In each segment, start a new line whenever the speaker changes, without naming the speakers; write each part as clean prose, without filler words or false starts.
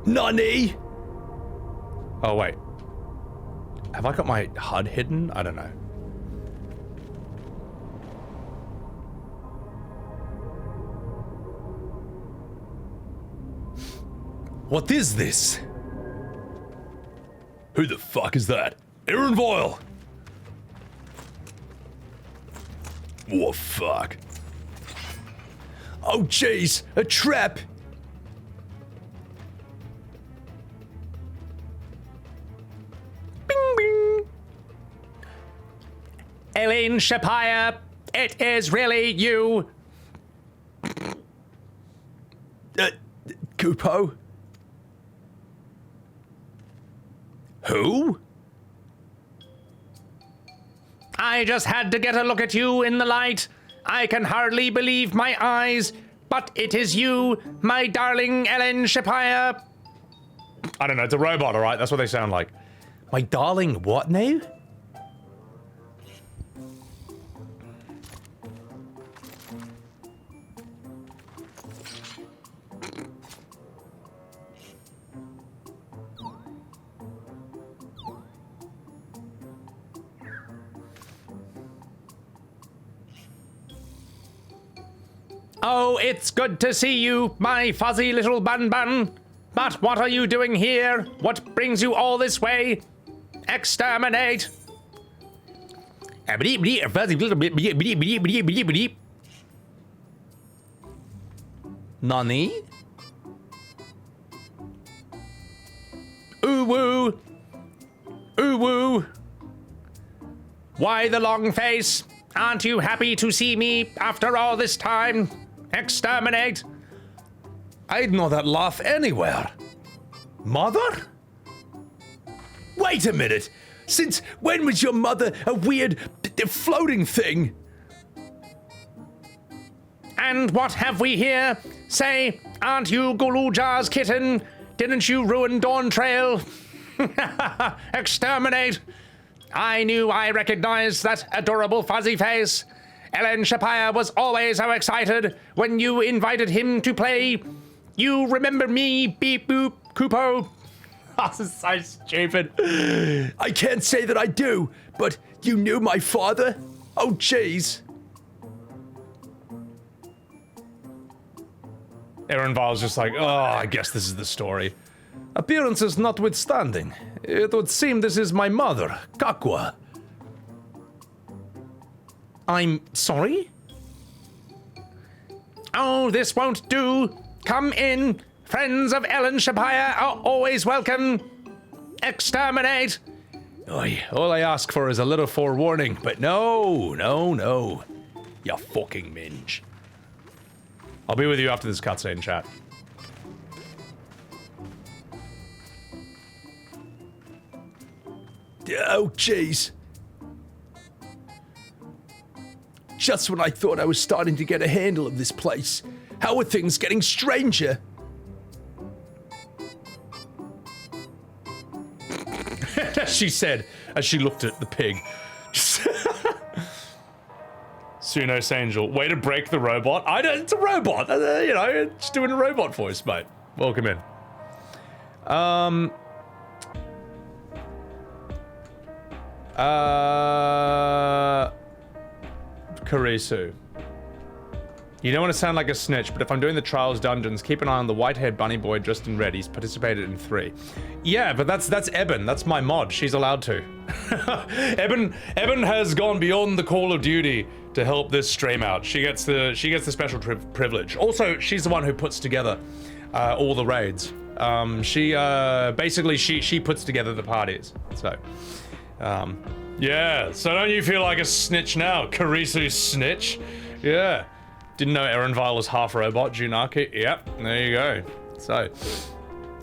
Nani? Oh, wait. Have I got my HUD hidden? I don't know. What is this? Who the fuck is that? Aaron Boyle! Oh, fuck. Oh, jeez, a trap! Bing, bing!
Elaine Shapire, it is really you.
Kupo? Who?
I just had to get a look at you in the light. I can hardly believe my eyes, but it is you, my darling Ellen Shapire.
I don't know, it's a robot, alright? That's what they sound like. My darling what now?
Oh, it's good to see you, my fuzzy little bun-bun. But what are you doing here? What brings you all this way? Exterminate!
Nani?
Ooh-woo! Ooh-woo! Why the long face? Aren't you happy to see me after all this time? Exterminate!
I'd know that laugh anywhere. Mother? Wait a minute! Since when was your mother a weird, floating thing?
And what have we here? Say, aren't you Guluja's kitten? Didn't you ruin Dawntrail? Exterminate! I knew I recognized that adorable fuzzy face. Ellen Shapire was always so excited when you invited him to play. You remember me, beep boop, Kupo?
This is so stupid. I can't say that I do, but you knew my father? Oh, jeez. Aaron Val's just like, oh, I guess this is the story. Appearances notwithstanding, it would seem this is my mother, Kakwa. I'm sorry?
Oh, this won't do. Come in. Friends of Ellen Shapire are always welcome. Exterminate.
Oy, all I ask for is a little forewarning, but no. You fucking minge. I'll be with you after this cutscene, chat. Oh, jeez. Just when I thought I was starting to get a handle of this place, how are things getting stranger? She said, as she looked at the pig. Sunos Angel, way to break the robot. It's a robot, you know, just doing a robot voice, mate. Welcome in. Karisu. You don't want to sound like a snitch, but if I'm doing the Trials dungeons, keep an eye on the white-haired bunny boy dressed in red. He's participated in 3. Yeah, but that's Eben. That's my mod. She's allowed to. Eben has gone beyond the call of duty to help this stream out. She gets the special privilege. Also, she's the one who puts together all the raids. She puts together the parties. So, yeah. So don't you feel like a snitch now, Karisu snitch? Yeah. Didn't know Aaron Vile was half robot, Junaki. Yep, there you go. So,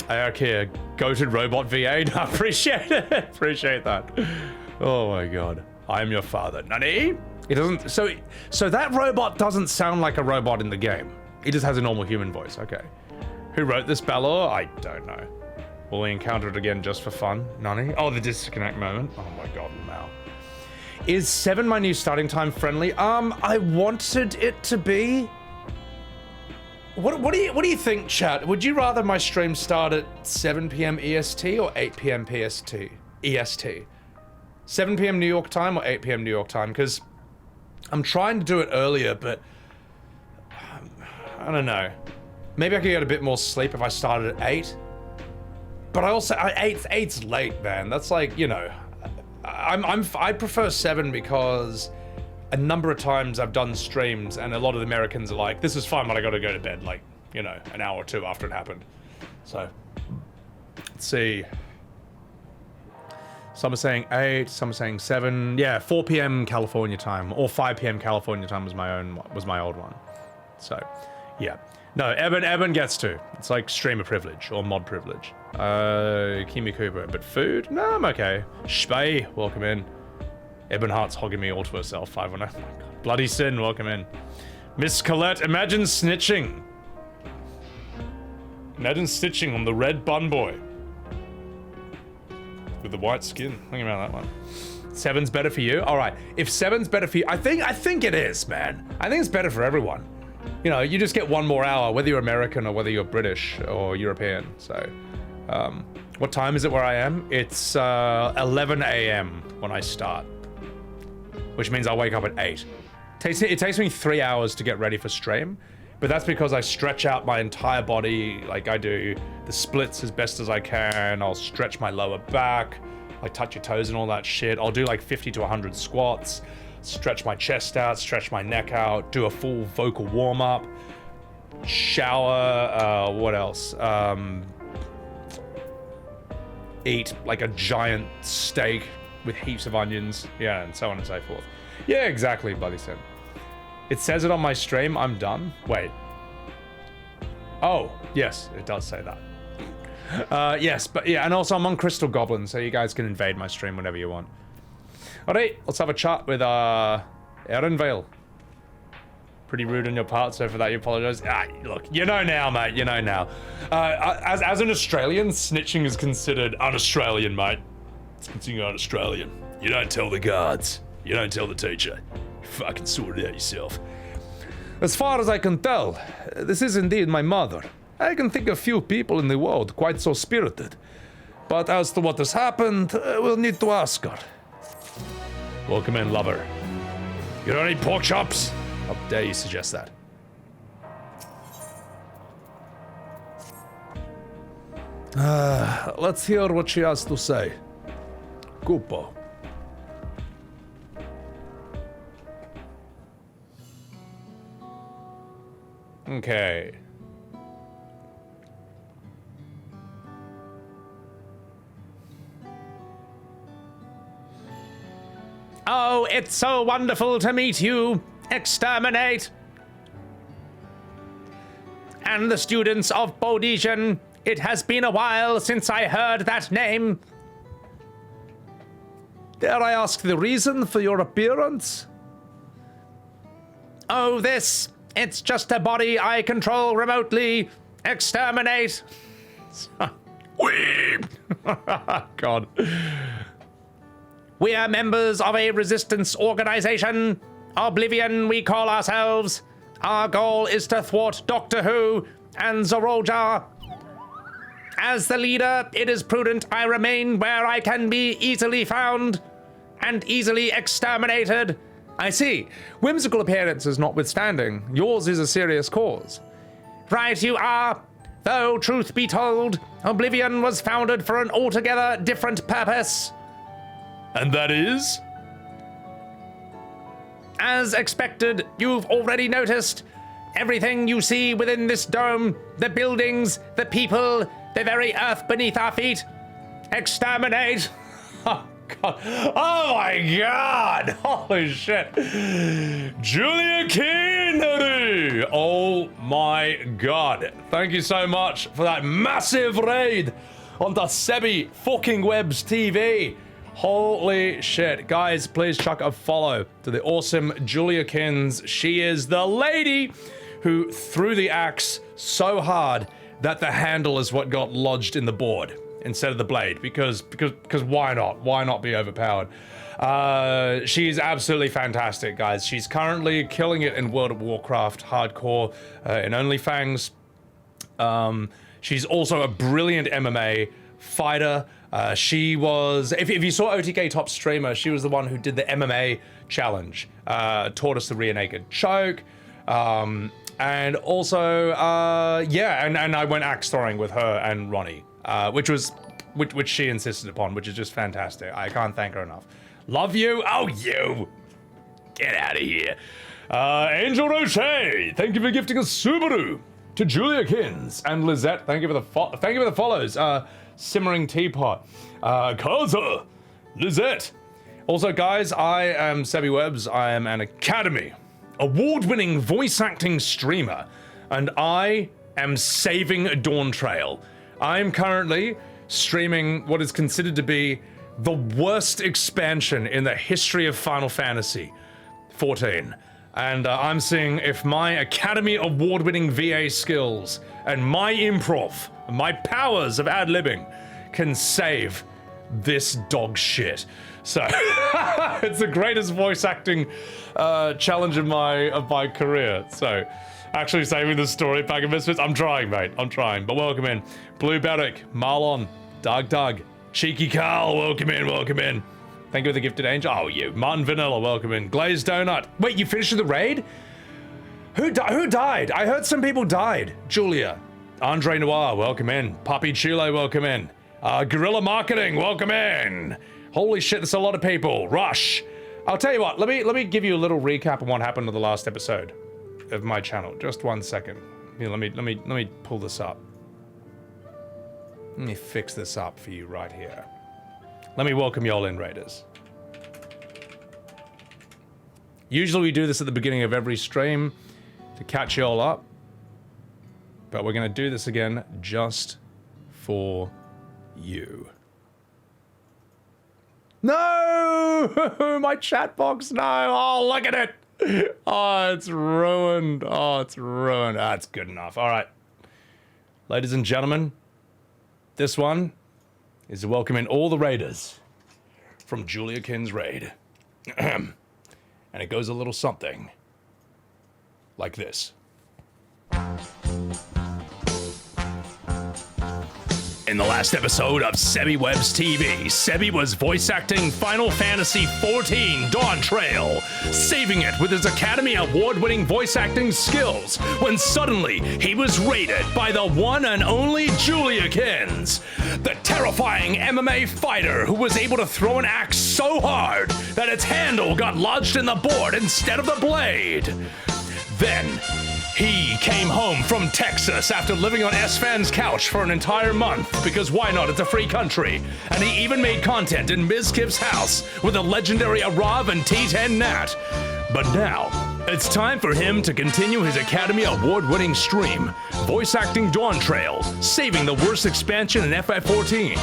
Aokia, goated robot V8. I appreciate it. Appreciate that. Oh my god. I am your father. Nani? It doesn't. So that robot doesn't sound like a robot in the game. It just has a normal human voice. Okay. Who wrote this, Balor? I don't know. Will we encounter it again just for fun? Nani? Oh, the disconnect moment. Oh my god, Mal. Is 7 my new starting time friendly? I wanted it to be. What do you think, chat? Would you rather my stream start at 7 p.m. EST or 8 p.m. PST? EST? 7 p.m. New York time or 8 p.m. New York time? Because I'm trying to do it earlier, but I don't know. Maybe I could get a bit more sleep if I started at 8. But I also, 8's late, man. That's like, you know, I prefer 7 because a number of times I've done streams and a lot of the Americans are like, this is fine, but I gotta go to bed, like, you know, an hour or two after it happened. So, let's see. Some are saying 8, some are saying 7. Yeah, 4 p.m. California time, or 5 p.m. California time was my old one. So, yeah. No, Eben gets to. It's like streamer privilege or mod privilege. Kimi Cooper, but food? No, I'm okay. Spay, welcome in. Ebonheart's hogging me all to herself. 510. Oh my god. Bloody Sin, welcome in. Miss Colette, imagine snitching. Imagine snitching on the red bun boy. With the white skin. Think about that one. 7's better for you? Alright. If 7's better for you, I think it is, man. I think it's better for everyone. You know, you just get 1 more hour, whether you're American or whether you're British or European. So, what time is it where I am? It's 11 a.m. when I start. Which means I'll wake up at 8. It takes me 3 hours to get ready for stream, but that's because I stretch out my entire body. Like, I do the splits as best as I can. I'll stretch my lower back, like touch your toes and all that shit. I'll do like 50 to 100 squats, stretch my chest out, stretch my neck out, do a full vocal warm-up, shower, what else? Eat like a giant steak with heaps of onions, yeah, and so on and so forth. Yeah, exactly, Bloody Sin. It says it on my stream, I'm done. Wait. Oh, yes, it does say that. Yes, but yeah, and also I'm on Crystal Goblin, so you guys can invade my stream whenever you want. Alright, let's have a chat with, Erenvale. Pretty rude on your part, so for that you apologize. Look, you know now, mate, you know now. As an Australian, snitching is considered un-Australian, mate. It's considered un-Australian. You don't tell the guards. You don't tell the teacher. You fucking sort it out yourself. As far as I can tell, this is indeed my mother. I can think of few people in the world quite so spirited. But as to what has happened, we'll need to ask her. Welcome in, lover. You don't eat pork chops? How dare you suggest that? Let's hear what she has to say. Kupo. Okay.
Oh, it's so wonderful to meet you, Exterminate. And the students of Bodesian. It has been a while since I heard that name.
Dare I ask the reason for your appearance?
Oh, this. It's just a body I control remotely. Exterminate.
Weep. God.
We are members of a resistance organization. Oblivion, we call ourselves. Our goal is to thwart Doctor Who and Zoroja. As the leader, it is prudent I remain where I can be easily found and easily exterminated. I see. Whimsical appearances notwithstanding, yours is a serious cause. Right you are. Though, truth be told, Oblivion was founded for an altogether different purpose.
And that is?
As expected, you've already noticed. Everything you see within this dome, the buildings, the people, the very earth beneath our feet. Exterminate.
Oh, God. Oh, my God. Holy shit. Julia Kennedy. Oh, my God. Thank you so much for that massive raid onto Sebbywebz TV. Holy shit. Guys, please chuck a follow to the awesome Julia Kins. She is the lady who threw the axe so hard that the handle is what got lodged in the board. instead of the blade, because why not? Why not be overpowered? She's absolutely fantastic, guys. She's currently killing it in World of Warcraft hardcore, in OnlyFans. She's also a brilliant MMA fighter. She was, if you saw OTK Top Streamer, she was the one who did the MMA challenge, taught us the rear naked choke, and also, yeah, and I went axe throwing with her and Ronnie, which she insisted upon, which is just fantastic. I can't thank her enough. Love you. Oh, you. Get out of here. Angel Roche, thank you for gifting us Subaru. To Julia Kins and Lizette, thank you for the follows. Simmering Teapot, Kaza, Lizette. Also, guys, I am Sebbywebz. I am an Academy award-winning voice acting streamer, and I am saving Dawntrail. I am currently streaming what is considered to be the worst expansion in the history of Final Fantasy XIV. And I'm seeing if my Academy award-winning VA skills and my improv, my powers of ad-libbing can save this dog shit. So it's the greatest voice acting challenge of my career. So actually saving the story pack of misfits, I'm trying, mate. I'm trying. But welcome in, Blue Barrick, Marlon, Doug, Cheeky Carl, welcome in, welcome in. Thank you for the gifted angel. Oh, you. Martin Vanilla, welcome in. Glazed Donut. Wait, you finished with the raid? Who died? I heard some people died. Julia. Andre Noir, welcome in. Puppy Chile, welcome in. Guerrilla Marketing, welcome in. Holy shit, there's a lot of people. Rush. I'll tell you what, let me give you a little recap of what happened in the last episode of my channel. Just 1 second. Here, let me pull this up. Let me fix this up for you right here. Let me welcome y'all in, Raiders. Usually we do this at the beginning of every stream to catch y'all up, but we're gonna do this again just for you. No! My chat box, no! Oh, look at it! Oh, it's ruined. Oh, it's ruined. That's good enough. All right. Ladies and gentlemen, this one is to welcome in all the raiders from Julia Kin's raid. And it goes a little something like this. In the last episode of Sebbywebz TV, Sebby was voice acting Final Fantasy XIV Dawntrail, saving it with his Academy Award-winning voice acting skills, when suddenly he was raided by the one and only Julia Kins, the terrifying MMA fighter who was able to throw an axe so hard that its handle got lodged in the board instead of the blade. Then, he came home from Texas after living on S-Fan's couch for an entire month, because why not, it's a free country. And he even made content in Ms. Kip's house with the legendary Arav and T10 Nat. But now, it's time for him to continue his Academy Award-winning stream, voice acting Dawntrail, saving the worst expansion in FF14.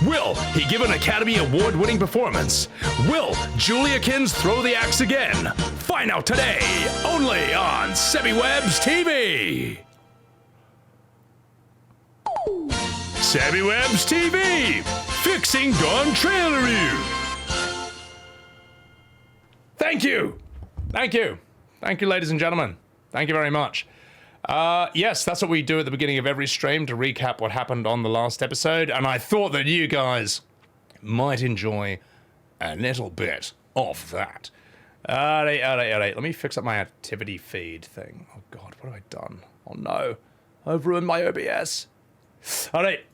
Will he give an Academy Award-winning performance? Will Julia Kins throw the axe again? Find out today, only on Sebbywebz TV! Sebbywebz TV! Fixing Dawntrail review! Thank you! Thank you! Thank you, ladies and gentlemen. Thank you very much. Yes, that's what we do at the beginning of every stream to recap what happened on the last episode, and I thought that you guys might enjoy a little bit of that. Alright. Let me fix up my activity feed thing. Oh god, what have I done? Oh no. I've ruined my OBS. Alright.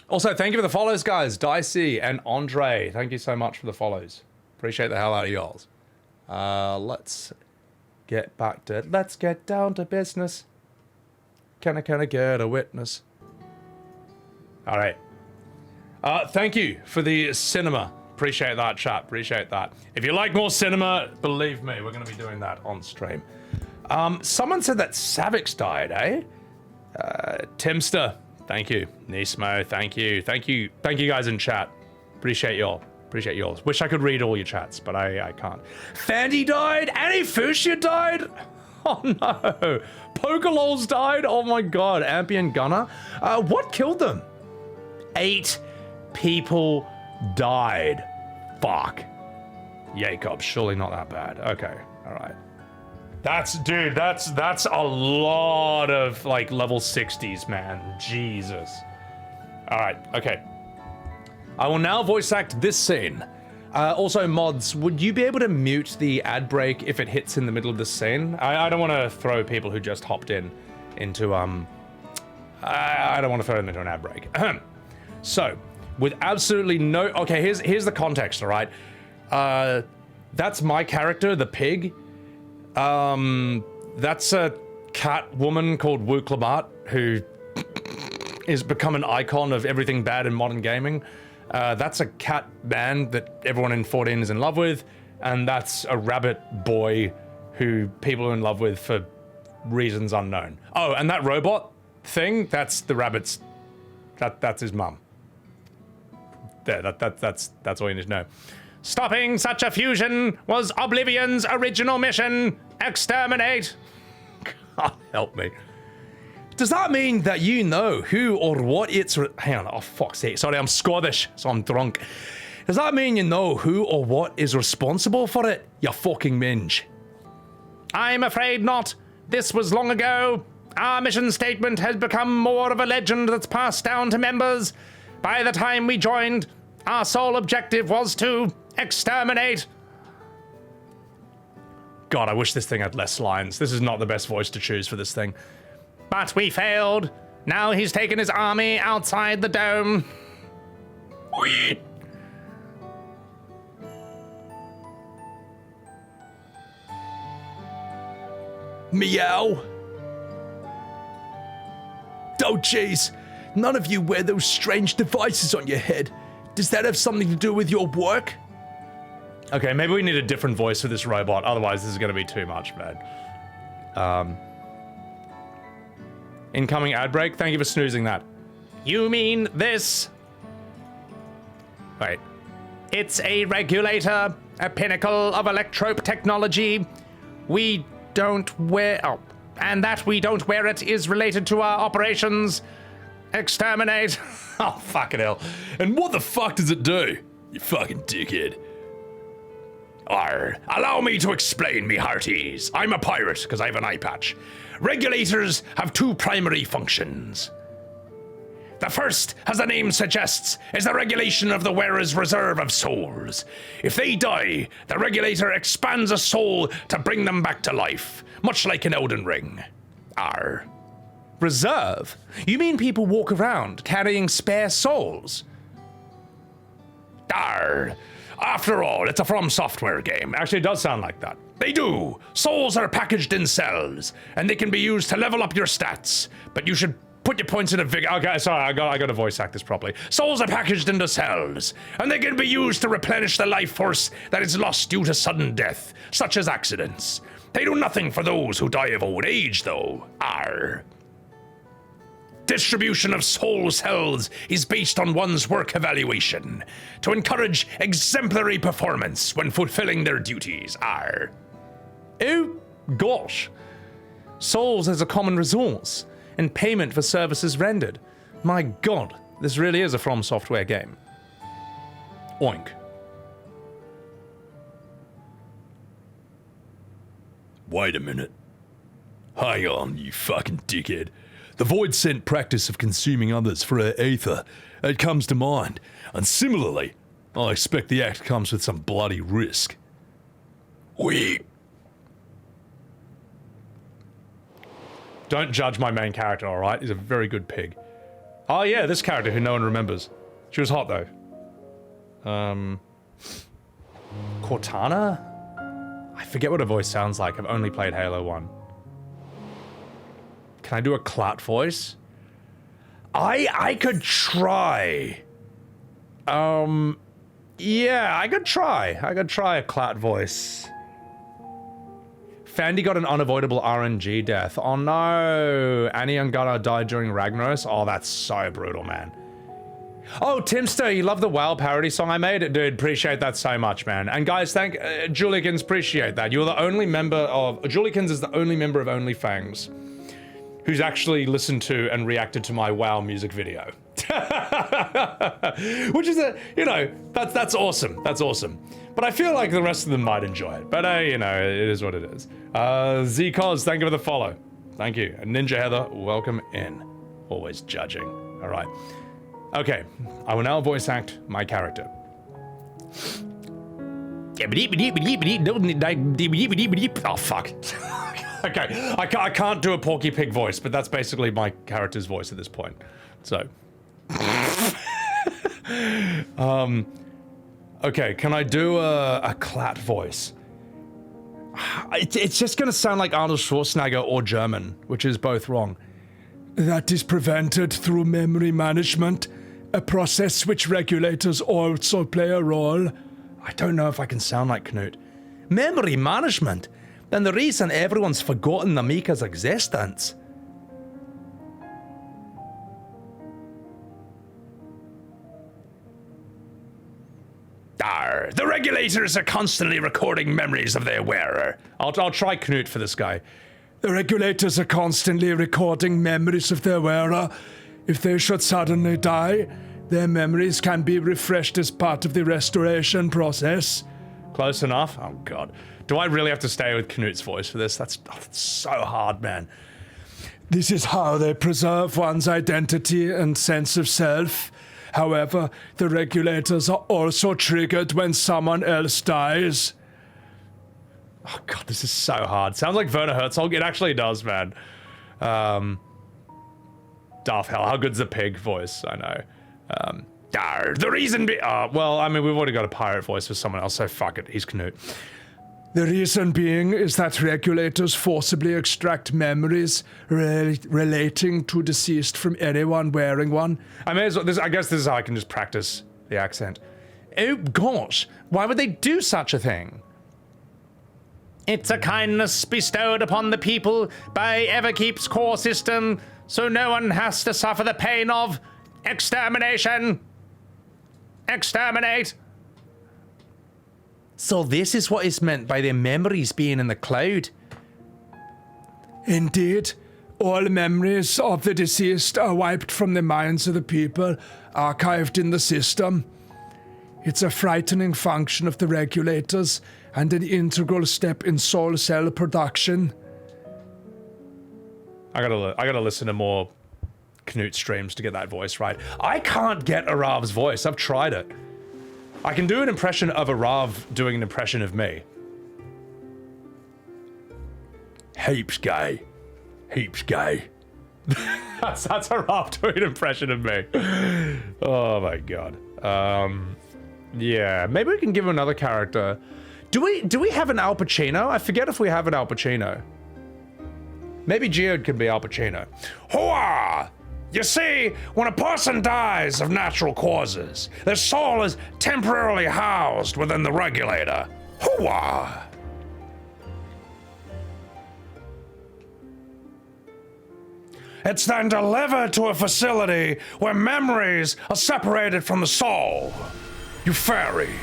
Also, thank you for the follows, guys. Dicey and Andre. Thank you so much for the follows. Appreciate the hell out of y'all. Let's get back to it. Let's get down to business. Can I get a witness? Alright. Thank you for the cinema. Appreciate that, chat. Appreciate that. If you like more cinema, believe me, we're going to be doing that on stream. Someone said that Savix died, eh? Timster, thank you. Nismo, thank you. Thank you guys in chat. Appreciate y'all. Appreciate yours. Wish I could read all your chats, but I can't. Fandy died. Annie Fuchsia died. Oh no. Pokelols died. Oh my god. Ambient Gunner. What killed them? 8 people died. Fuck. Jacob, surely not that bad. Okay, all right. That's a lot of like level 60s, man. Jesus. All right, okay. I will now voice act this scene. Also, mods, would you be able to mute the ad break if it hits in the middle of the scene? I don't want to throw people who just hopped in into, I don't want to throw them into an ad break. So, with absolutely no, okay, here's the context, all right? That's my character, the pig. That's a cat woman called Wuk Lamat, who is become an icon of everything bad in modern gaming. That's a cat man that everyone in 14 is in love with, and that's a rabbit boy who people are in love with for reasons unknown. Oh, and that robot thing, that's the rabbit's, that's his mum. There, that's all you need to know.
Stopping such a fusion was Oblivion's original mission. Exterminate.
God help me. Does that mean that you know who or what it's... Hang on, oh fuck's sake. Sorry, I'm Scottish, so I'm drunk. Does that mean you know who or what is responsible for it, you fucking minge?
I'm afraid not. This was long ago. Our mission statement has become more of a legend that's passed down to members. By the time we joined, our sole objective was to exterminate.
God, I wish this thing had less lines. This is not the best voice to choose for this thing.
But we failed. Now he's taken his army outside the dome.
Wee. Meow. Oh, jeez. None of you wear those strange devices on your head. Does that have something to do with your work? Okay, maybe we need a different voice for this robot. Otherwise, this is going to be too much, man. Incoming ad break. Thank you for snoozing that.
You mean this?
Wait.
It's a regulator, a pinnacle of electrope technology. We don't wear... Oh, and that we don't wear it is related to our operations. Exterminate.
Oh, fucking hell. And what the fuck does it do? You fucking dickhead. Allow me to explain, me hearties. I'm a pirate, because I have an eye patch. Regulators have 2 primary functions. The first, as the name suggests, is the regulation of the wearer's reserve of souls. If they die, the regulator expands a soul to bring them back to life, much like an Elden Ring.
Reserve? You mean people walk around carrying spare souls?
After all, it's a From Software game. Actually, it does sound like that. They do. Souls are packaged in cells, and they can be used to level up your stats. But you should put your points in a vigor. Okay, sorry, I got to voice act this properly. Souls are packaged into cells, and they can be used to replenish the life force that is lost due to sudden death, such as accidents. They do nothing for those who die of old age, though. Distribution of soul cells is based on one's work evaluation to encourage exemplary performance when fulfilling their duties.
Oh, gosh. Souls as a common resource and payment for services rendered. My god, this really is a From Software game.
Oink. Wait a minute. Hang on, you fucking dickhead. The void scent practice of consuming others for her ether, it comes to mind. And similarly, I expect the act comes with some bloody risk. Don't judge my main character, alright? He's a very good pig. Oh yeah, this character who no one remembers. She was hot though. Cortana? I forget what her voice sounds like. I've only played Halo 1. Can I do a Clout voice? I could try. Yeah, I could try. I could try a Clout voice. Fandy got an unavoidable RNG death. Oh no. Annie Ungara died during Ragnaros. Oh, that's so brutal, man. Oh, Timster, you love the WoW parody song I made? Dude, appreciate that so much, man. And guys, thank Julikins, appreciate that. You're the only member of... Julikins is the only member of OnlyFangs who's actually listened to and reacted to my WoW music video. Which is that's awesome. That's awesome. But I feel like the rest of them might enjoy it. But it is what it is. Z-Cos, thank you for the follow. Thank you. And Ninja Heather, welcome in. Always judging. All right. Okay, I will now voice act my character. Oh, fuck. Okay, I can't do a Porky Pig voice, but that's basically my character's voice at this point. So. Okay, can I do a Clat voice? It's just gonna sound like Arnold Schwarzenegger or German, which is both wrong. That is prevented through memory management, a process which regulators also play a role. I don't know if I can sound like Knut. Memory management? Then the reason everyone's forgotten Namika's existence. The regulators are constantly recording memories of their wearer. I'll try Knut for this guy. The regulators are constantly recording memories of their wearer. If they should suddenly die, their memories can be refreshed as part of the restoration process. Close enough? Oh god. Do I really have to stay with Knut's voice for this? That's so hard, man. This is how they preserve one's identity and sense of self. However, the regulators are also triggered when someone else dies. Oh god, this is so hard. Sounds like Werner Herzog. It actually does, man. Darth hell, how good's the pig voice? I know. The reason well, I mean, we've already got a pirate voice for someone else, so fuck it, he's Knut. The reason being is that regulators forcibly extract memories relating to deceased from anyone wearing one. I guess this is how I can just practice the accent. Oh gosh, why would they do such a thing? It's a kindness bestowed upon the people by Everkeep's core system, so no one has to suffer the pain of extermination. Exterminate. So this is what is meant by their memories being in the cloud. Indeed. All memories of the deceased are wiped from the minds of the people, archived in the system. It's a frightening function of the regulators and an integral step in soul cell production. I gotta listen to more Knut streams to get that voice right. I can't get Arav's voice. I've tried it. I can do an impression of Arav doing an impression of me. Heaps gay. Heaps gay. that's Arav doing an impression of me. Oh my god. Yeah, maybe we can give him another character. Do we have an Al Pacino? I forget if we have an Al Pacino. Maybe Geode can be Al Pacino. Hooah! You see, when a person dies of natural causes, their soul is temporarily housed within the regulator. Hooah! It's then delivered to a facility where memories are separated from the soul. You fairy.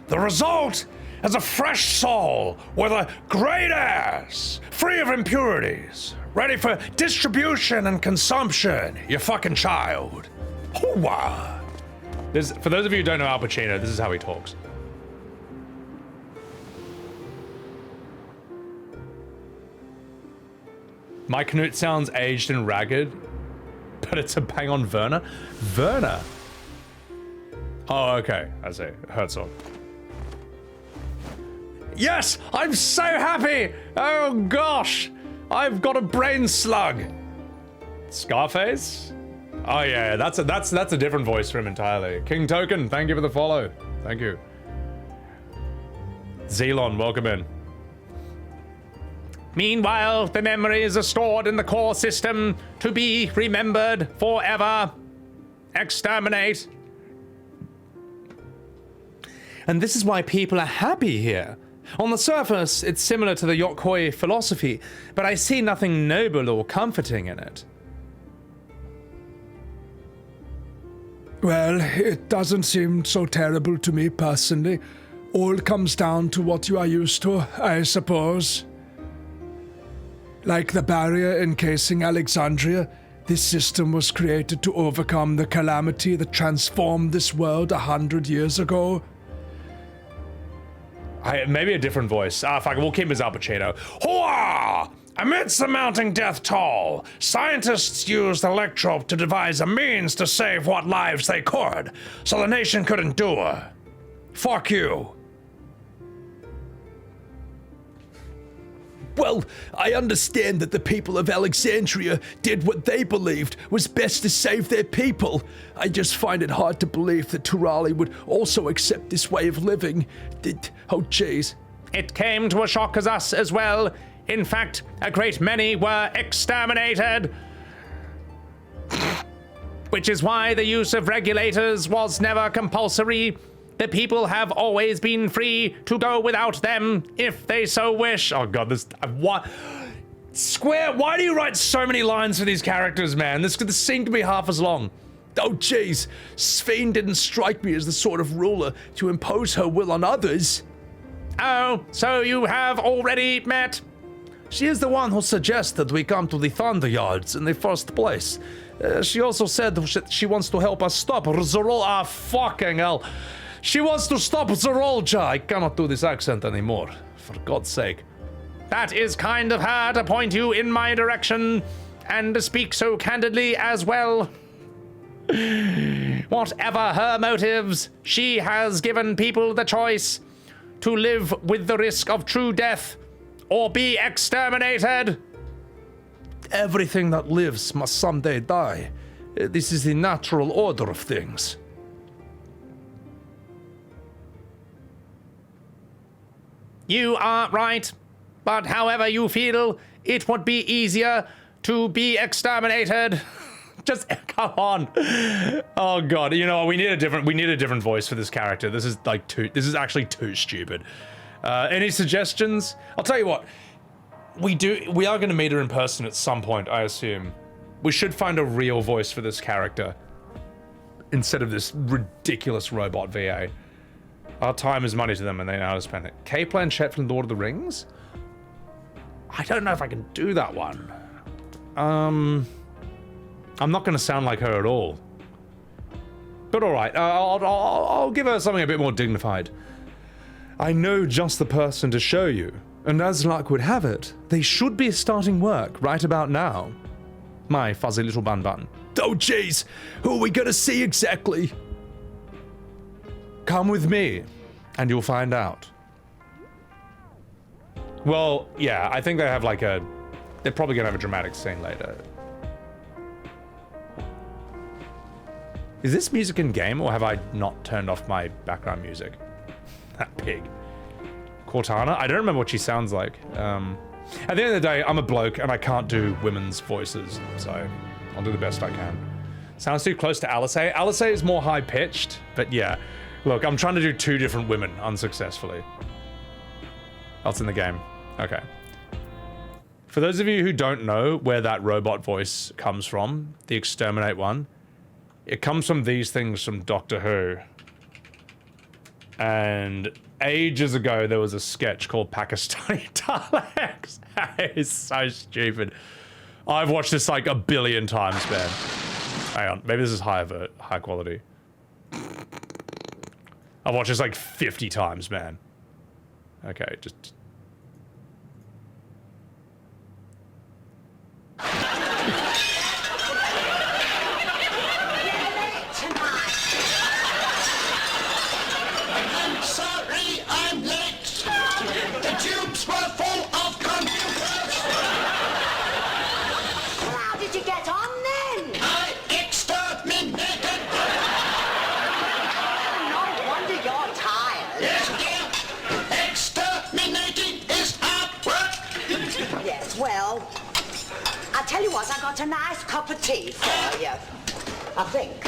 The result is a fresh soul with a great ass, free of impurities, ready for distribution and consumption, you fucking child. Hooah! For those of you who don't know Al Pacino, this is how he talks. My Knut sounds aged and ragged, but it's a bang on Werner. Werner? Oh, okay, I see. Herzog. Yes, I'm so happy! Oh gosh, I've got a brain slug. Scarface? Oh yeah, that's a different voice for him entirely. King Token, thank you for the follow. Thank you. Zelon, welcome in. Meanwhile, the memories are stored in the core system to be remembered forever. Exterminate. And this is why people are happy here. On the surface, it's similar to the Yokhoi philosophy, but I see nothing noble or comforting in it.
Well, it doesn't seem so terrible to me personally. All comes down to what you are used to, I suppose. Like the barrier encasing Alexandria, this system was created to overcome the calamity that transformed this world 100 years ago.
Maybe a different voice. Fuck it, we'll keep his Al Pacino. Hooah! Amidst the mounting death toll, scientists used Electrope to devise a means to save what lives they could, so the nation could endure. Fuck you.
Well, I understand that the people of Alexandria did what they believed was best to save their people. I just find it hard to believe that Turali would also accept this way of living. Oh, jeez.
It came to a shock as us as well. In fact, a great many were exterminated. Which is why the use of regulators was never compulsory. The people have always been free to go without them if they so wish.
Oh god, this... What? Square, why do you write so many lines for these characters, man? This scene could be half as long.
Oh, jeez. Sphene didn't strike me as the sort of ruler to impose her will on others.
Oh, so you have already met?
She is the one who suggested we come to the Thunder Yards in the first place. She also said she wants to help us stop Zorol.
Ah, fucking hell. She wants to stop Zorolja. I cannot do this accent anymore, for God's sake.
That is kind of her to point you in my direction and to speak so candidly as well. Whatever her motives, she has given people the choice to live with the risk of true death or be exterminated.
Everything that lives must someday die. This is the natural order of things.
You are right, but however you feel, it would be easier to be exterminated.
Just come on. Oh god, you know, we need a different voice for this character. This is actually too stupid. Any suggestions? I'll tell you what. We are going to meet her in person at some point, I assume. We should find a real voice for this character instead of this ridiculous robot VA. Our time is money to them and they know how to spend it. Kay Blanchett from Lord of the Rings? I don't know if I can do that one. I'm not going to sound like her at all. But alright, I'll give her something a bit more dignified. I know just the person to show you, and as luck would have it, they should be starting work right about now. My fuzzy little bun-bun.
Oh jeez, who are we gonna see exactly?
Come with me, and you'll find out. Well, yeah, I think they have like a... They're probably gonna have a dramatic scene later. Is this music in game, or have I not turned off my background music? That pig. Cortana? I don't remember what she sounds like. At the end of the day, I'm a bloke and I can't do women's voices, so I'll do the best I can. Sounds too close to Alisaie. Alisaie is more high-pitched, but yeah. Look, I'm trying to do two different women unsuccessfully. That's in the game. Okay. For those of you who don't know where that robot voice comes from, the Exterminate one, it comes from these things from Doctor Who. And ages ago, there was a sketch called Pakistani Daleks. That is so stupid. I've watched this like a billion times, man. Hang on, maybe this is high quality. I've watched this like 50 times, man. Okay, just...
Tell you what, I got a nice cup of tea for you. I think.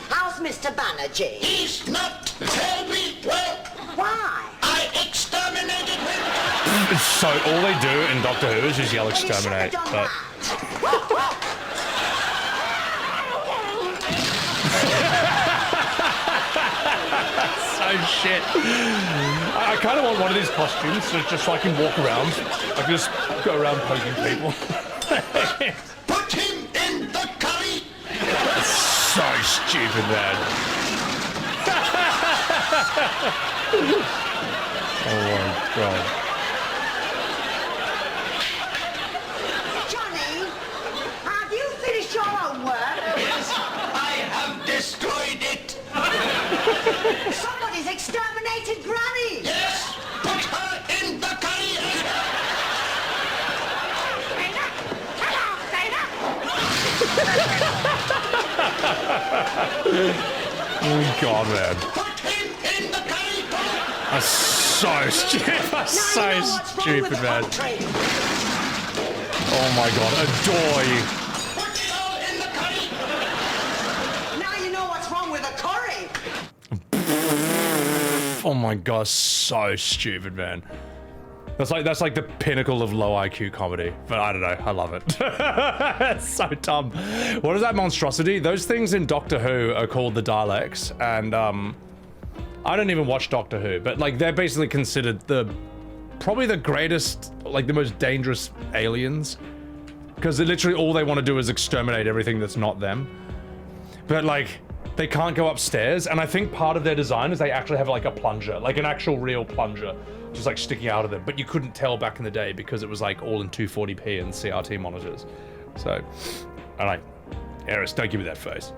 How's Mr. Banerjee?
He's not terribly well.
Why?
I exterminated him.
So all they do in Doctor Who is just yell exterminate. But... shit. I kind of want one of these costumes just so I can walk around. I can just go around poking people.
Put him in the curry.
So stupid, man. Oh my god.
Johnny, have you finished your homework?
Yes, I have destroyed it.
Somebody's exterminated Granny.
Yes, put her in the curry.
Oh god, man.
Put him in the curry.
That's so stupid. That's so
Now you know what's wrong with
stupid,
the
man.
country.
Oh my god, adore you.
Put it all in the curry.
Now you know what's wrong with the curry.
Oh my god, so stupid, man. That's like the pinnacle of low IQ comedy. But I don't know, I love it. It's so dumb. What is that monstrosity? Those things in Doctor Who are called the Daleks, and I don't even watch Doctor Who, but like they're basically considered probably the greatest, like the most dangerous aliens. Because literally all they want to do is exterminate everything that's not them. But like, they can't go upstairs, and I think part of their design is they actually have like a plunger, like an actual real plunger, just like sticking out of them. But you couldn't tell back in the day because it was like all in 240p and CRT monitors. So, I'm like, Eris, don't give me that face.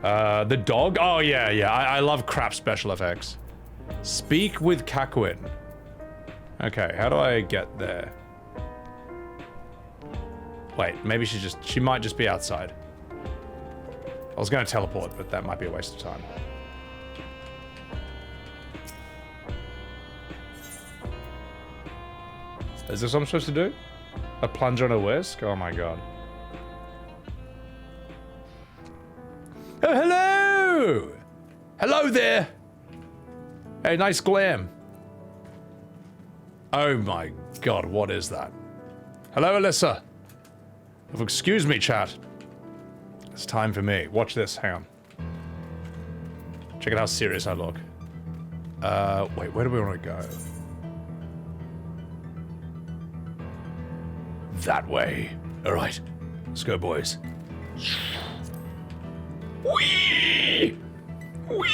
The dog? Oh yeah, I love crap special effects. Speak with Kakwin. Okay, how do I get there? Wait, maybe she might just be outside. I was gonna teleport, but that might be a waste of time. Is this what I'm supposed to do? A plunge on a whisk? Oh my god. Oh, hello! Hello there! Hey, nice glam. Oh my god, what is that? Hello, Alyssa. Oh, excuse me, chat. It's time for me. Watch this, hang on. Check out how serious I look. Wait, where do we want to go? That way. Alright, let's go, boys. Whee! Whee!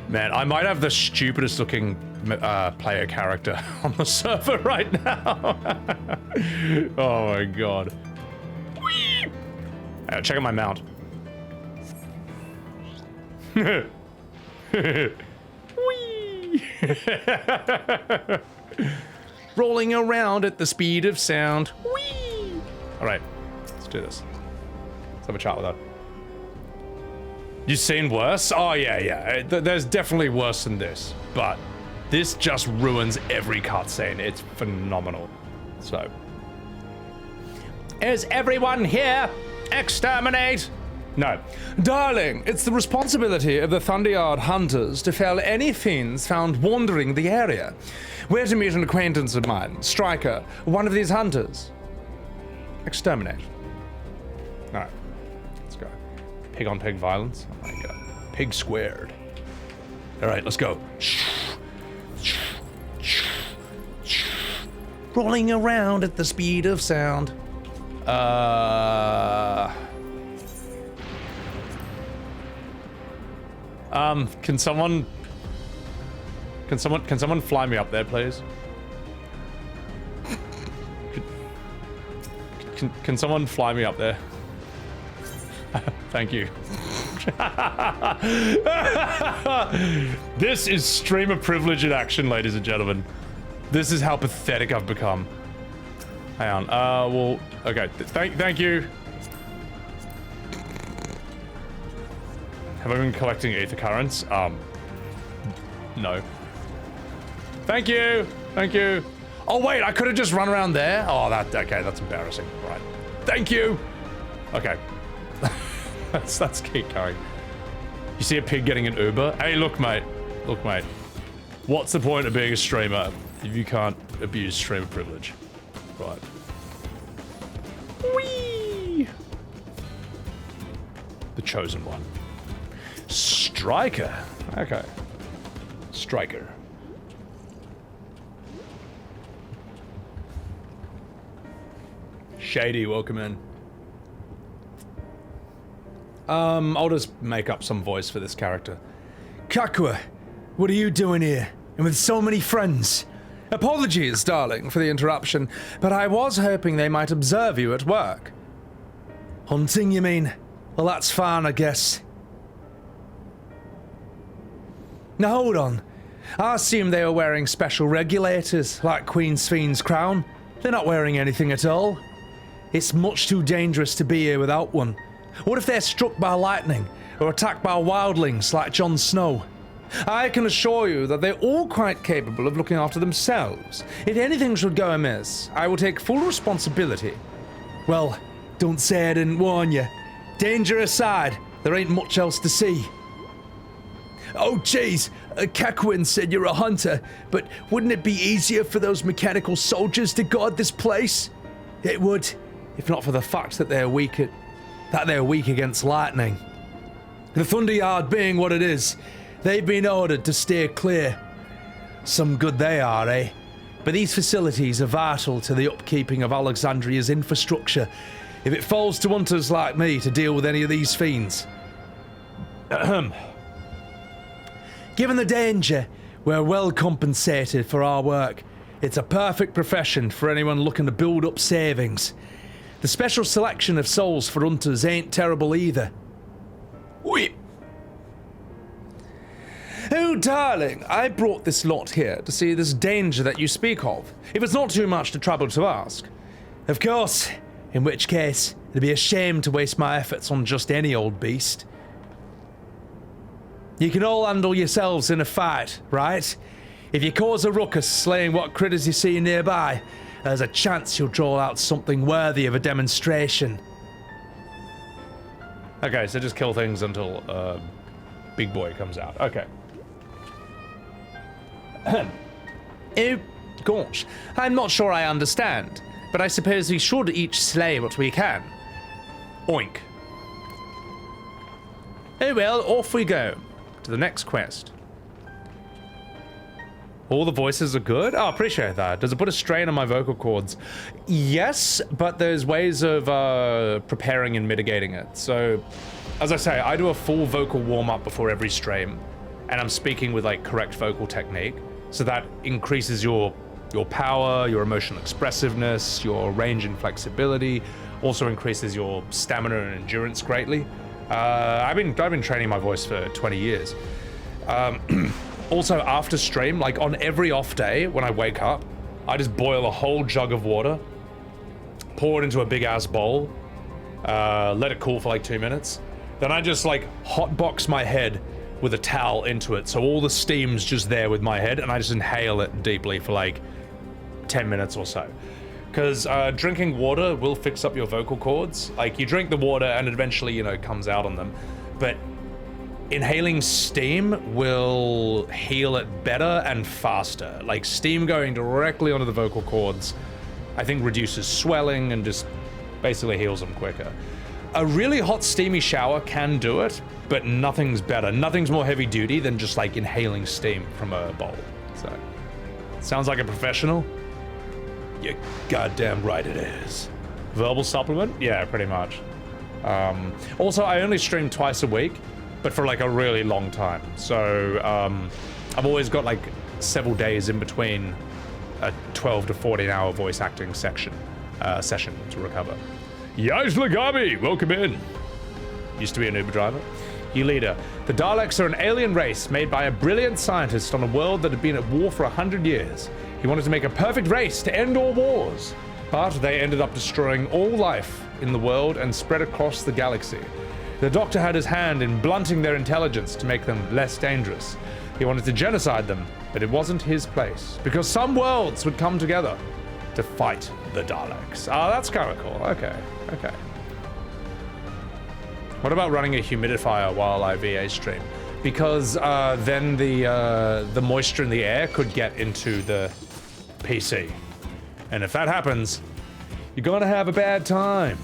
Man, I might have the stupidest looking player character on the server right now. Oh my god. Whee! Check out my mount. Whee! Rolling around at the speed of sound. Whee! Alright, let's do this. Let's have a chat with her. You seen worse? Oh yeah. There's definitely worse than this, but this just ruins every cutscene. It's phenomenal. So,
Is everyone here? Exterminate!
no.
Darling, it's the responsibility of the Thunderyard hunters to fell any fiends found wandering the area. We're to meet an acquaintance of mine, Striker, one of these hunters.
Exterminate. Alright, let's go. Pig on pig violence. Oh my god. Pig squared. Alright, let's go.
Rolling around at the speed of sound.
Can someone fly me up there, please? Can someone fly me up there? Thank you. This is streamer privilege in action, ladies and gentlemen. This is how pathetic I've become. Hang on. Well, okay. Thank you. Have I been collecting ether currents? No. Thank you. Thank you. Oh wait, I could have just run around there. Oh, okay. That's embarrassing. Right. Thank you. Okay. let's keep going. You see a pig getting an Uber? Hey, look, mate. Look, mate. What's the point of being a streamer if you can't abuse streamer privilege? Right. Whee! The chosen one. Striker. Okay. Striker. Shady, welcome in. I'll just make up some voice for this character.
Kakwa, what are you doing here? And with so many friends?
Apologies, darling, for the interruption, but I was hoping they might observe you at work.
Hunting, you mean? Well, that's fine, I guess. Now hold on.
I assume they were wearing special regulators, like Queen Spheen's crown.
They're not wearing anything at all. It's much too dangerous to be here without one. What if they're struck by lightning, or attacked by wildlings like Jon Snow?
I can assure you that they're all quite capable of looking after themselves. If anything should go amiss, I will take full responsibility.
Well, don't say I didn't warn you. Danger aside, there ain't much else to see. Oh, jeez, Kakwin said you're a hunter, but wouldn't it be easier for those mechanical soldiers to guard this place?
It would, if not for the fact that they're weak against lightning.
The Thunder Yard being what it is, they've been ordered to steer clear. Some good they are, eh? But these facilities are vital to the upkeeping of Alexandria's infrastructure. If it falls to hunters like me to deal with any of these fiends. Given the danger, we're well compensated for our work. It's a perfect profession for anyone looking to build up savings. The special selection of souls for hunters ain't terrible either.
Oui. Oh, darling, I brought this lot here to see this danger that you speak of, if it's not too much to trouble to ask.
Of course, in which case, it'd be a shame to waste my efforts on just any old beast. You can all handle yourselves in a fight, right? If you cause a ruckus slaying what critters you see nearby, there's a chance you'll draw out something worthy of a demonstration.
Okay, so just kill things until Big Boy comes out. Okay.
Oh, gosh, I'm not sure I understand, but I suppose we should each slay what we can.
Oink.
Oh well, off we go. To the next quest.
All the voices are good? Oh, appreciate that. Does it put a strain on my vocal cords? Yes, but there's ways of preparing and mitigating it. So, as I say, I do a full vocal warm-up before every stream, and I'm speaking with like correct vocal technique, so that increases your power, your emotional expressiveness, your range and flexibility, also increases your stamina and endurance greatly. I've been training my voice for 20 years. Also, after stream, like on every off day when I wake up, I just boil a whole jug of water, pour it into a big ass bowl, let it cool for like 2 minutes. Then I just like hotbox my head with a towel into it, so all the steam's just there with my head, and I just inhale it deeply for like 10 minutes or so. Because drinking water will fix up your vocal cords. Like, you drink the water and it eventually, you know, comes out on them. But inhaling steam will heal it better and faster. Like, steam going directly onto the vocal cords, I think reduces swelling and just basically heals them quicker. A really hot, steamy shower can do it, but nothing's better. Nothing's more heavy duty than just, like, inhaling steam from a bowl. So, sounds like a professional? You're goddamn right it is. Verbal supplement? Yeah, pretty much. Also, I only stream twice a week, but for like a really long time. So I've always got like several days in between a 12 to 14 hour voice acting session to recover. Yaj Lagami, welcome in. Used to be an Uber driver. You leader. The Daleks are an alien race made by a brilliant scientist on a world that had been at war for 100 years. He wanted to make a perfect race to end all wars, but they ended up destroying all life in the world and spread across the galaxy. The Doctor had his hand in blunting their intelligence to make them less dangerous. He wanted to genocide them, but it wasn't his place, because some worlds would come together to fight the Daleks. Oh, that's kind of cool. Okay. What about running a humidifier while I VA stream? Because then the moisture in the air could get into the PC. And if that happens, you're gonna have a bad time.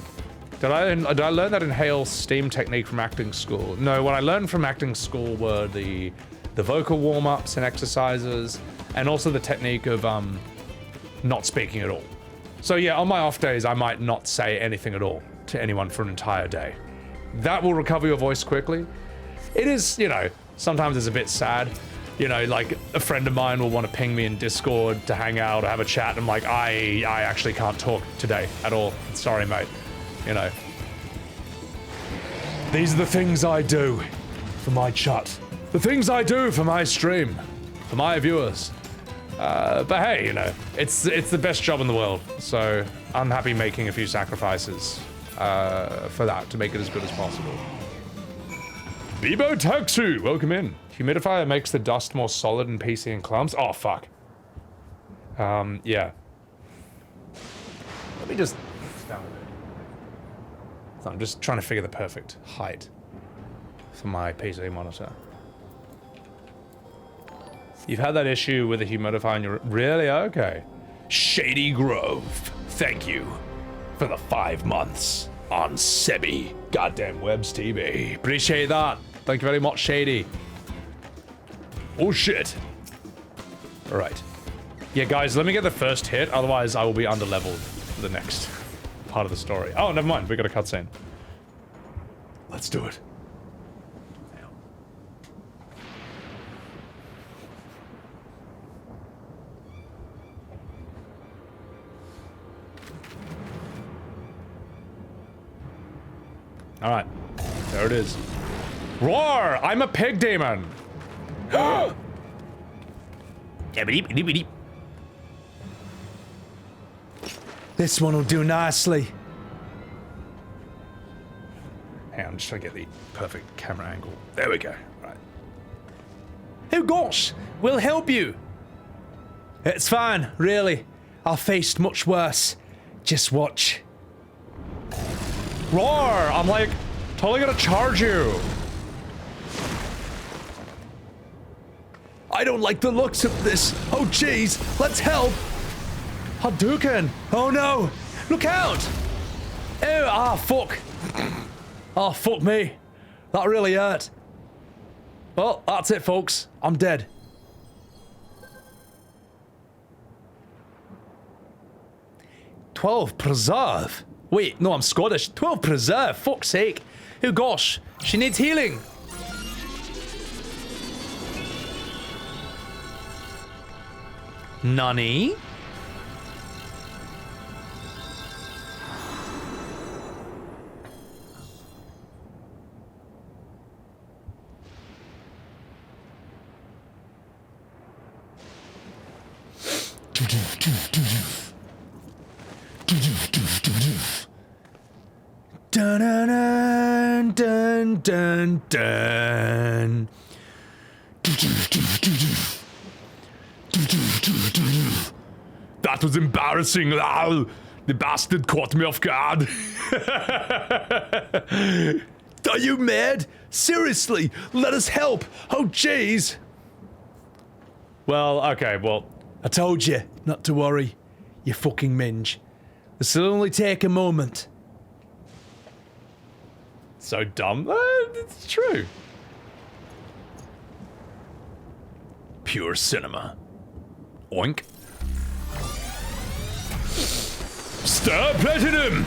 Did I learn that inhale steam technique from acting school? No, what I learned from acting school were the vocal warm-ups and exercises, and also the technique of not speaking at all. So yeah, on my off days, I might not say anything at all to anyone for an entire day. That will recover your voice quickly. It is, you know, sometimes it's a bit sad. You know, like a friend of mine will want to ping me in Discord to hang out or have a chat. And I'm like, I actually can't talk today at all. Sorry, mate. You know. These are the things I do for my chat. The things I do for my stream, for my viewers. But hey, you know, it's the best job in the world. So I'm happy making a few sacrifices for that to make it as good as possible. Bibo Taxu, welcome in. Humidifier makes the dust more solid in PC and clumps. Oh, fuck. Yeah. Let me just... So I'm just trying to figure the perfect height for my PC monitor. You've had that issue with the humidifier and you're... Really? Okay. Shady Grove, thank you for the 5 months on Sebby goddamn Webs TV. Appreciate that. Thank you very much, Shady. Oh shit. All right. Yeah, guys, let me get the first hit, otherwise I will be underleveled for the next part of the story. Oh, never mind, we got a cutscene. Let's do it. All right, there it is. Roar! I'm a pig demon.
This one will do nicely.
Hang on, I'm just trying to get the perfect camera angle. There we go. All right.
Oh gosh, we'll help you. It's fine, really. I've faced much worse. Just watch.
Roar! I'm like totally gonna charge you.
I don't like the looks of this. Oh jeez, let's help.
Hadouken! Oh no! Look out! Oh, fuck. Oh, fuck me. That really hurt. Well, that's it, folks. I'm dead. "12 preserve? Wait, no, I'm Scottish. 12 preserve, fuck's sake. Oh gosh, she needs healing. Nani? Dun dun dun dun dun.
That was embarrassing. Ow. The bastard caught me off guard.
Are you mad? Seriously, let us help. Oh jeez.
Well, okay, well,
I told you not to worry, you fucking minge. This'll only take a moment.
so dumb. It's true. Pure cinema. Oink. Star Platinum!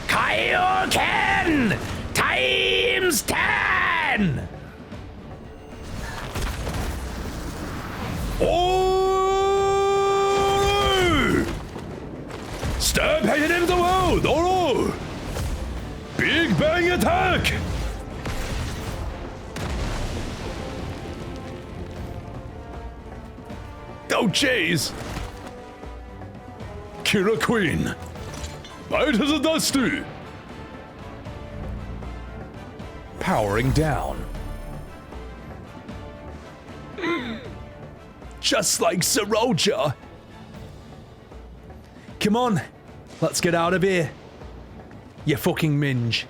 Kaioken! Times 10!
Oh! Star Platinum the world! Oro! Big Bang Attack! Oh, jeez! Kira Queen! Bite as a dusty! Powering down.
Just like Saroja.
Come on, let's get out of here. You fucking minge.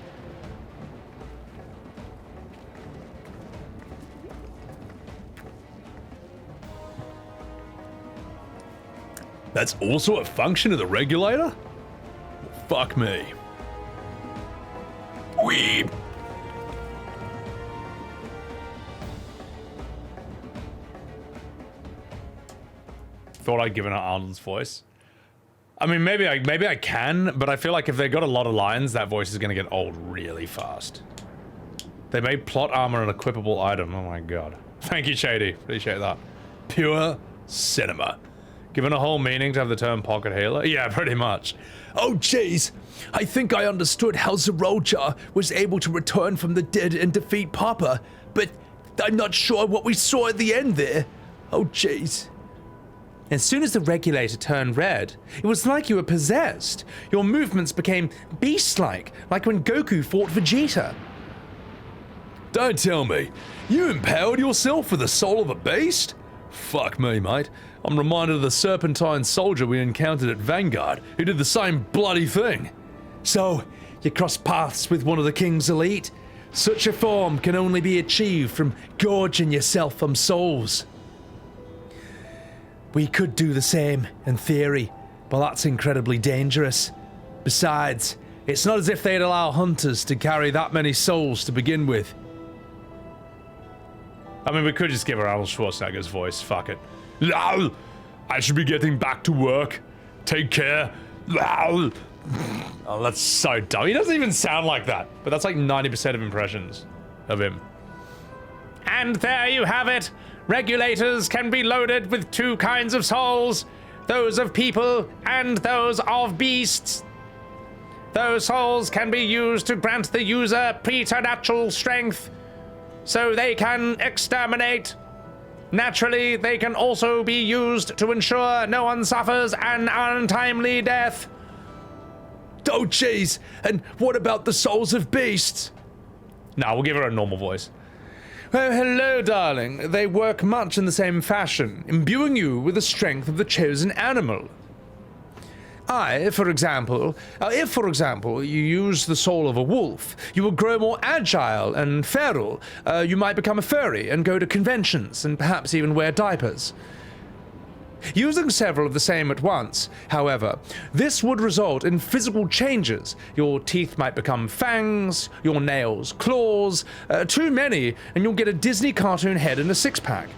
That's also a function of the regulator? Fuck me.
Weep.
Thought I'd given her Arnold's voice. I mean, maybe I can, but I feel like if they got a lot of lines, that voice is gonna get old really fast. They made plot armor an equipable item. Oh my god. Thank you, Shady. Appreciate that. Pure cinema. Given a whole meaning to have the term pocket healer? Yeah, pretty much.
Oh jeez, I think I understood how Zeroja was able to return from the dead and defeat Papa, but I'm not sure what we saw at the end there. Oh jeez.
As soon as the regulator turned red, it was like you were possessed. Your movements became beast-like, like when Goku fought Vegeta.
Don't tell me, you empowered yourself with the soul of a beast? Fuck me, mate. I'm reminded of the serpentine soldier we encountered at Vanguard, who did the same bloody thing.
So, you crossed paths with one of the King's elite? Such a form can only be achieved from gorging yourself from souls. We could do the same, in theory, but that's incredibly dangerous. Besides, it's not as if they'd allow hunters to carry that many souls to begin with.
I mean, we could just give her Arnold Schwarzenegger's voice. Fuck it. Lol. I should be getting back to work. Take care. Lol. Oh, that's so dumb. He doesn't even sound like that. But that's like 90% of impressions of him.
And there you have it. Regulators can be loaded with two kinds of souls, those of people and those of beasts. Those souls can be used to grant the user preternatural strength, so they can exterminate. Naturally, they can also be used to ensure no one suffers an untimely death.
Oh jeez, and what about the souls of beasts?
Nah, we'll give her a normal voice.
Well, hello, darling. They work much in the same fashion, imbuing you with the strength of the chosen animal. If, for example, you use the soul of a wolf, you will grow more agile and feral. You might become a furry and go to conventions and perhaps even wear diapers. Using several of the same at once, however, this would result in physical changes. Your teeth might become fangs, your nails claws, too many, and you'll get a Disney cartoon head and a six-pack.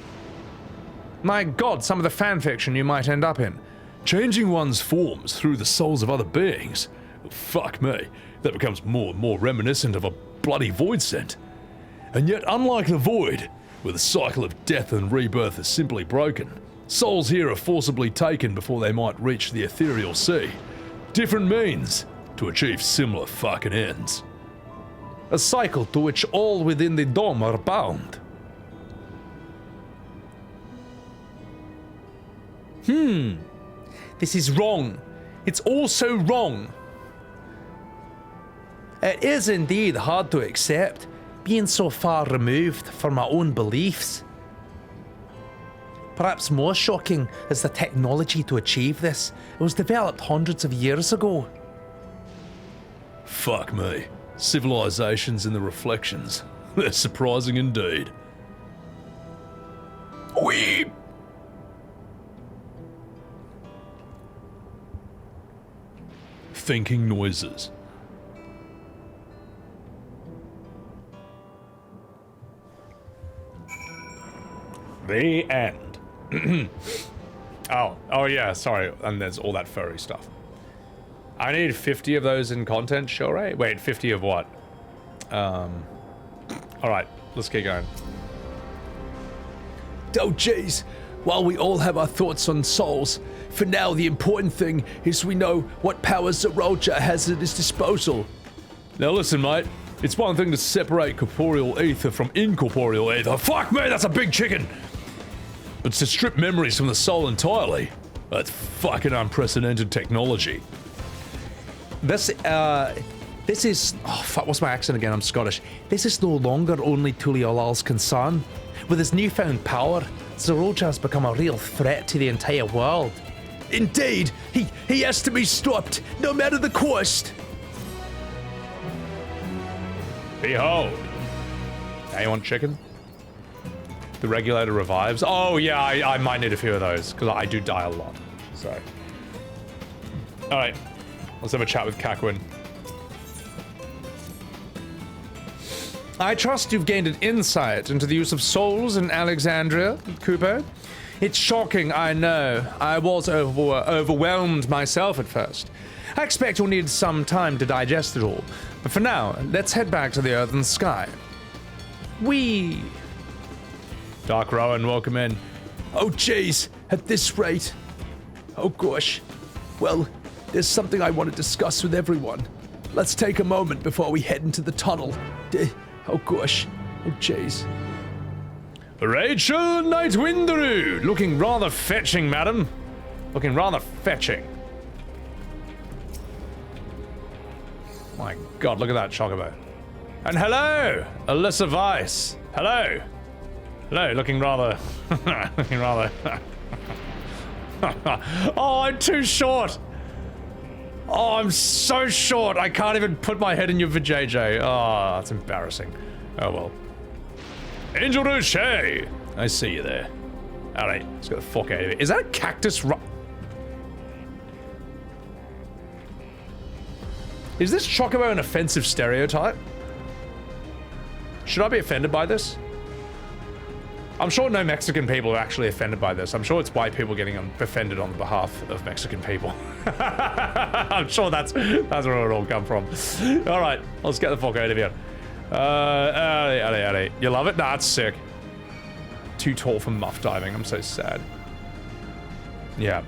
My god, some of the fanfiction you might end up in.
Changing one's forms through the souls of other beings? Fuck me, that becomes more and more reminiscent of a bloody void scent. And yet, unlike the void, where the cycle of death and rebirth is simply broken, souls here are forcibly taken before they might reach the ethereal sea. Different means to achieve similar fucking ends.
A cycle to which all within the dome are bound. This is wrong. It's also wrong. It is indeed hard to accept, being so far removed from my own beliefs. Perhaps more shocking is the technology to achieve this. It was developed hundreds of years ago.
Fuck me. Civilizations and the reflections. They're surprising indeed. Weep. Thinking noises.
The end. Oh yeah, sorry. And there's all that furry stuff. I need 50 of those in content, sure, right? Wait, 50 of what? Alright, let's keep going.
Oh jeez, while we all have our thoughts on souls, for now the important thing is we know what powers Zeroja has at his disposal. Now listen, mate, it's one thing to separate corporeal ether from incorporeal ether. Fuck me, that's a big chicken! But to strip memories from the soul entirely, that's fucking unprecedented technology.
This is... Oh, fuck, what's my accent again? I'm Scottish. This is no longer only Tulialal's concern. With his newfound power, Zeroja has become a real threat to the entire world.
Indeed, he has to be stopped, no matter the cost.
Behold. Now you want chicken? The regulator revives. Oh yeah, I might need a few of those, because I do die a lot, so. Alright, let's have a chat with Kakwin.
I trust you've gained an insight into the use of souls in Alexandria, Cooper. It's shocking, I know. I was overwhelmed myself at first. I expect you'll need some time to digest it all. But for now, let's head back to the Earth and Sky.
Dark Rowan, welcome in.
Oh, jeez, at this rate. Oh, gosh. Well, there's something I want to discuss with everyone. Let's take a moment before we head into the tunnel. Oh, gosh. Oh, jeez.
Rachel Nightwindaroo, looking rather fetching, madam. Looking rather fetching. My God, look at that chocobo. And hello, Alyssa Weiss. Hello. Hello, looking rather... looking rather... Oh, I'm too short. Oh, I'm so short. I can't even put my head in your vajayjay. Oh, that's embarrassing. Oh, well. Angel Roche. I see you there. All right, let's get the fuck out of here. Is that a cactus? Is this chocobo an offensive stereotype? Should I be offended by this? I'm sure no Mexican people are actually offended by this. I'm sure it's white people getting offended on behalf of Mexican people. I'm sure that's where it all come from. All right, let's get the fuck out of here. You love it? Nah, it's sick. Too tall for muff diving. I'm so sad. Yeah.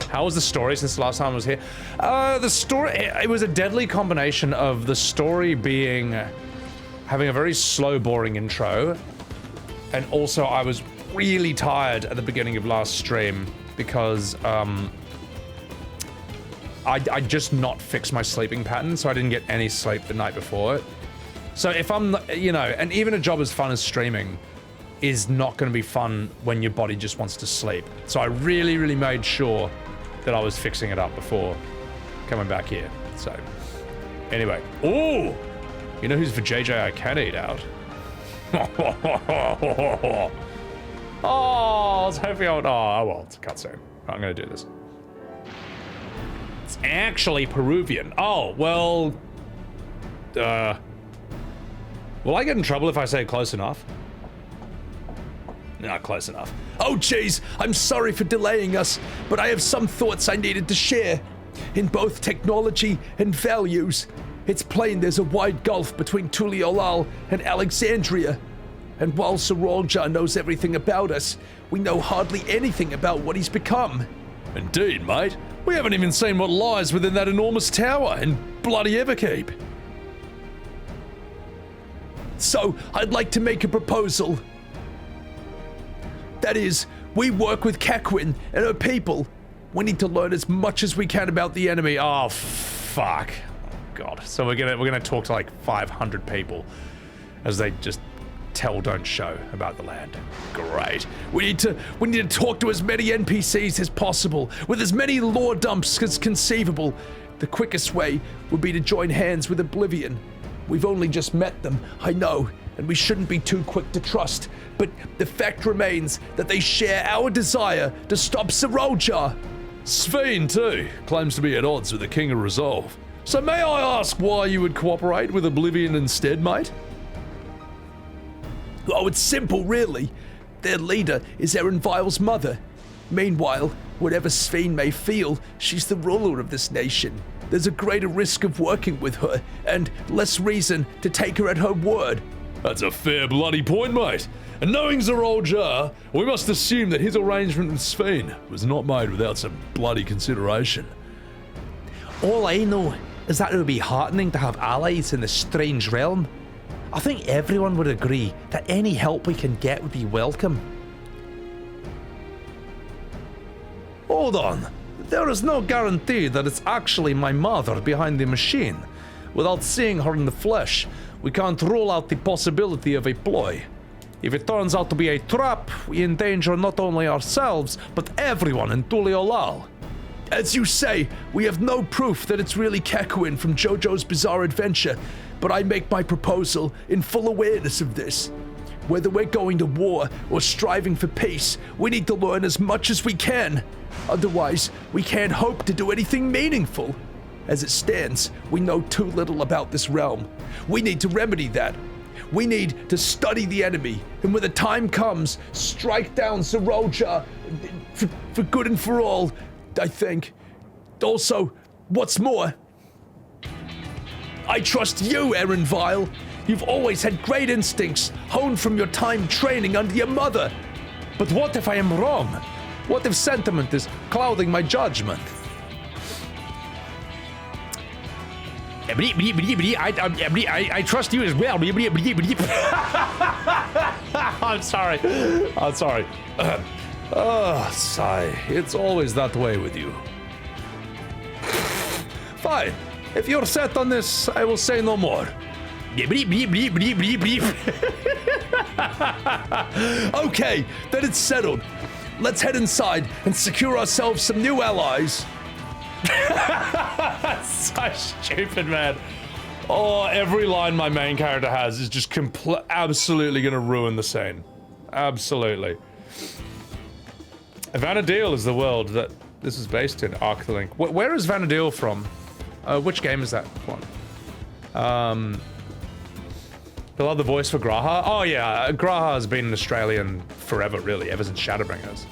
How was the story since the last time I was here? The story, it was a deadly combination of the story being, having a very slow, boring intro, and also I was really tired at the beginning of last stream because I just not fixed my sleeping pattern, so I didn't get any sleep the night before. So if I'm, you know, and even a job as fun as streaming is not going to be fun when your body just wants to sleep. So I really, really made sure that I was fixing it up before coming back here. So anyway, oh, you know whose vajayjay I can eat out? Oh, I was hoping I would. Oh, well, it's a cutscene. I'm gonna do this. It's actually Peruvian. Oh, well. Will I get in trouble if I say close enough? Not close enough.
Oh, jeez, I'm sorry for delaying us, but I have some thoughts I needed to share. In both technology and values, it's plain there's a wide gulf between Tuliolal and Alexandria. And while Sarolja knows everything about us, we know hardly anything about what he's become.
Indeed, mate. We haven't even seen what lies within that enormous tower in bloody Everkeep.
So, I'd like to make a proposal. That is, we work with Kekwin and her people. We need to learn as much as we can about the enemy.
Oh, fuck. Oh, God. So we're gonna talk to like 500 people as they just tell, don't show about the land.
Great. We need to talk to as many NPCs as possible, with as many lore dumps as conceivable. The quickest way would be to join hands with Oblivion. We've only just met them, I know, and we shouldn't be too quick to trust, but the fact remains that they share our desire to stop Sarolja.
Sphene, too, claims to be at odds with the King of Resolve. So may I ask why you would cooperate with Oblivion instead, mate?
Oh, it's simple, really. Their leader is Erenvile's mother. Meanwhile, whatever Sphene may feel, she's the ruler of this nation. There's a greater risk of working with her, and less reason to take her at her word.
That's a fair bloody point, mate. And knowing Sarolja, we must assume that his arrangement with Sphene was not made without some bloody consideration.
All I know is that it would be heartening to have allies in this strange realm. I think everyone would agree that any help we can get would be welcome.
Hold on. There is no guarantee that it's actually my mother behind the machine. Without seeing her in the flesh, we can't rule out the possibility of a ploy. If it turns out to be a trap, we endanger not only ourselves, but everyone in Tuliolal.
As you say, we have no proof that it's really Kekwin from JoJo's Bizarre Adventure, but I make my proposal in full awareness of this. Whether we're going to war or striving for peace, we need to learn as much as we can. Otherwise, we can't hope to do anything meaningful. As it stands, we know too little about this realm. We need to remedy that. We need to study the enemy, and when the time comes, strike down Seroja for good and for all, I think. Also, what's more, I trust you, Aaron Vile. You've always had great instincts, honed from your time training under your mother.
But what if I am wrong? What if sentiment is clouding my judgment?
I trust you as well.
I'm sorry. I'm sorry.
Sigh. It's always that way with you. Fine. If you're set on this, I will say no more.
Okay, then it's settled. Let's head inside and secure ourselves some new allies.
So stupid, man. Oh, every line my main character has is just absolutely gonna ruin the scene. Absolutely. Vanadil is the world that this is based in, Arc the Link. Where is Vanadil from? Which game is that one? They love the voice for Graha. Oh yeah, Graha has been an Australian forever, really, ever since Shadowbringers.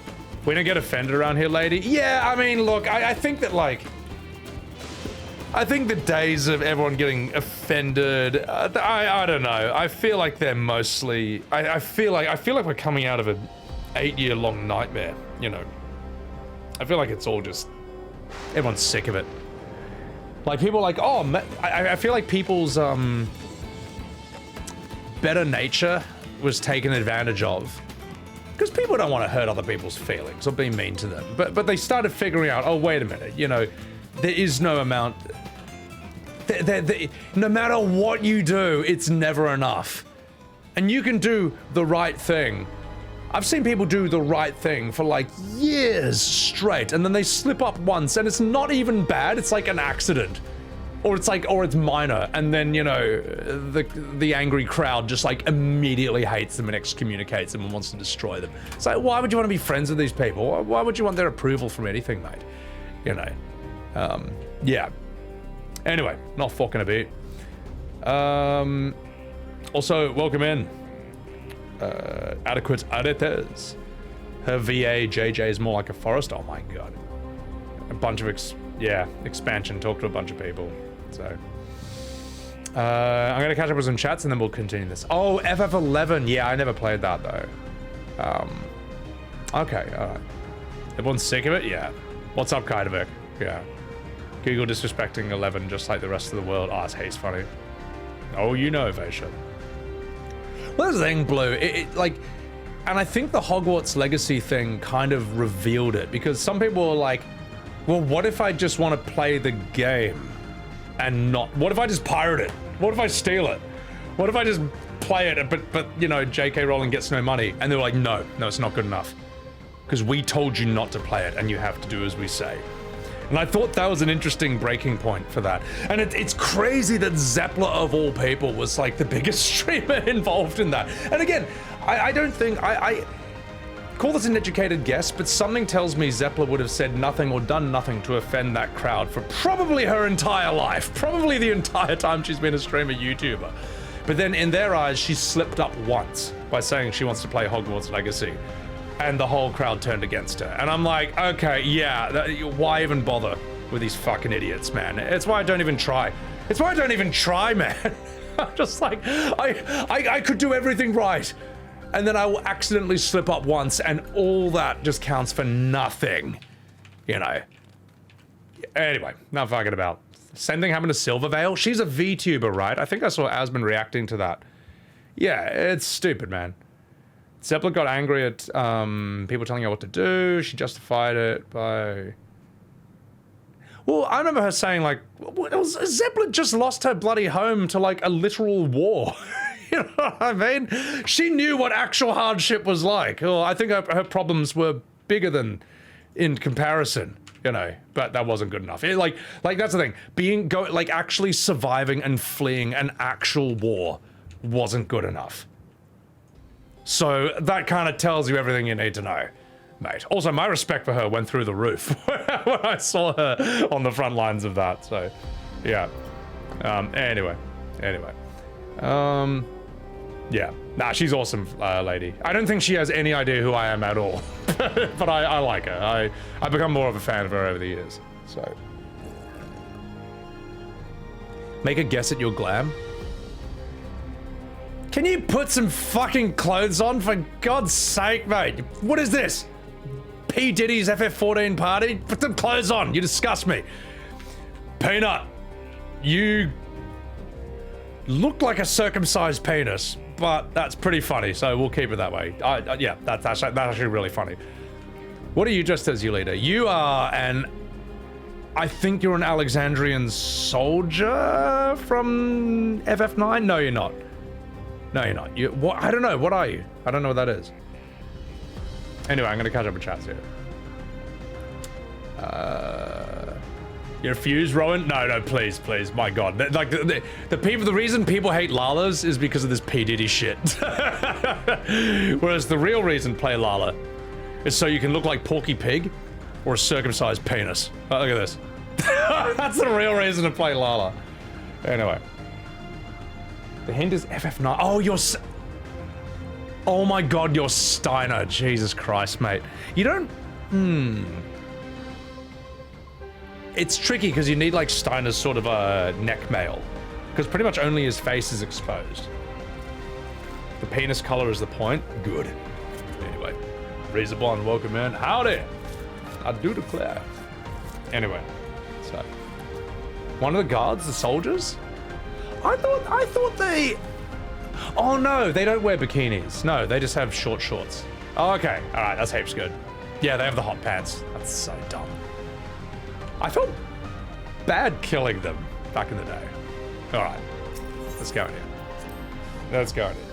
We don't get offended around here, lady. Yeah, I mean, look, I think that, like, I think the days of everyone getting offended, I don't know. I feel like they're mostly, I feel like we're coming out of an 8-year-long nightmare, you know. I feel like it's all just, everyone's sick of it. Like, people are like, oh, I feel like people's, better nature was taken advantage of. Because people don't want to hurt other people's feelings or be mean to them. But they started figuring out, oh, wait a minute, you know, there is no amount... no matter what you do, it's never enough. And you can do the right thing. I've seen people do the right thing for like years straight, and then they slip up once, and it's not even bad, it's like an accident. Or it's minor, and then, you know, the angry crowd just like immediately hates them and excommunicates them and wants to destroy them. It's like, why would you want to be friends with these people? Why would you want their approval from anything, mate? You know, yeah. Anyway, not fucking a bit. Also, welcome in. Adequate editors. Her VA JJ is more like a forest. Oh my god. A bunch of expansion. Talk to a bunch of people. So, I'm gonna catch up with some chats and then we'll continue this. Oh, FF11. Yeah, I never played that though. Okay, alright. Everyone's sick of it? Yeah. What's up, Kaidavik? Yeah. Google disrespecting 11 just like the rest of the world. Oh, he's funny. Oh, you know, Vasia. Well, that's the thing, Blue. Like, and I think the Hogwarts Legacy thing kind of revealed it, because some people are like, well, what if I just want to play the game and not... What if I just pirate it? What if I steal it? What if I just play it, but you know, J.K. Rowling gets no money? And they were like, no, it's not good enough. Because we told you not to play it, and you have to do as we say. And I thought that was an interesting breaking point for that. And it's crazy that Zeppler, of all people, was like the biggest streamer involved in that. And again, I don't think... I call this an educated guess, but something tells me Zeppler would have said nothing or done nothing to offend that crowd for probably her entire life. Probably the entire time she's been a streamer YouTuber. But then in their eyes, she slipped up once by saying she wants to play Hogwarts Legacy. And the whole crowd turned against her. And I'm like, okay, yeah, why even bother with these fucking idiots, man? It's why I don't even try. It's why I don't even try, man. I'm just like, I could do everything right. And then I will accidentally slip up once, and all that just counts for nothing. You know. Anyway, not fucking about. Same thing happened to Silvervale. She's a VTuber, right? I think I saw Asmund reacting to that. Yeah, it's stupid, man. Zeppler got angry at people telling her what to do. She justified it by... Well, I remember her saying, like, Zeppler just lost her bloody home to, like, a literal war. You know what I mean? She knew what actual hardship was like. Oh, I think her problems were bigger than in comparison, you know, but that wasn't good enough. Like that's the thing. Actually surviving and fleeing an actual war wasn't good enough. So that kind of tells you everything you need to know, mate. Also, my respect for her went through the roof when I saw her on the front lines of that. So, yeah. Anyway. Yeah. Nah, she's awesome, lady. I don't think she has any idea who I am at all. But I like her. I've become more of a fan of her over the years. So. Make a guess at your glam. Can you put some fucking clothes on, for God's sake, mate? What is this? P. Diddy's FF14 party? Put some clothes on. You disgust me. Peanut, you look like a circumcised penis, but that's pretty funny, so we'll keep it that way. Yeah, that's actually really funny. What are you dressed as, you leader? You are I think you're an Alexandrian soldier from FF9? No, you're not. No, you're not. What? I don't know. What are you? I don't know what that is. Anyway, I'm gonna catch up with chats here. You're fused, Rowan? No, please. My God. Like, the reason people hate Lalas is because of this P. Diddy shit. Whereas the real reason to play Lala is so you can look like Porky Pig or a circumcised penis. Oh, look at this. That's the real reason to play Lala. Anyway. The hint is FF9. Oh, you're... Oh my God, you're Steiner. Jesus Christ, mate. You don't... It's tricky because you need like Steiner's sort of a neck mail. Because pretty much only his face is exposed. The penis color is the point. Good. Anyway. Razor Blonde, welcome in. Howdy! I do declare. Anyway. So. One of the guards, the soldiers? I thought they... Oh no, they don't wear bikinis. No, they just have short shorts. Oh, okay, all right, that's heaps good. Yeah, they have the hot pants. That's so dumb. I felt bad killing them back in the day. All right, let's go in here. Let's go in here.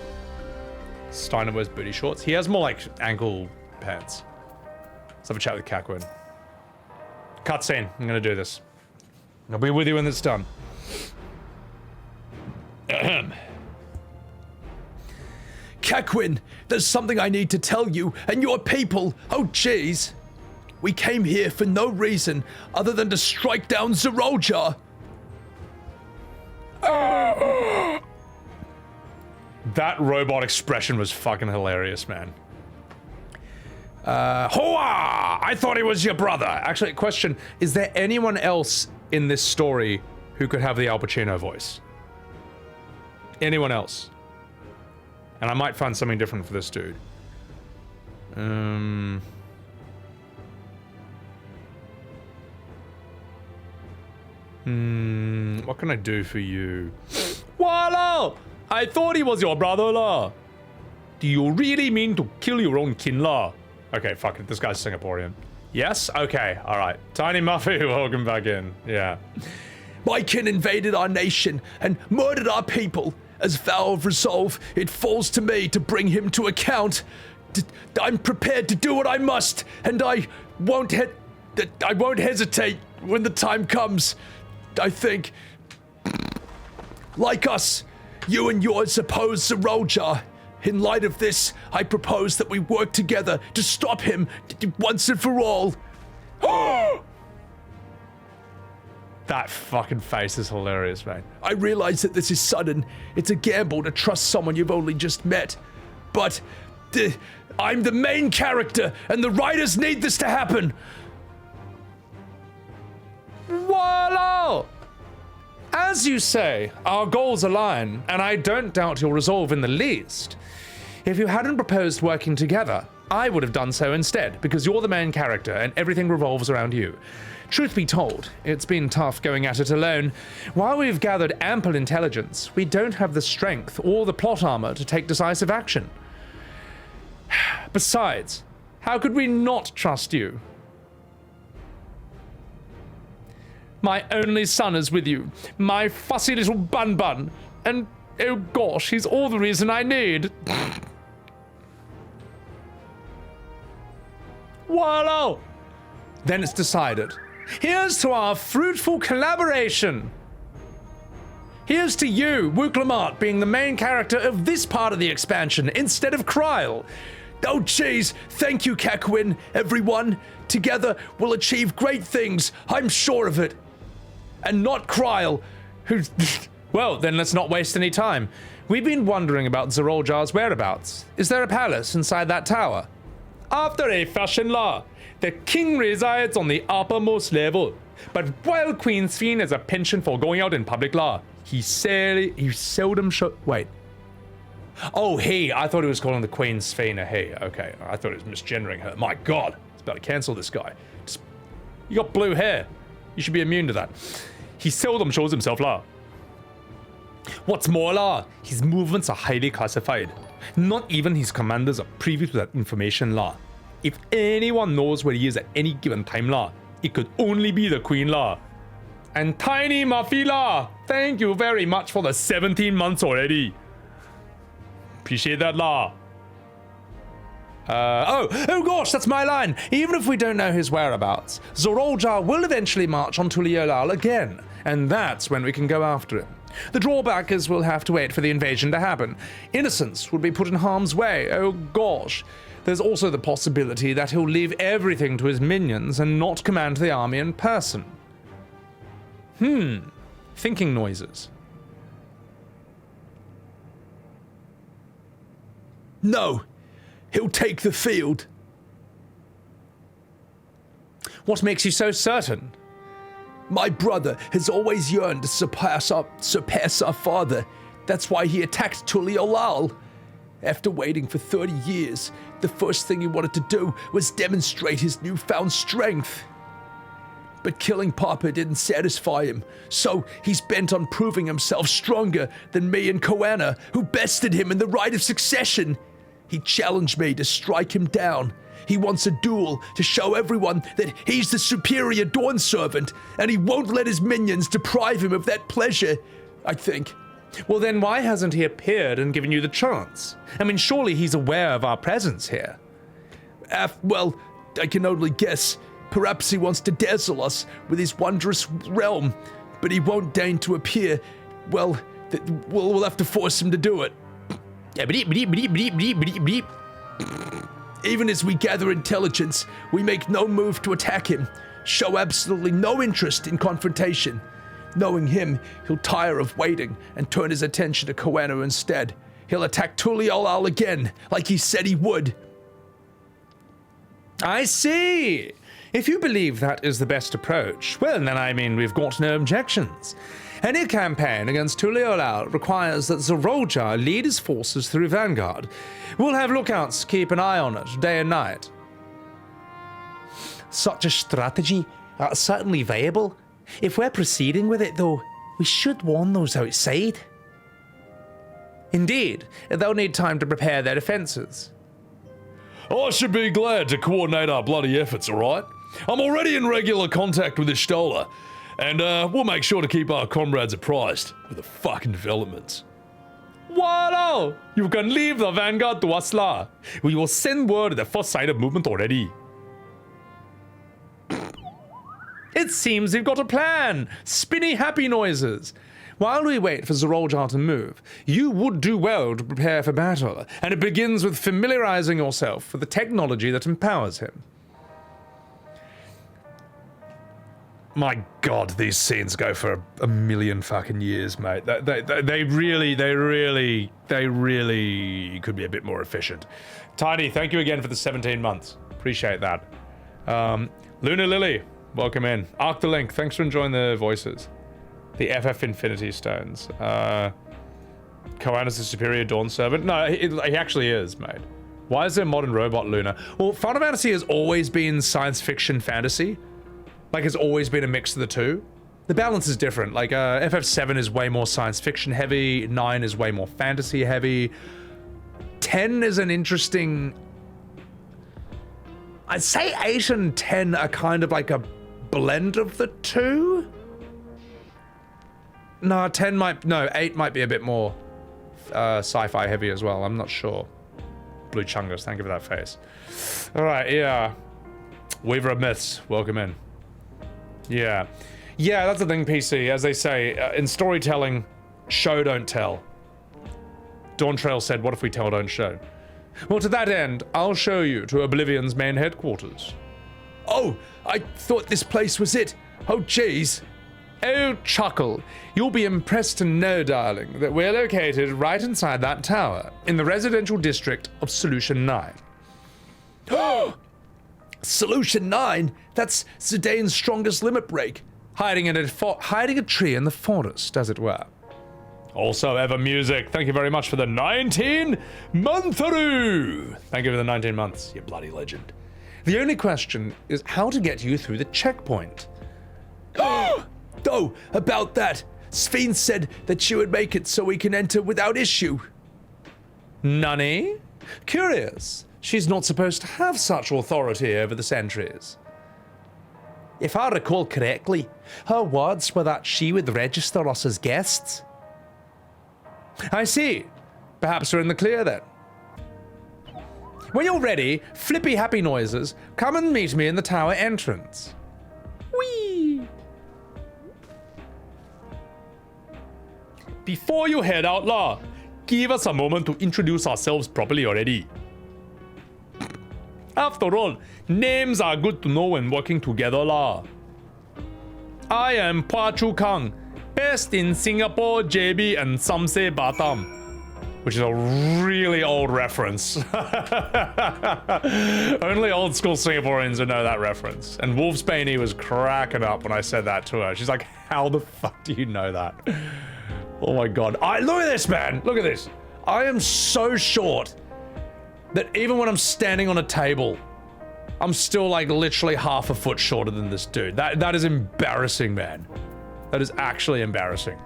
Steiner wears booty shorts. He has more like ankle pants. Let's have a chat with Caquin. Cutscene, I'm gonna do this. I'll be with you when it's done.
Caquin, there's something I need to tell you and your people. Oh, jeez. We came here for no reason other than to strike down Zeroja.
That robot expression was fucking hilarious, man. Hoa! I thought he was your brother. Actually, question, is there anyone else in this story who could have the Al Pacino voice? Anyone else? And I might find something different for this dude. What can I do for you? Voila! I thought he was your brother-in-law. Do you really mean to kill your own kin-law? Okay, fuck it. This guy's Singaporean. Yes? Okay, alright. Tiny Muffy, welcome back in. Yeah.
My kin invaded our nation and murdered our people. As vow of resolve, it falls to me to bring him to account. I'm prepared to do what I must, and I won't hesitate when the time comes. I think, like us, you and yours oppose Zeroja. In light of this, I propose that we work together to stop him once and for all.
That fucking face is hilarious, man.
I realize that this is sudden. It's a gamble to trust someone you've only just met. But I'm the main character, and the writers need this to happen.
Voila! As you say, our goals align, and I don't doubt your resolve in the least. If you hadn't proposed working together, I would have done so instead, because you're the main character and everything revolves around you. Truth be told, it's been tough going at it alone. While we've gathered ample intelligence, we don't have the strength or the plot armor to take decisive action. Besides, how could we not trust you? My only son is with you, my fussy little bun-bun, and oh gosh, he's all the reason I need. Voila! Then it's decided. Here's to our fruitful collaboration. Here's to you, Wuk Lamat, being the main character of this part of the expansion instead of Krile.
Oh, jeez. Thank you, Caquin, everyone. Together, we'll achieve great things. I'm sure of it. And not Krile, who
Well, then let's not waste any time. We've been wondering about Zeroljar's whereabouts. Is there a palace inside that tower? After a fashion law, the king resides on the uppermost level. But while Queen's Fiend has a penchant for going out in public law, he seldom wait. Oh, he. I thought he was calling the Queen's Fiend a he. Okay, I thought he was misgendering her. My God, it's about to cancel this guy. You got blue hair. You should be immune to that. He seldom shows himself law. What's more law, his movements are highly classified. Not even his commanders are privy to that information law. If anyone knows where he is at any given time law, it could only be the Queen law. And Tiny Muffy law, thank you very much for the 17 months already. Appreciate that law. Oh gosh, that's my line. Even if we don't know his whereabouts, Zeroljar will eventually march on Tuliolal again, and that's when we can go after him. The drawback is we'll have to wait for the invasion to happen. Innocents would be put in harm's way. Oh gosh. There's also the possibility that he'll leave everything to his minions and not command the army in person. Thinking noises.
No, he'll take the field.
What makes you so certain?
My brother has always yearned to surpass our father. That's why he attacked Tuliolal. After waiting for 30 years, the first thing he wanted to do was demonstrate his newfound strength. But killing Papa didn't satisfy him, so he's bent on proving himself stronger than me and Koana, who bested him in the right of succession. He challenged me to strike him down. He wants a duel to show everyone that he's the superior Dawnservant, and he won't let his minions deprive him of that pleasure, I think.
Well, then why hasn't he appeared and given you the chance? I mean, surely he's aware of our presence here.
Well, I can only guess. Perhaps he wants to dazzle us with his wondrous realm, but he won't deign to appear. Well, we'll have to force him to do it. Even as we gather intelligence, we make no move to attack him, show absolutely no interest in confrontation. Knowing him, he'll tire of waiting and turn his attention to Koana instead. He'll attack Tuliolal again, like he said he would.
I see. If you believe that is the best approach, well, then I mean we've got no objections. Any campaign against Tuliolal requires that Zeroljar lead his forces through Vanguard. We'll have lookouts keep an eye on it day and night. Such a strategy certainly viable. If we're proceeding with it, though, we should warn those outside. Indeed, they'll need time to prepare their defenses.
I should be glad to coordinate our bloody efforts, alright? I'm already in regular contact with Ishtola, and we'll make sure to keep our comrades apprised with the fucking developments. Wallo! You can leave the Vanguard to us, lah. We will send word of the first sight of movement already.
It seems we've got a plan. Spinny happy noises. While we wait for Zeroljar to move, you would do well to prepare for battle, and it begins with familiarizing yourself with the technology that empowers him.
My God, these scenes go for a million fucking years, mate. They really could be a bit more efficient. Tiny, thank you again for the 17 months. Appreciate that. Luna Lily, welcome in. Arc the Link, thanks for enjoying the voices. The FF Infinity Stones. Koana's the superior Dawnservant? No, he actually is, mate. Why is there modern robot Luna? Well, Final Fantasy has always been science fiction fantasy. Like, it's always been a mix of the two. The balance is different. Like, FF7 is way more science fiction heavy. 9 is way more fantasy heavy. 10 is an interesting... I'd say 8 and 10 are kind of like a blend of the two. No, 8 might be a bit more sci-fi heavy as well. I'm not sure. Blue Chungus, thank you for that face. All right, yeah. Weaver of Myths, welcome in. Yeah, that's the thing, PC. As they say, in storytelling, show don't tell. Dawntrail said, what if we tell don't show? Well, to that end, I'll show you to Oblivion's main headquarters.
Oh, I thought this place was it. Oh, jeez.
Oh, Chuckle, you'll be impressed to know, darling, that we're located right inside that tower, in the residential district of Solution 9.
Solution 9? That's Zidane's strongest limit break.
Hiding a tree in the forest, as it were.
Also, Ever Music, thank you very much for the 19 month-a-roo. Thank you for the 19 months, you bloody legend.
The only question is how to get you through the checkpoint.
Oh, about that. Sphene said that she would make it so we can enter without issue.
Nunny? Curious. She's not supposed to have such authority over the sentries. If I recall correctly, her words were that she would register us as guests. I see. Perhaps we're in the clear then. When you're ready, flippy happy noises, come and meet me in the tower entrance. Whee!
Before you head out, La, give us a moment to introduce ourselves properly already. After all, names are good to know when working together, La. I am Phua Chu Kang, based in Singapore, JB, and some say Batam. Which is a really old reference. Only old school Singaporeans would know that reference. And Wolfsbane was cracking up when I said that to her. She's like, how the fuck do you know that? Oh my god. Look at this, man. Look at this. I am so short that even when I'm standing on a table, I'm still like literally half a foot shorter than this dude. That is embarrassing, man. That is actually embarrassing.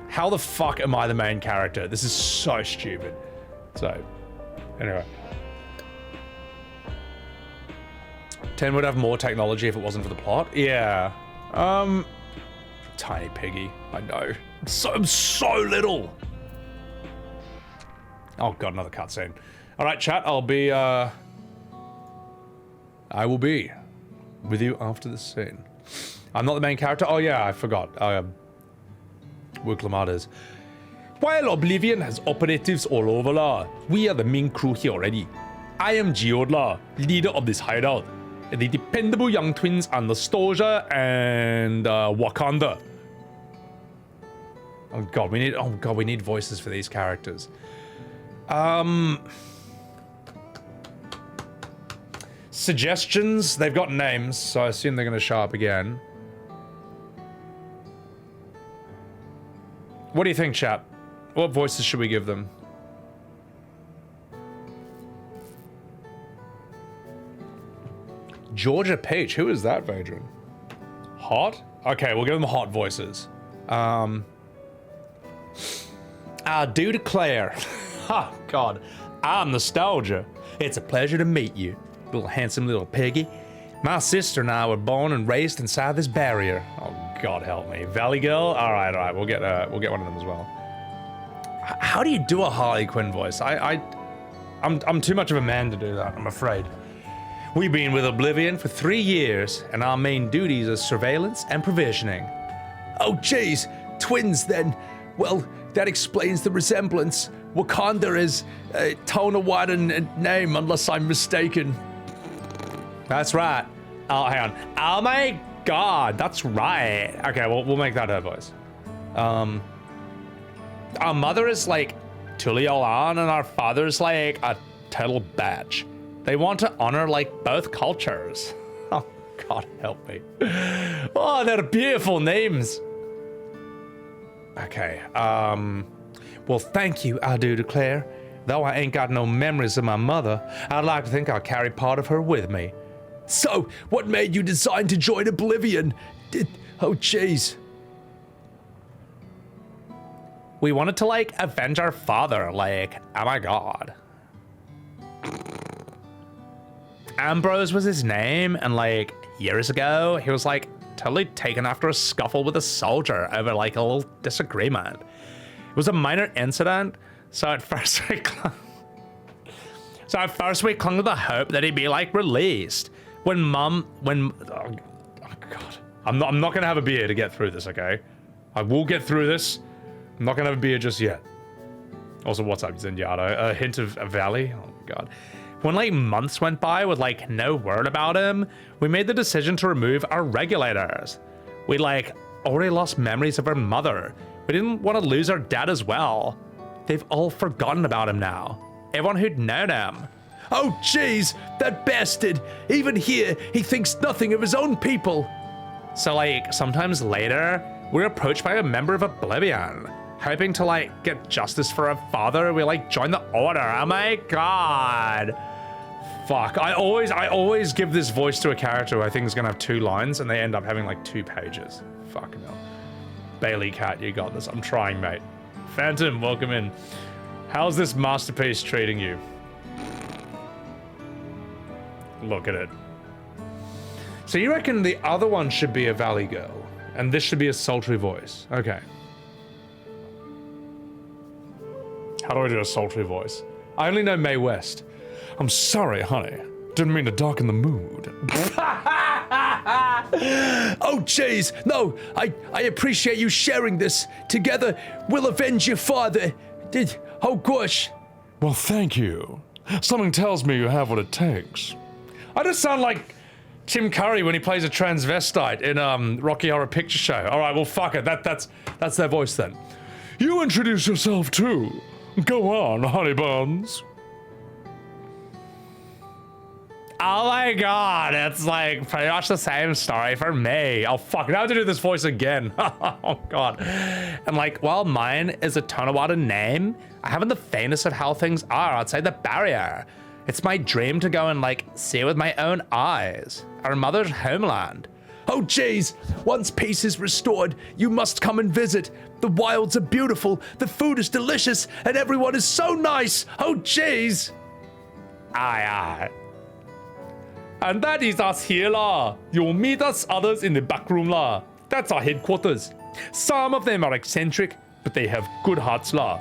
How the fuck am I the main character? This is so stupid. So, anyway. 10 would have more technology if it wasn't for the plot. Yeah. Tiny piggy. I know. I'm so little. Oh god, another cutscene. Alright, chat, I will be with you after this scene. I'm not the main character? Oh yeah, I forgot. Wuk Lamat is. While Oblivion has operatives all over, La, we are the main crew here already. I am Geode, La, leader of this hideout. The dependable young twins Anastasia and Wakanda. Oh god, we need voices for these characters. Suggestions? They've got names, so I assume they're gonna show up again. What do you think, chat? What voices should we give them? Georgia Peach, who is that, Vadran? Hot? Okay, we'll give them hot voices. I do declare. Ha, God. I'm Nostalgia. It's a pleasure to meet you, little handsome little piggy. My sister and I were born and raised inside this barrier. Oh, God help me. Valley Girl? All right. We'll get one of them as well. How do you do a Harley Quinn voice? I'm too much of a man to do that, I'm afraid. We've been with Oblivion for 3 years, and our main duties are surveillance and provisioning.
Oh, jeez. Twins, then. Well, that explains the resemblance. Wakanda is a Tona Wyden name, unless I'm mistaken.
That's right. Oh, hang on. Oh my god, that's right. Okay, we'll make that her voice. Our mother is like Tuliolan, and our father's like a turtle badge. They want to honor like both cultures. Oh, God help me. Oh, they're beautiful names. Okay, well, thank you, I do declare. Though I ain't got no memories of my mother, I'd like to think I'll carry part of her with me.
So, what made you decide to join Oblivion? Oh, jeez.
We wanted to, like, avenge our father, like, oh my god. Ambrose was his name, and, like, years ago, he was, like, totally taken after a scuffle with a soldier over, like, a little disagreement. It was a minor incident, so at first we clung to the hope that he'd be, like, released. Oh god. I'm not gonna have a beer to get through this, okay? I will get through this. I'm not gonna have a beer just yet. Also, what's up, Zenyatta? A hint of a valley? Oh god. When like months went by with like no word about him, we made the decision to remove our regulators. We like already lost memories of our mother. We didn't want to lose our dad as well. They've all forgotten about him now. Everyone who'd known him.
Oh, jeez, that bastard. Even here, he thinks nothing of his own people.
So like, sometimes later, we're approached by a member of Oblivion, hoping to like get justice for our father. We like join the order. Oh my god. Fuck. I always give this voice to a character who I think is gonna have 2 lines, and they end up having like 2 pages. Fucking hell. Bailey Cat, you got this. I'm trying, mate. Phantom, welcome in. How's this masterpiece treating you? Look at it. So you reckon the other one should be a valley girl, and this should be a sultry voice? Okay. How do I do a sultry voice? I only know Mae West. I'm sorry, honey. Didn't mean to darken the mood.
Oh, jeez. No, I appreciate you sharing this. Together, we'll avenge your father. Oh, gosh.
Well, thank you. Something tells me you have what it takes.
I just sound like Tim Curry when he plays a transvestite in Rocky Horror Picture Show. All right, well, fuck it. That's their voice then.
You introduce yourself too. Go on, honey buns.
Oh my god, it's like pretty much the same story for me. Oh fuck, now I have to do this voice again. Oh god. And like, while mine is a Tonawada name, I haven't the faintest of how things are outside the barrier. It's my dream to go and like see with my own eyes. Our mother's homeland.
Oh, jeez. Once peace is restored, you must come and visit. The wilds are beautiful, the food is delicious, and everyone is so nice. Oh, jeez.
Aye. And that is us here, lah. You'll meet us others in the back room, lah. That's our headquarters. Some of them are eccentric, but they have good hearts, lah.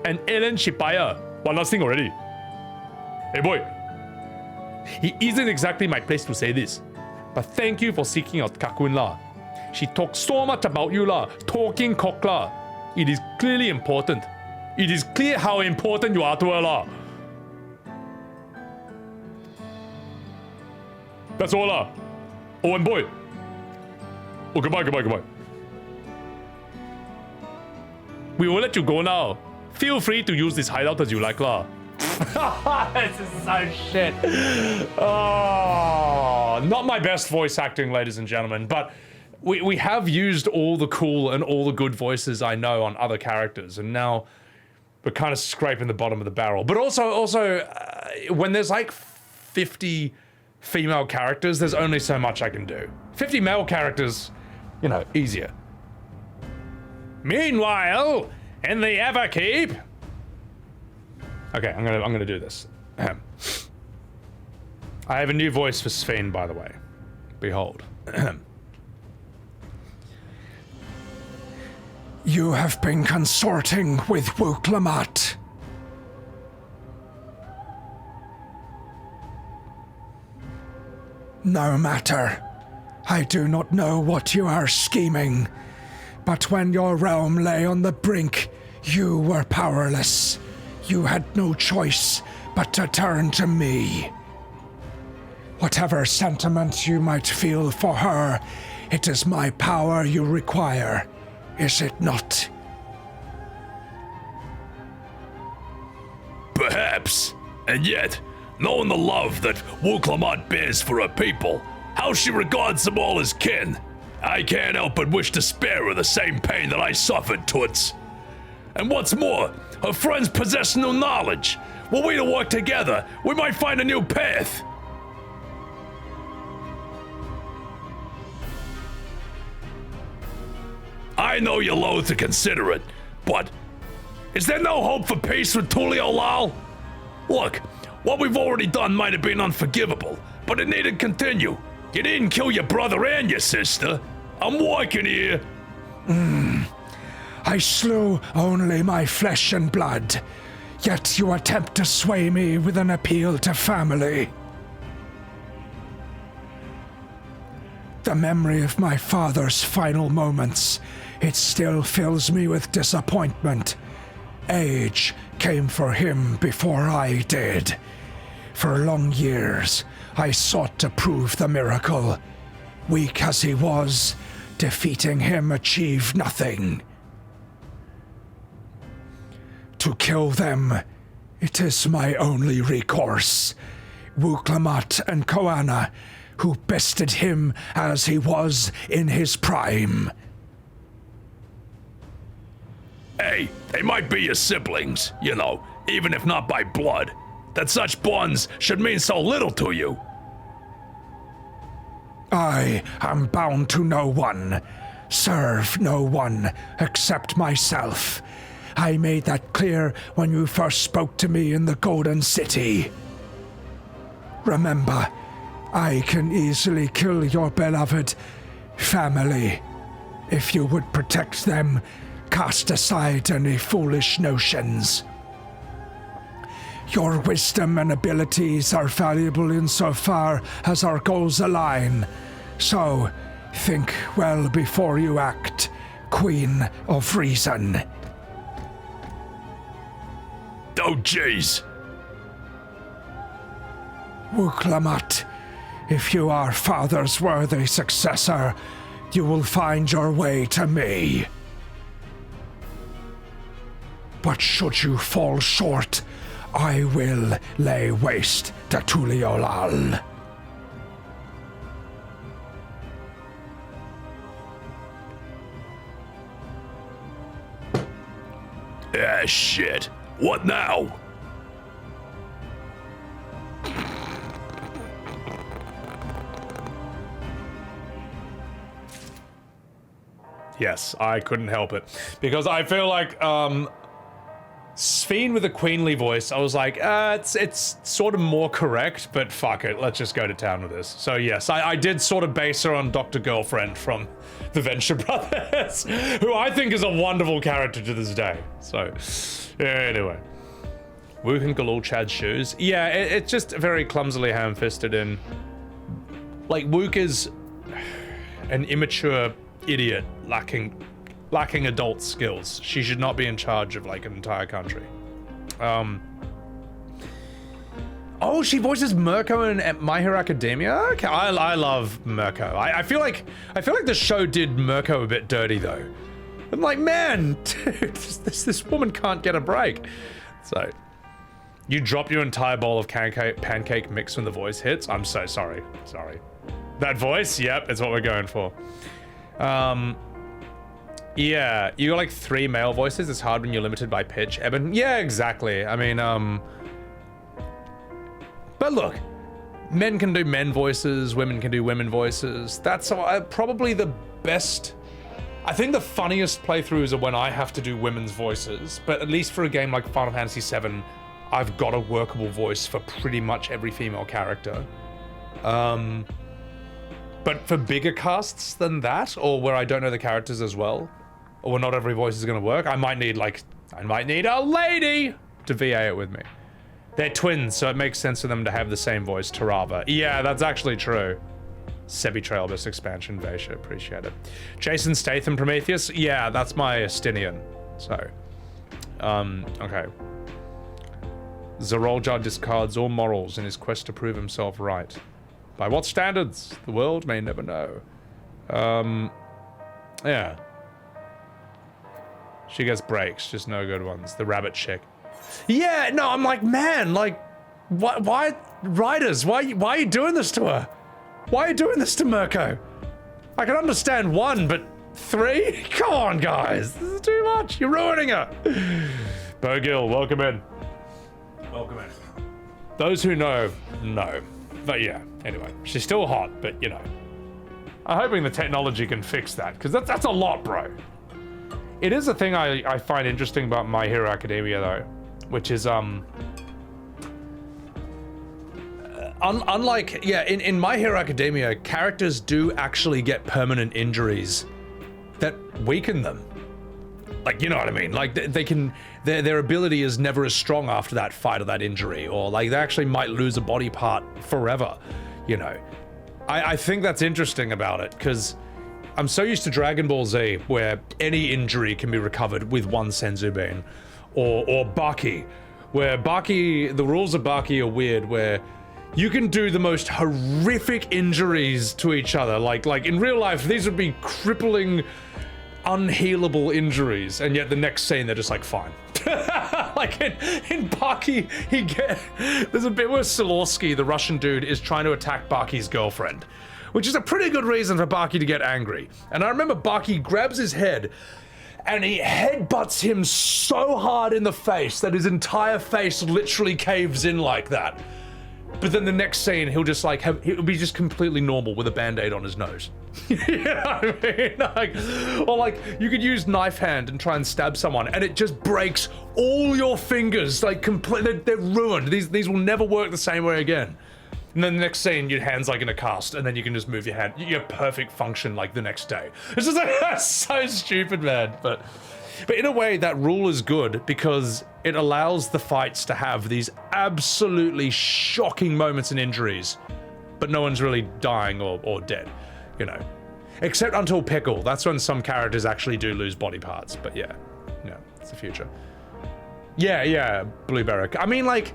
And Ellen Shipaya, one last thing already. Hey, boy. It isn't exactly my place to say this, but thank you for seeking out Kakuin, lah. She talks so much about you, lah. Talking cock, lah. It is clearly important. It is clear how important you are to her, lah. That's all, lah. Oh, and boy. Oh, goodbye. We will let you go now. Feel free to use this hideout as you like, lah. This is so shit. Oh, not my best voice acting, ladies and gentlemen, but we have used all the cool and all the good voices I know on other characters, and now we're kind of scraping the bottom of the barrel. But also, when there's like 50 female characters, there's only so much I can do. 50 male characters, you know, easier. Meanwhile, in the Everkeep. Okay, I'm gonna do this. I have a new voice for Sven, by the way. Behold.
You have been consorting with Wuk Lamat. No matter. I do not know what you are scheming, but when your realm lay on the brink, you were powerless. You had no choice but to turn to me. Whatever sentiment you might feel for her, it is my power you require, is it not?
Perhaps. And yet, knowing the love that Wuk Lamat bears for her people, how she regards them all as kin, I can't help but wish to spare her the same pain that I suffered toots. And what's more, her friends possess no knowledge. Were we to work together, we might find a new path. I know you're loath to consider it, but is there no hope for peace with Tulio Lal? Look, what we've already done might have been unforgivable, but it needn't continue. You didn't kill your brother and your sister. I'm working here.
I slew only my flesh and blood, yet you attempt to sway me with an appeal to family. The memory of my father's final moments, it still fills me with disappointment. Age came for him before I did. For long years, I sought to prove the miracle. Weak as he was, defeating him achieved nothing. To kill them, it is my only recourse. Wuk Lamat and Koana, who bested him as he was in his prime.
Hey, they might be your siblings, you know, even if not by blood. That such bonds should mean so little to you.
I am bound to no one, serve no one except myself. I made that clear when you first spoke to me in the Golden City. Remember, I can easily kill your beloved family. If you would protect them, cast aside any foolish notions. Your wisdom and abilities are valuable insofar as our goals align. So, think well before you act, Queen of Reason.
Oh, jeez.
Wuk Lamat, if you are Father's worthy successor, you will find your way to me. But should you fall short, I will lay waste to Tuliolal.
Ah, shit. What now?
Yes, I couldn't help it. Because I feel like, Sphene with a queenly voice, I was like, it's sort of more correct, but fuck it, let's just go to town with this. So yes, I did sort of base her on Dr. Girlfriend from the Venture Brothers, who I think is a wonderful character to this day. So, yeah, anyway. Wuk and Galul Chad's shoes. Yeah, it's just very clumsily ham-fisted in. Like, Wuk is an immature idiot lacking adult skills. She should not be in charge of like an entire country. Oh, she voices Mirko in My Hero Academia? Okay, I love Mirko. I feel like the show did Mirko a bit dirty though. I'm like, man, dude, this woman can't get a break. So, you drop your entire bowl of pancake mix when the voice hits? I'm so sorry. Sorry. That voice? Yep, it's what we're going for. Yeah, you got like 3 male voices. It's hard when you're limited by pitch. Eben, yeah, exactly. I mean, but look, men can do men voices, women can do women voices. That's probably the best. I think the funniest playthroughs are when I have to do women's voices, but at least for a game like Final Fantasy VII, I've got a workable voice for pretty much every female character. But for bigger casts than that, or where I don't know the characters as well, or where not every voice is gonna work, I might need a lady to VA it with me. They're twins, so it makes sense for them to have the same voice, Tarava. Yeah, that's actually true. Sebbywebz expansion, Vasha, appreciate it. Jason Statham, Prometheus, yeah, that's my Estinien. So, okay. Zaroljar discards all morals in his quest to prove himself right. By what standards? The world may never know. Yeah. She gets breaks, just no good ones. The rabbit chick. Yeah, no, I'm like, man, like, why writers, why are you doing this to her? Why are you doing this to Mirko? I can understand 1, but 3? Come on, guys, this is too much. You're ruining her. Bogil, welcome in. Welcome in. Those who know. But yeah, anyway, she's still hot, but you know. I'm hoping the technology can fix that, because that's a lot, bro. It is a thing I find interesting about My Hero Academia, though, which is, unlike, yeah, in My Hero Academia, characters do actually get permanent injuries that weaken them. Like, you know what I mean? Like, they can, their ability is never as strong after that fight or that injury, or like they actually might lose a body part forever, you know. I think that's interesting about it, because I'm so used to Dragon Ball Z, where any injury can be recovered with 1 Senzu Bean, or Baki, where Baki, the rules of Baki are weird, where you can do the most horrific injuries to each other. Like in real life, these would be crippling, unhealable injuries, and yet the next scene they're just like fine. Like in Baki, there's a bit where Silorsky, the Russian dude, is trying to attack Baki's girlfriend, which is a pretty good reason for Baki to get angry. And I remember Baki grabs his head and he headbutts him so hard in the face that his entire face literally caves in like that. But then the next scene, he'll just like he'll be just completely normal with a band-aid on his nose. You know what I mean? Like, or like you could use knife hand and try and stab someone, and it just breaks all your fingers. Like they're ruined. These will never work the same way again. And then the next scene, your hand's like in a cast, and then you can just move your hand. You have perfect function like the next day. It's just like, that's so stupid, man. But in a way, that rule is good because it allows the fights to have these absolutely shocking moments and injuries, but no one's really dying or dead, you know. Except until Pickle. That's when some characters actually do lose body parts. But yeah, it's the future. Yeah, Blueberry. I mean, like,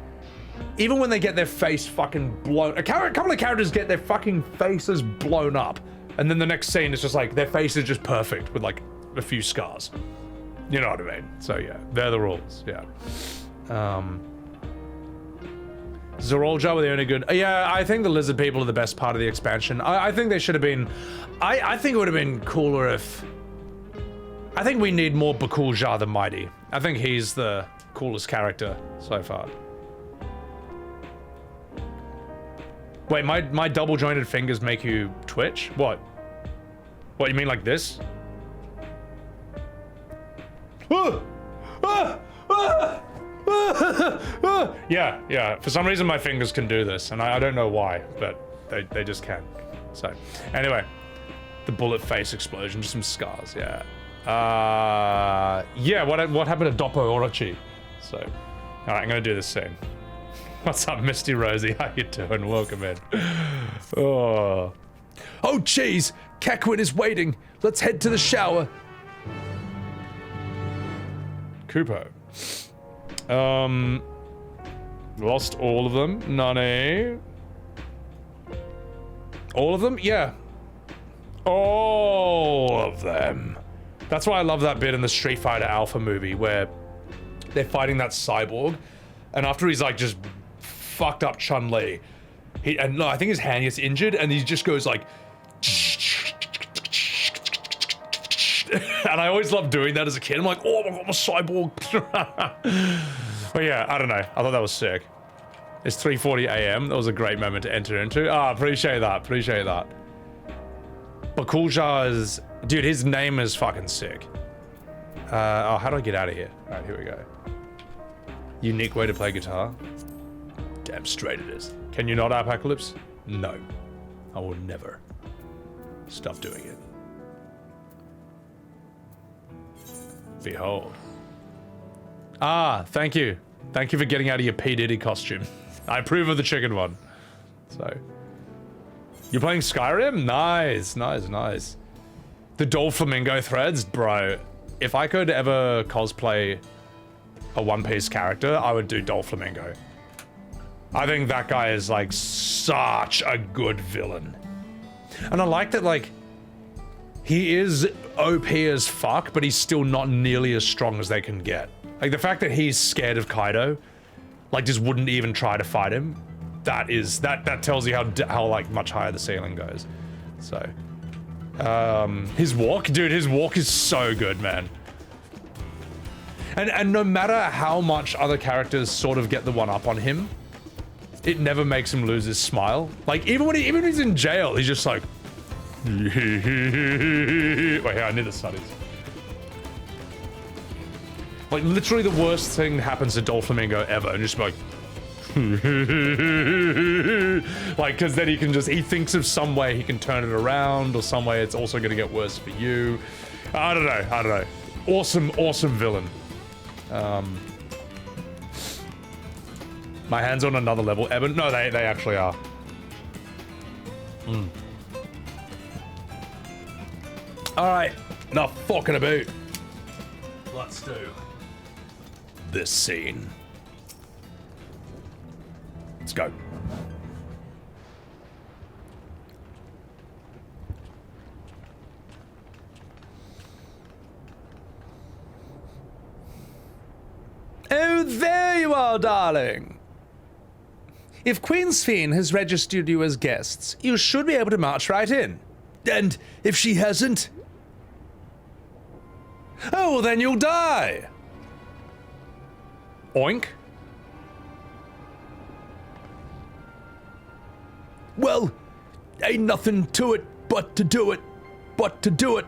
even when they get their face fucking blown, a couple of characters get their fucking faces blown up, and then the next scene is just like their face is just perfect with like a few scars. You know what I mean? So yeah, they're the rules. Yeah. Zorolja were the only good. Yeah, I think the lizard people are the best part of the expansion. I think they should have been. I think it would have been cooler if. I think we need more Bakool Jaja the Mighty. I think he's the coolest character so far. Wait, my double jointed fingers make you twitch? What? What, you mean like this? Yeah. For some reason my fingers can do this, and I don't know why, but they just can. So, anyway. The bullet face explosion, just some scars, yeah. Yeah, what happened to Doppo Orochi? So, alright, I'm gonna do this scene. What's up, Misty Rosie? How you doing? Welcome in. Oh jeez, Kekwin is waiting. Let's head to the shower. Kupo. Lost all of them. Nani. All of them? Yeah. All of them. That's why I love that bit in the Street Fighter Alpha movie where they're fighting that cyborg, and after he's like just fucked up Chun-Li, I think his hand gets injured, and he just goes like, and I always loved doing that as a kid. I'm like, oh my god, I'm a cyborg. But yeah, I don't know. I thought that was sick. It's 3:40 a.m. That was a great moment to enter into. Appreciate that. Bakool Jaja's, dude, his name is fucking sick. How do I get out of here? Alright, here we go. Unique way to play guitar? Damn straight it is. Can you not, Apocalypse? No. I will never stop doing it. Behold. Thank you. Thank you for getting out of your P. Diddy costume. I approve of the chicken one. So. You're playing Skyrim? Nice. The Doflamingo threads? Bro, if I could ever cosplay a One Piece character, I would do Doflamingo. I think that guy is like such a good villain. And I like that, like, he is OP as fuck, but he's still not nearly as strong as they can get. Like, the fact that he's scared of Kaido, like, just wouldn't even try to fight him, that tells you how like much higher the ceiling goes. So, his walk, dude, his walk is so good, man. And no matter how much other characters sort of get the one up on him, it never makes him lose his smile. Like, even when he's in jail, he's just like, wait, here, I need the studies. Like, literally the worst thing happens to Doflamingo ever, and just be like, like, because then he thinks of some way he can turn it around, or some way it's also going to get worse for you. I don't know. Awesome villain. My hand's on another level. Eben, no, they actually are. Alright, enough fucking about. Let's do this scene. Let's go.
There you are, darling. If Queen Sphene has registered you as guests, you should be able to march right in.
And if she hasn't?
Oh, well, then you'll die.
Oink.
Well, ain't nothing to it but to do it. But to do it.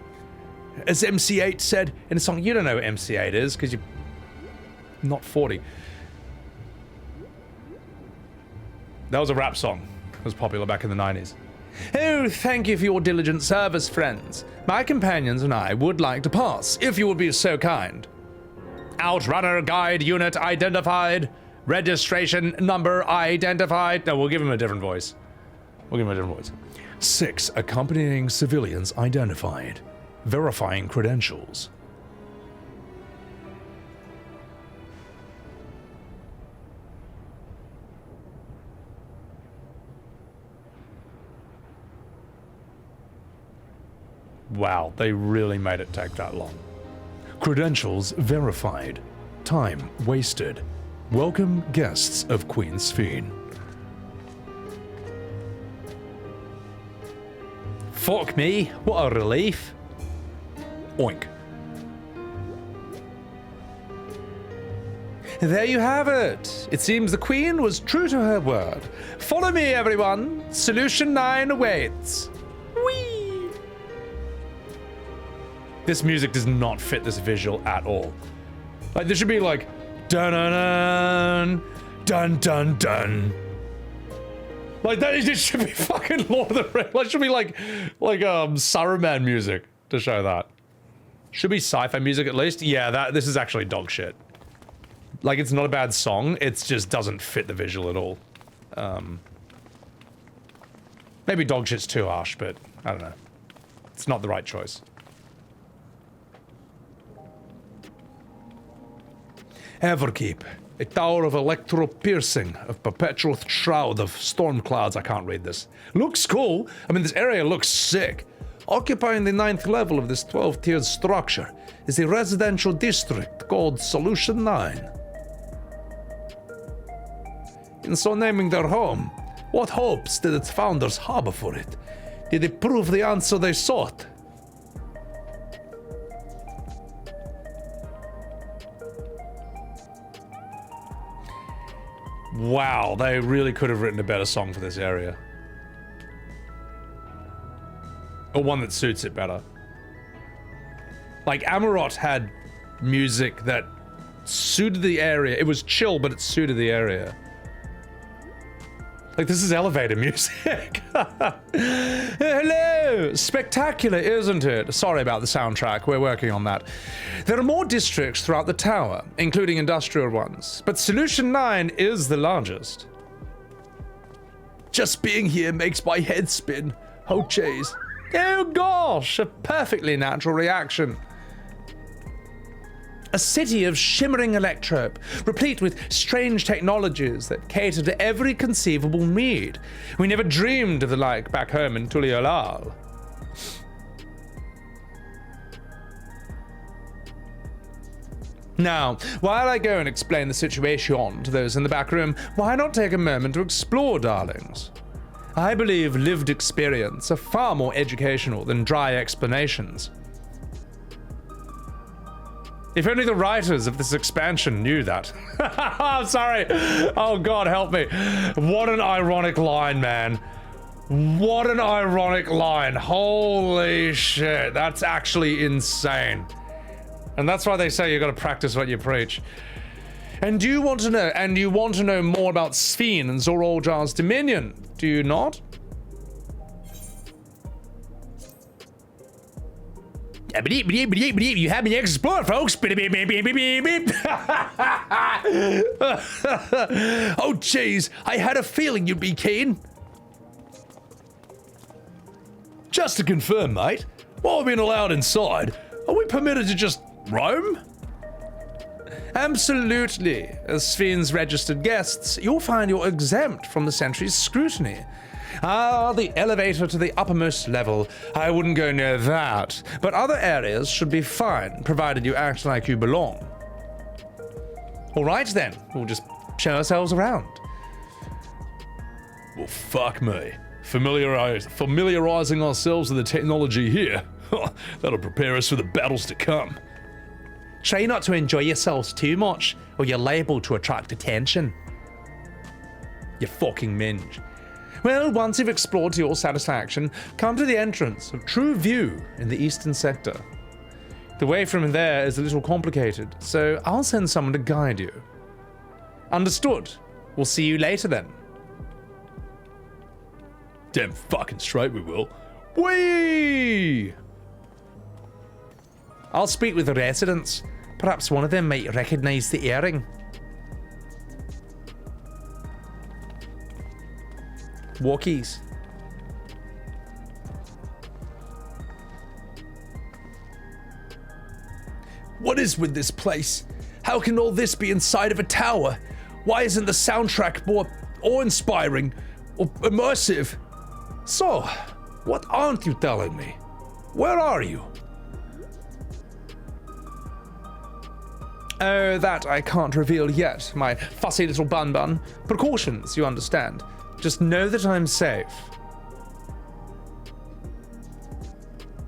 As MC8 said
In a song, you don't know what MC8 is, because you're not 40.
That was a rap song. It was popular back in the 90s.
Oh, thank you for your diligent service, friends. My companions and I would like to pass, if you would be so kind. Outrunner guide unit identified. Registration number identified.
No, we'll give him a different voice.
6 accompanying civilians identified. Verifying credentials.
Wow, they really made it take that long.
Credentials verified. Time wasted. Welcome guests of Queen Sphene. Fuck me, what a relief.
Oink.
There you have it. It seems the Queen was true to her word. Follow me, everyone. Solution 9 awaits. Whee!
This music does not fit this visual at all. Like, there should be like, dun-dun-dun, dun-dun-dun. Like, that it should be fucking Lord of the Rings. Like, it should be like Saruman music to show that. Should be sci-fi music at least. Yeah, this is actually dog shit. Like, it's not a bad song, it just doesn't fit the visual at all. Maybe dog shit's too harsh, but I don't know. It's not the right choice.
Everkeep. A tower of electro-piercing, of perpetual shroud of storm clouds. I can't read this. Looks cool. I mean, this area looks sick. Occupying the 9th level of this 12-tiered structure is a residential district called Solution 9. In so naming their home, what hopes did its founders harbor for it? Did it prove the answer they sought?
Wow, they really could have written a better song for this area. Or one that suits it better. Like, Amarot had music that suited the area. It was chill, but it suited the area. Like, this is elevator music. Hello! Spectacular, isn't it? Sorry about the soundtrack, we're working on that. There are more districts throughout the tower, including industrial ones, but Solution 9 is the largest.
just being here makes my head spin. Oh, jeez.
Oh gosh, a perfectly natural reaction. A city of shimmering electrope, replete with strange technologies that cater to every conceivable need. We never dreamed of the like back home in Tuliolal. Now, while I go and explain the situation to those in the back room, why not take a moment to explore, darlings? I believe lived experience are far more educational than dry explanations. If only the writers of this expansion knew that. I'm sorry. Oh God, help me. What an ironic line, man. What an ironic line. Holy shit, that's actually insane. And that's why they say you gotta practice what you preach. And you want to know more about Sphene and Zoroljar's dominion, do you not? You have me explore, folks. Oh, jeez, I had a feeling you'd be keen.
Just to confirm, mate, while we've been allowed inside, are we permitted to just roam?
Absolutely. As Sphene's registered guests, you'll find you're exempt from the sentry's scrutiny. Ah, the elevator to the uppermost level. I wouldn't go near that. But other areas should be fine, provided you act like you belong.
All right then, we'll just show ourselves around.
Well, fuck me. Familiarizing ourselves with the technology here. That'll prepare us for the battles to come.
Try not to enjoy yourselves too much, or you're liable to attract attention. You fucking minge. Well, once you've explored to your satisfaction, come to the entrance of True View in the eastern sector. The way from there is a little complicated, so I'll send someone to guide you. Understood. We'll see you later then.
Damn fucking straight we will.
Whee! I'll speak with the residents. Perhaps one of them might recognize the earring. Walkies.
What is with this place? How can all this be inside of a tower? Why isn't the soundtrack more awe-inspiring or immersive?
So, what aren't you telling me? Where are you?
Oh, that I can't reveal yet, my fussy little bun-bun. Precautions, you understand. Just know that I'm safe.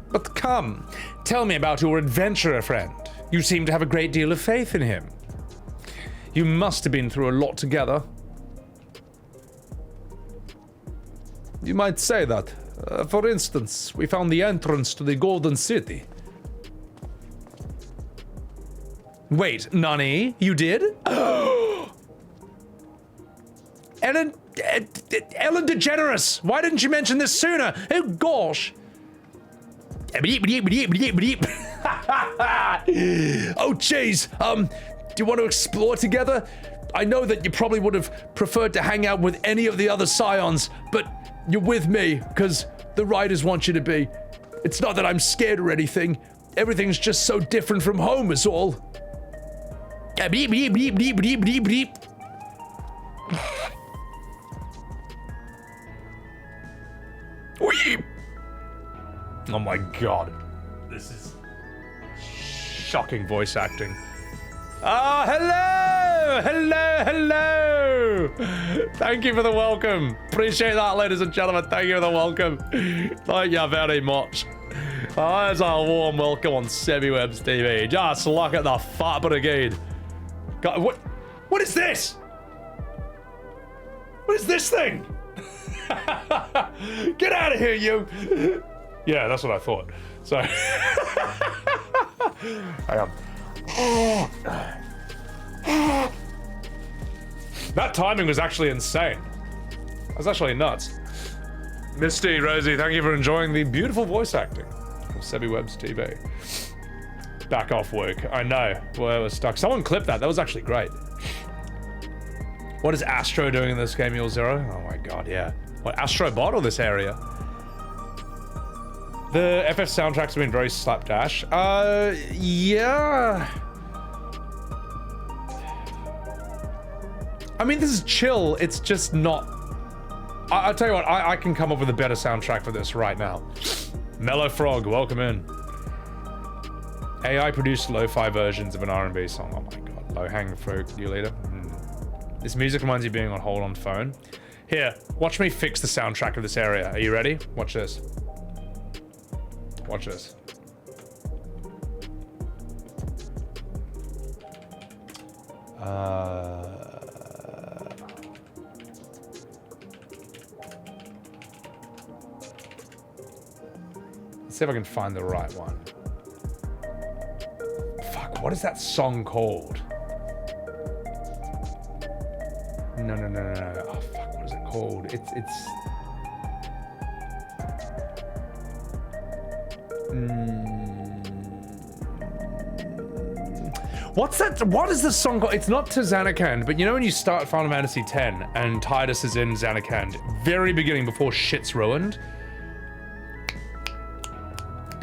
But come, tell me about your adventurer friend. You seem to have a great deal of faith in him. You must have been through a lot together.
You might say that. For instance, we found the entrance to the Golden City.
Wait, Nani? You did? Ellen DeGeneres! Why didn't you mention this sooner? Oh gosh!
Oh jeez, do you want to explore together? I know that you probably would have preferred to hang out with any of the other Scions, but you're with me, because the Riders want you to be. It's not that I'm scared or anything. Everything's just so different from home is all.
Oh my god. This is shocking voice acting. Ah, hello! Hello, hello! Thank you for the welcome. Appreciate that, ladies and gentlemen. Thank you for the welcome. Thank you very much. Oh, there's a warm welcome on Sebbywebz TV. Just look at the Fat Brigade. God, what is this? What is this thing? Get out of here, you! Yeah, that's what I thought. So, hang on. That timing was actually insane. That's actually nuts. Misty, Rosie, thank you for enjoying the beautiful voice acting of Sebbywebz TV. Back off work. I know. Well, we're stuck. Someone clipped that. That was actually great. What is Astro doing in this game, Mule Zero? Oh my god, yeah. What, Astro Bot or this area? The FF soundtracks have been very slapdash. Yeah. I mean, this is chill. It's just not. I'll tell you what, I can come up with a better soundtrack for this right now. Mellow Frog, welcome in. AI produced lo-fi versions of an R&B song. Oh my god, low-hanging fruit, you leader. This music reminds you of being on hold on phone. Here, watch me fix the soundtrack of this area. Are you ready? Watch this. Watch this. Let's see if I can find the right one. Fuck, what is that song called? No. Oh, fuck, what is it called? It's... What's that? What is the song called? It's not to Zanarkand, but you know when you start Final Fantasy X and Tidus is in Zanarkand, very beginning before shit's ruined?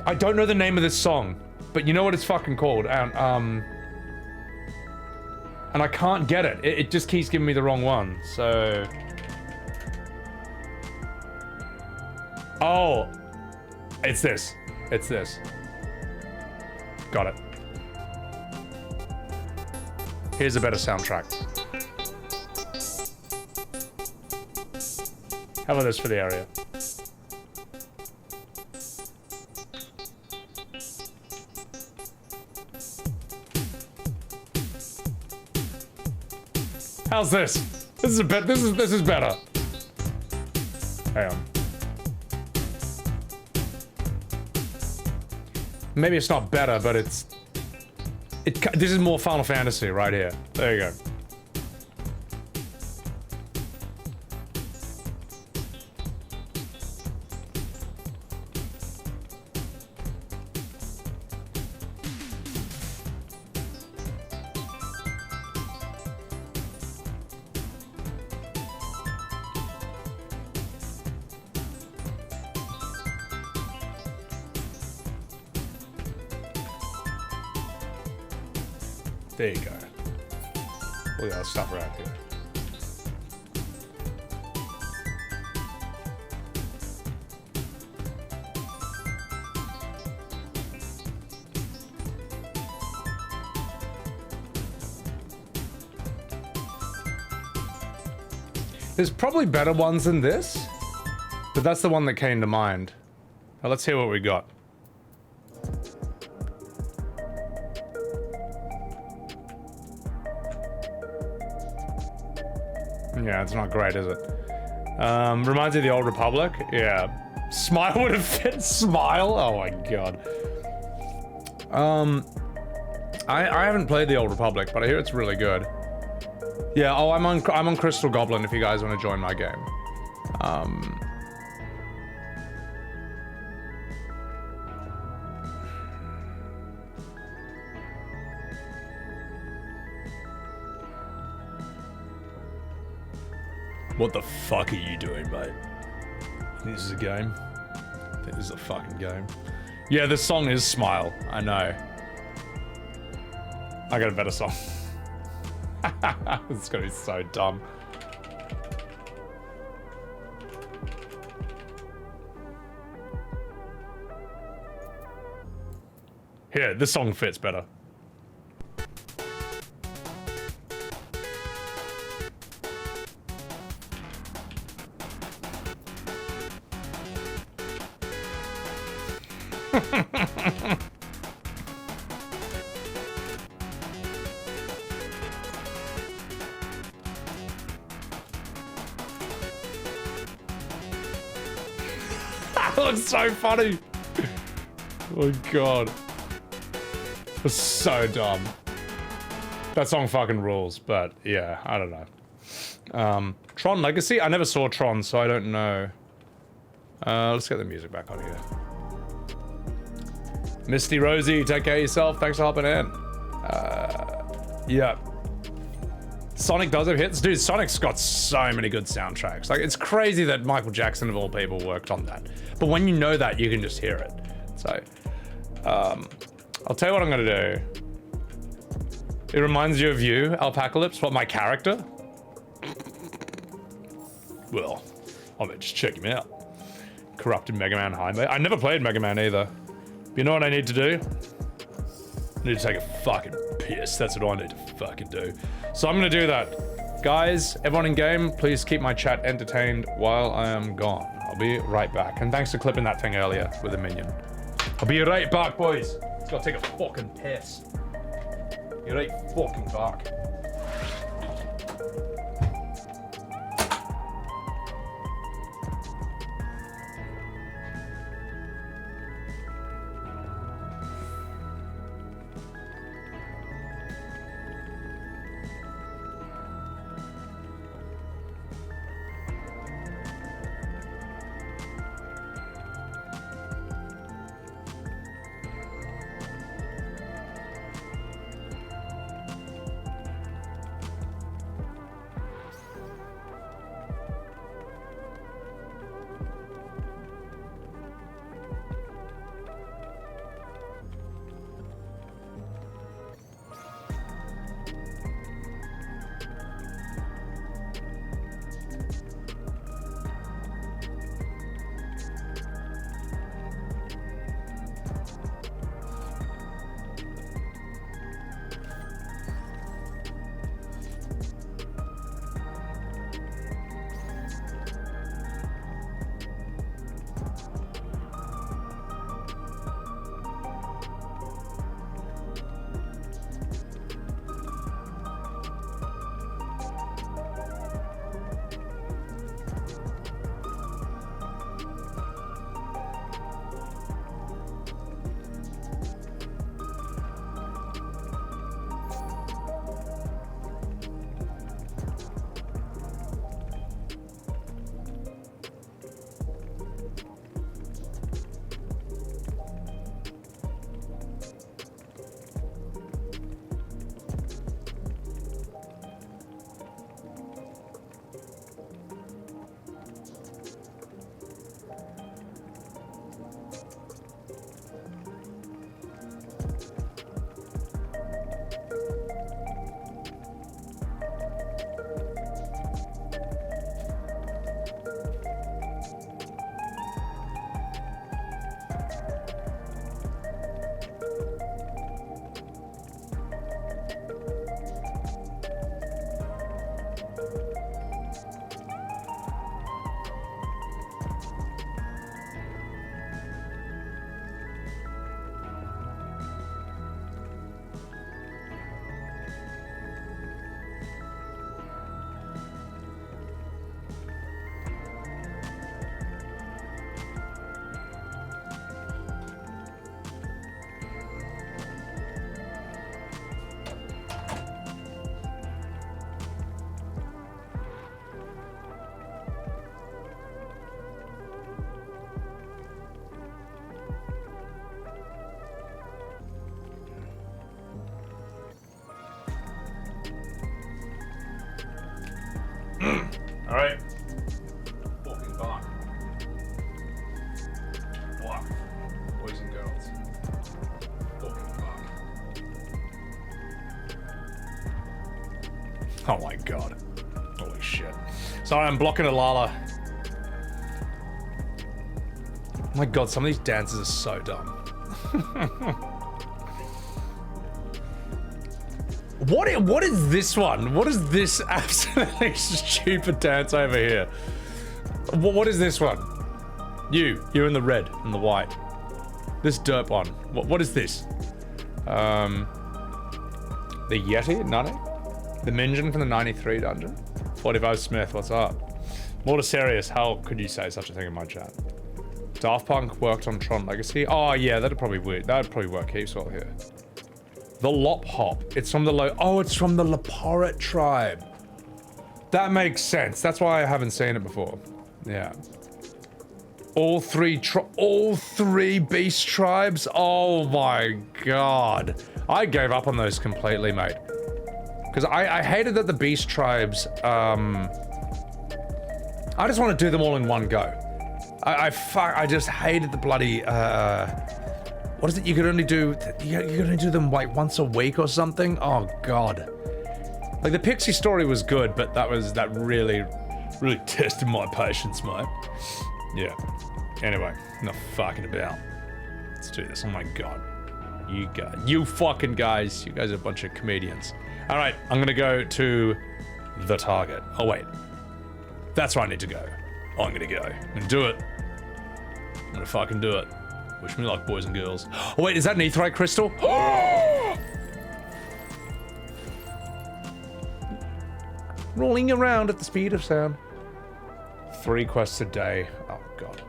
I don't know the name of this song, but you know what it's fucking called, and I can't get it. It just keeps giving me the wrong one, so... Oh, it's this. It's this. Got it. Here's a better soundtrack. How about this for the area? How's this? This is a bit. This is better. Hang on. Maybe it's not better, but it's. This is more Final Fantasy right here. There you go. There you go. Look at that stuff around here. There's probably better ones than this, but that's the one that came to mind. Now let's hear what we got. Yeah, it's not great, is it? Reminds you of the Old Republic? Yeah. Smile would have fit Smile? Oh my god. I haven't played the Old Republic, but I hear it's really good. Yeah, oh, I'm on Crystal Goblin if you guys want to join my game. What the fuck are you doing, mate? This is a game? I think this is a fucking game. Yeah, this song is Smile. I know. I got a better song. It's gonna be so dumb. Here, this song fits better. That looks so funny. Oh god. That's so dumb. That song fucking rules, but yeah, I don't know. Tron Legacy? I never saw Tron, so I don't know. Let's get the music back on here. Misty Rosie, take care of yourself. Thanks for hopping in. Yeah. Sonic does have hits. Dude, Sonic's got so many good soundtracks. Like, it's crazy that Michael Jackson, of all people, worked on that. But when you know that, you can just hear it. So, I'll tell you what I'm gonna do. It reminds you of you, Alpacalypse, what, my character? Well, I mean, just check him out. Corrupted Mega Man High. I never played Mega Man either. You know what I need to do? I need to take a fucking piss. That's what I need to fucking do. So I'm gonna do that. Guys, everyone in game, please keep my chat entertained while I am gone. I'll be right back. And thanks for clipping that thing earlier with a minion. I'll be right back, boys. It's gotta take a fucking piss. Be right fucking back. Alright. Fucking bark. Bark. Boys and girls. Fucking bark. Oh my god. Holy shit. Sorry, I'm blocking a Lala. Oh my god, some of these dances are so dumb. What is this one? What is this absolutely stupid dance over here? What is this one? You're in the red and the white. This derp one. What is this? The Yeti? Nani? The Minjin from the 93 dungeon? 45 Smith, what's up? More serious, how could you say such a thing in my chat? Daft Punk worked on Tron Legacy? Oh yeah, that'd probably work heaps well here. The Lop Hop. It's from the it's from the Leporit tribe. That makes sense. That's why I haven't seen it before. Yeah. All three beast tribes? Oh my god. I gave up on those completely, mate. Because I hated that the beast tribes, I just want to do them all in one go. I just hated the bloody, what is it? You could only do them like once a week or something. Oh god. Like the Pixie story was good, but that really tested my patience, mate. Yeah. Anyway, enough fucking about. Let's do this. Oh my god. You fucking guys. You guys are a bunch of comedians. All right, I'm gonna go to the target. Oh wait, that's where I need to go. I'm gonna go and do it. I'm gonna fucking do it. Wish me luck, boys and girls. Oh wait, is that an Aetheryte crystal? Rolling around at the speed of sound. 3 quests a day. Oh god.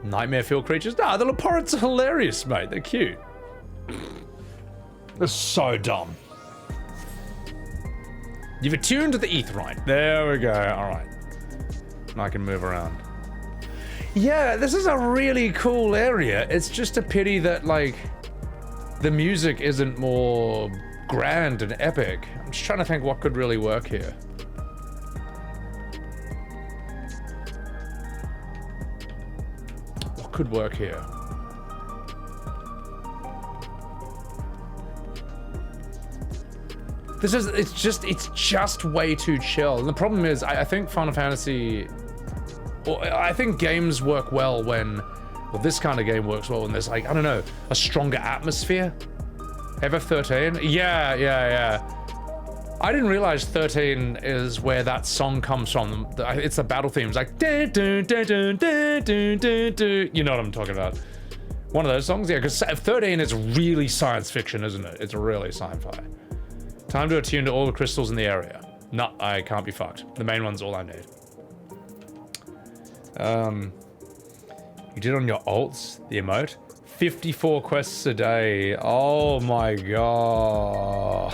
Nightmare field creatures? Nah, the Leporits are hilarious, mate. They're cute. They're so dumb. You've attuned to the Aetheryte. There we go. Alright. Now I can move around. Yeah, this is a really cool area. It's just a pity that, like, the music isn't more grand and epic. I'm just trying to think what could really work here. What could work here? It's just way too chill. And the problem is, I think Final Fantasy, I think games work well when, well, this kind of game works well when there's like, I don't know, a stronger atmosphere. FF13? Yeah. I didn't realize 13 is where that song comes from. It's the battle theme. It's like, you know what I'm talking about. One of those songs? Yeah, because 13 is really science fiction, isn't it? It's really sci-fi. Time to attune to all the crystals in the area. No, I can't be fucked. The main one's all I need. You did on your alts, the emote? 54 quests a day. Oh my god.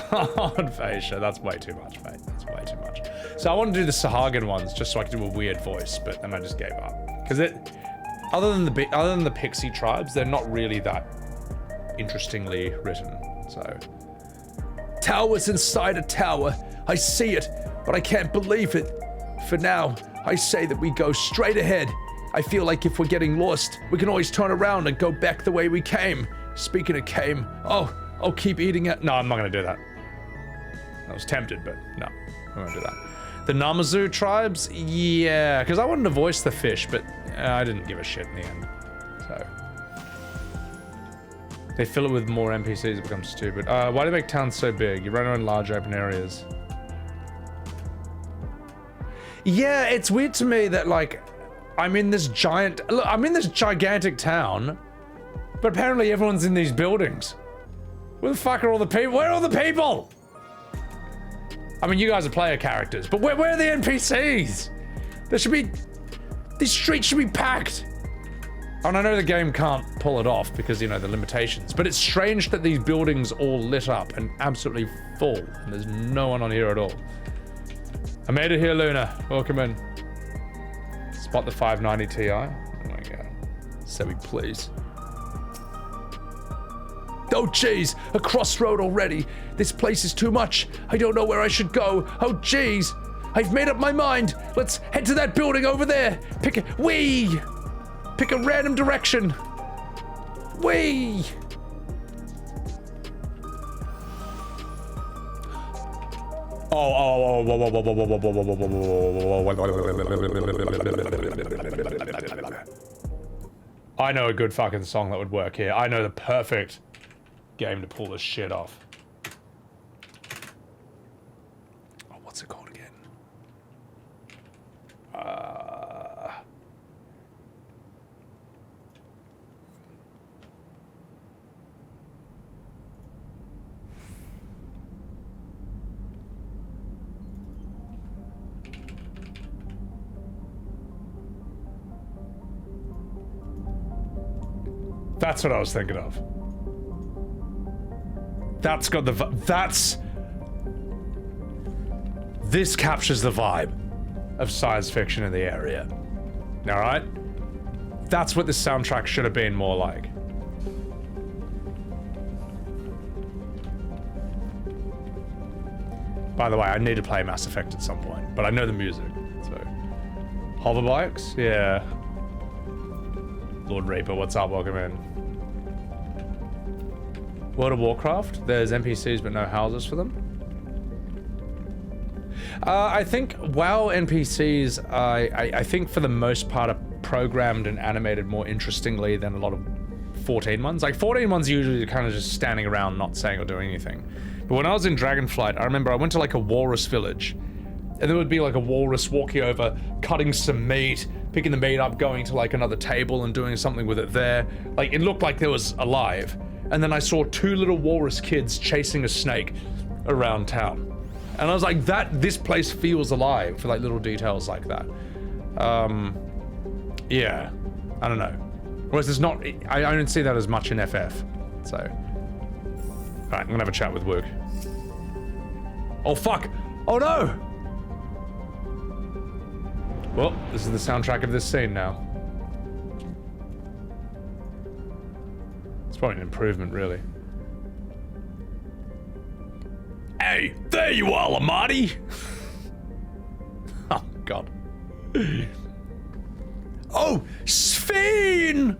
Facia, that's way too much, mate. That's way too much. So I want to do the Sahagin ones just so I can do a weird voice, but then I just gave up. Because other than the Pixie tribes, they're not really that interestingly written, so.
Towers inside a tower. I see it, but I can't believe it. For now, I say that we go straight ahead. I feel like if we're getting lost, we can always turn around and go back the way we came. Speaking of came, I'll keep eating it.
No, I'm not gonna do that. I was tempted, but no, I'm gonna do that. The Namazu tribes? Yeah, because I wanted to voice the fish, but I didn't give a shit in the end, so. They fill it with more NPCs, it becomes stupid. Why do they make towns so big? You run around large open areas. Yeah, it's weird to me that, like, I'm in this gigantic town, but apparently everyone's in these buildings. Where the fuck are all the people? Where are all the people? I mean, you guys are player characters, but where are the NPCs? These streets should be packed. And I know the game can't pull it off because, you know, the limitations, but it's strange that these buildings all lit up and absolutely full, and there's no one on here at all. I made it here, Luna. Welcome in. Spot the 590 Ti. Oh my god. Sebby, please.
Oh jeez, a crossroad already. This place is too much. I don't know where I should go. Oh jeez.
I've made up my mind. Let's head to that building over there. Pick a random direction. Whee!
I know a good fucking song that would work here. I know the perfect game to pull this shit off. Oh, what's it called again? That's what I was thinking of. That's got the this captures the vibe of science fiction in the area. Alright? That's what this soundtrack should have been more like. By the way, I need to play Mass Effect at some point, but I know the music, so... Hover bikes? Yeah. Lord Reaper, what's up? Welcome in. World of Warcraft, there's NPCs but no houses for them. I think WoW NPCs, I think for the most part are programmed and animated more interestingly than a lot of 14 ones. Like 14 ones usually kind of just standing around not saying or doing anything. But when I was in Dragonflight, I remember I went to like a walrus village and there would be like a walrus walking over, cutting some meat, picking the meat up, going to like another table and doing something with it there. Like it looked like it was alive. And then I saw two little walrus kids chasing a snake around town. And I was like, this place feels alive for like little details like that. Yeah, I don't know. Whereas there's not, I don't see that as much in FF, so. All right, I'm gonna have a chat with Wuk. Oh fuck, oh no! Well, this is the soundtrack of this scene now. It's probably an improvement, really.
Hey, there you are, Lamati!
Oh, God.
Oh, Sphene!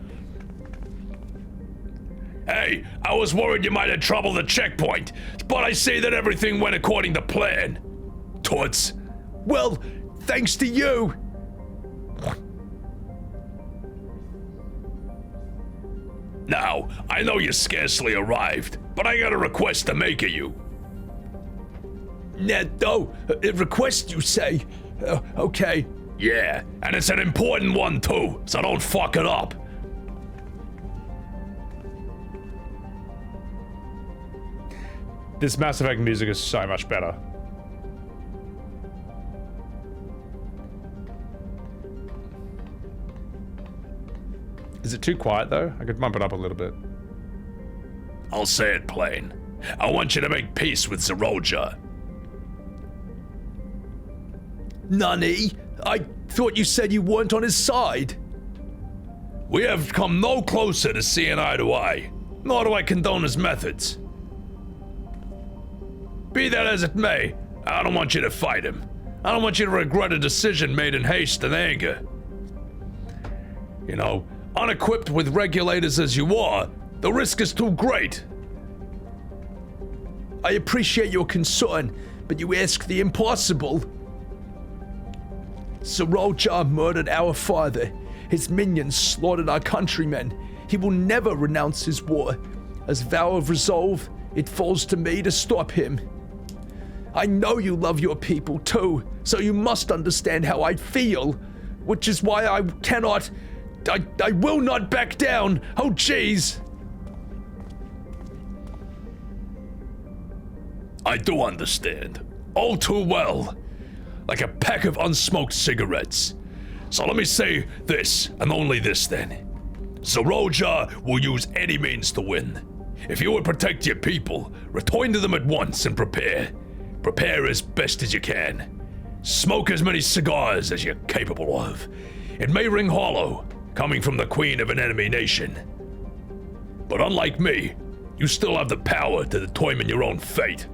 Hey, I was worried you might have trouble the checkpoint, but I see that everything went according to plan. Toots.
Well, thanks to you.
Now, I know you scarcely arrived, but I got a request to make of you.
Oh, a request you say? Okay.
Yeah, and it's an important one too, so don't fuck it up.
This Mass Effect music is so much better. Is it too quiet though? I could bump it up a little bit.
I'll say it plain. I want you to make peace with Zeroja.
Nani? I thought you said you weren't on his side.
We have come no closer to seeing eye to eye, nor do I condone his methods. Be that as it may, I don't want you to fight him. I don't want you to regret a decision made in haste and anger. You know, unequipped with regulators as you are, the risk is too great.
I appreciate your concern, but you ask the impossible. Zeroja murdered our father. His minions slaughtered our countrymen. He will never renounce his war. As vow of resolve, it falls to me to stop him. I know you love your people too, so you must understand how I feel, which is why I cannot, I will not back down. Oh jeez.
I do understand. All too well. Like a pack of unsmoked cigarettes. So let me say this, and only this then. Zeroja will use any means to win. If you would protect your people, return to them at once and prepare. Prepare as best as you can. Smoke as many cigars as you're capable of. It may ring hollow, coming from the queen of an enemy nation. But unlike me, you still have the power to determine your own fate.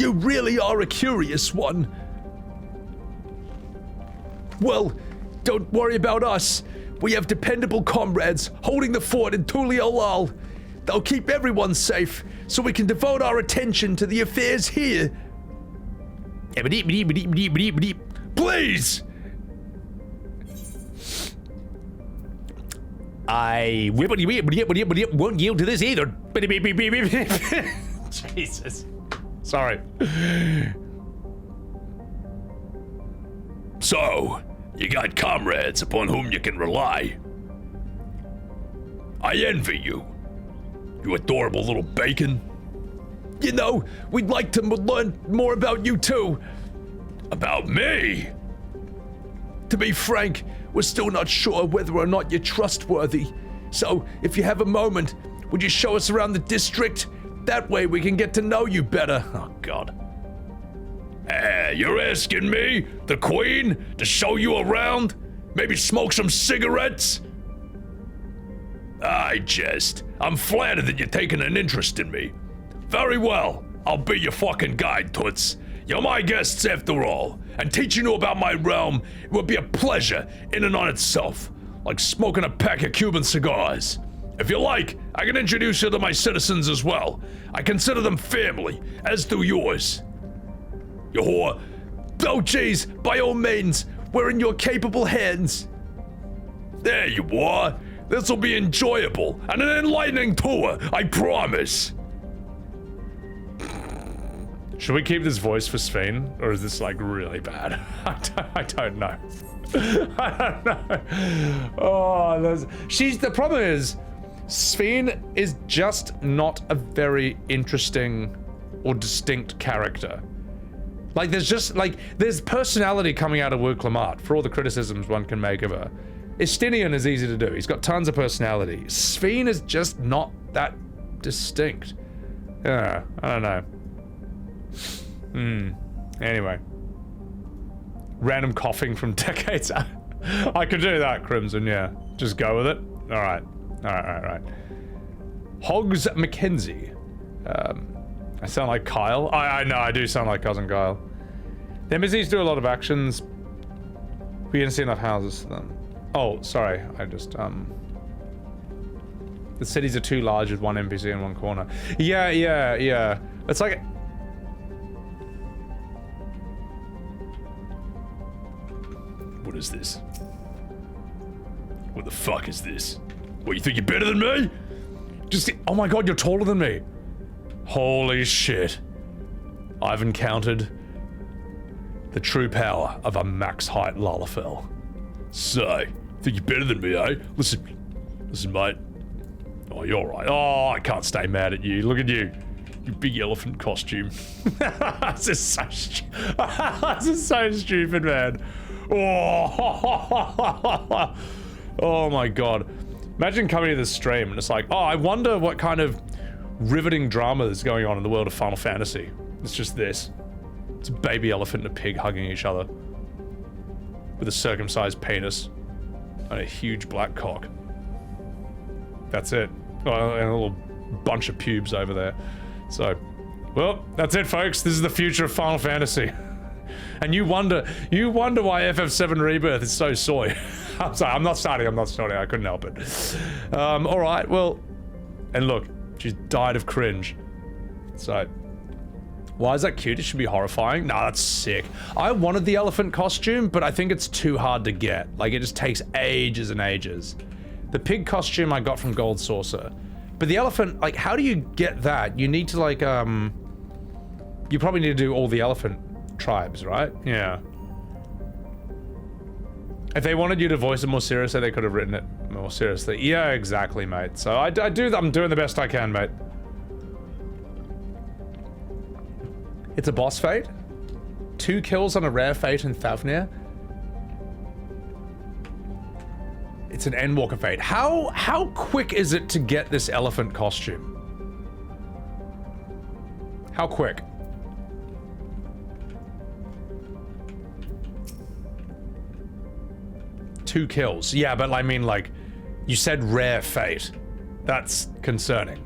You really are a curious one. Well, don't worry about us. We have dependable comrades holding the fort in Tuliolal. They'll keep everyone safe, so we can devote our attention to the affairs here. Please!
I won't yield to this either.
Jesus. Sorry.
So, you got comrades upon whom you can rely. I envy you. You adorable little bacon.
You know, we'd like to learn more about you too.
About me?
To be frank, we're still not sure whether or not you're trustworthy. So, if you have a moment, would you show us around the district? That way we can get to know you better.
Oh, God.
You're asking me, the Queen, to show you around? Maybe smoke some cigarettes? I jest. I'm flattered that you're taking an interest in me. Very well, I'll be your fucking guide, Toots. You're my guests after all, and teaching you about my realm would be a pleasure in and on itself, like smoking a pack of Cuban cigars. If you like, I can introduce you to my citizens as well. I consider them family, as do yours. You whore.
Oh geez, by all means, we're in your capable hands.
There you are. This'll be enjoyable and an enlightening tour, I promise.
Should we keep this voice for Sven, or is this like really bad? I don't know. I don't know. Oh, the problem is, Sven is just not a very interesting or distinct character. Like, there's personality coming out of Wuk Lamat for all the criticisms one can make of her. Estinien is easy to do. He's got tons of personality. Sven is just not that distinct. Yeah, I don't know. Anyway. Random coughing from decades. I could do that, Crimson, yeah. Just go with it. Alright. Alright. Hogs Mackenzie. I sound like Kyle. I know, I do sound like Cousin Kyle. The NPCs do a lot of actions. We didn't see enough houses for them. Oh, sorry. I just, the cities are too large with one NPC in one corner. Yeah. It's like...
What is this? What the fuck is this? What, you think you're better than me?
Oh my god, you're taller than me. Holy shit. I've encountered the true power of a max height Lalafell.
So, think you're better than me, eh? Listen, mate. Oh, you're right.
Oh, I can't stay mad at you. Look at you. You big elephant costume. This is so this is so stupid, man. Oh, oh my god. Imagine coming to this stream and it's like, oh, I wonder what kind of riveting drama is going on in the world of Final Fantasy. It's just this. It's a baby elephant and a pig hugging each other. With a circumcised penis. And a huge black cock. That's it. Oh, and a little bunch of pubes over there. So, well, that's it, folks. This is the future of Final Fantasy. And you wonder why FF7 Rebirth is so soy. I'm sorry, I'm not starting, I couldn't help it. Alright, well, and look, she's died of cringe. So, why is that cute? It should be horrifying. Nah, that's sick. I wanted the elephant costume, but I think it's too hard to get. Like, it just takes ages and ages. The pig costume I got from Gold Saucer. But the elephant, like, how do you get that? You need to, like, you probably need to do all the elephant tribes, right? Yeah. If they wanted you to voice it more seriously, they could have written it more seriously. Yeah, exactly, mate. So I'm doing the best I can, mate. It's a boss fate? 2 kills on a rare fate in Thavnir? It's an Endwalker fate. How quick is it to get this elephant costume? How quick? Two kills. Yeah, but I mean, like, you said rare fate. That's concerning.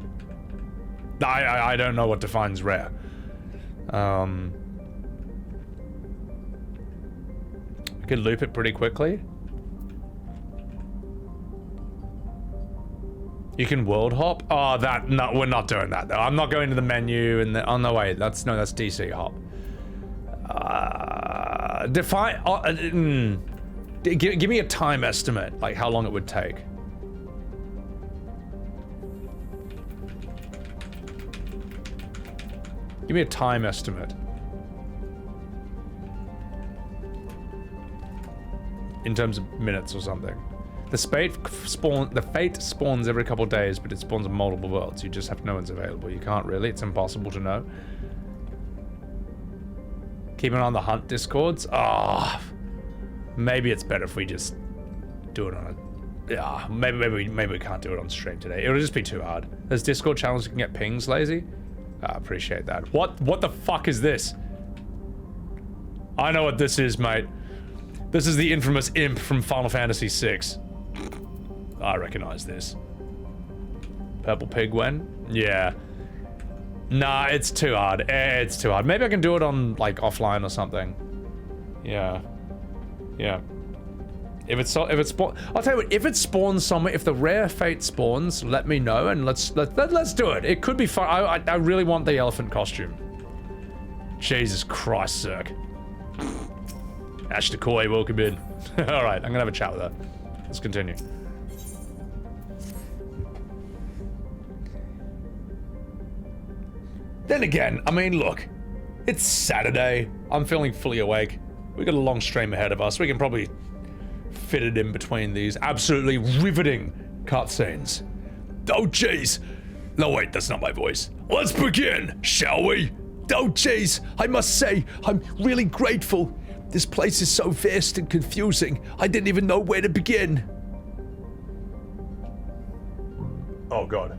I don't know what defines rare. We could loop it pretty quickly. You can world hop? Oh, no, we're not doing that though. I'm not going to the menu and oh no, wait, that's DC hop. Give me a time estimate, like how long it would take. Give me a time estimate. In terms of minutes or something. The fate spawns every couple days, but it spawns in multiple worlds. You just have to know when's available. You can't really, it's impossible to know. Keep an eye on the hunt discords. Ah, maybe it's better if we just do it on a... Yeah, maybe we can't do it on stream today. It'll just be too hard. There's Discord channels you can get pings, lazy. I appreciate that. What the fuck is this? I know what this is, mate. This is the infamous imp from Final Fantasy VI. I recognize this. Purple pig when? Yeah. Nah, it's too hard. It's too hard. Maybe I can do it on, like, offline or something. Yeah. Yeah. If it spawn, I'll tell you what, if it spawns somewhere, if the rare fate spawns, let me know and let's do it. It could be fun. I really want the elephant costume. Jesus Christ, Zerk. Ash Decoy, welcome in. Alright, I'm gonna have a chat with her. Let's continue. Then again, I mean, look. It's Saturday. I'm feeling fully awake. We got a long stream ahead of us. We can probably fit it in between these absolutely riveting cutscenes.
Oh, jeez. No, wait, that's not my voice. Let's begin, shall we?
Oh, jeez. I must say, I'm really grateful. This place is so vast and confusing. I didn't even know where to begin.
Oh, God.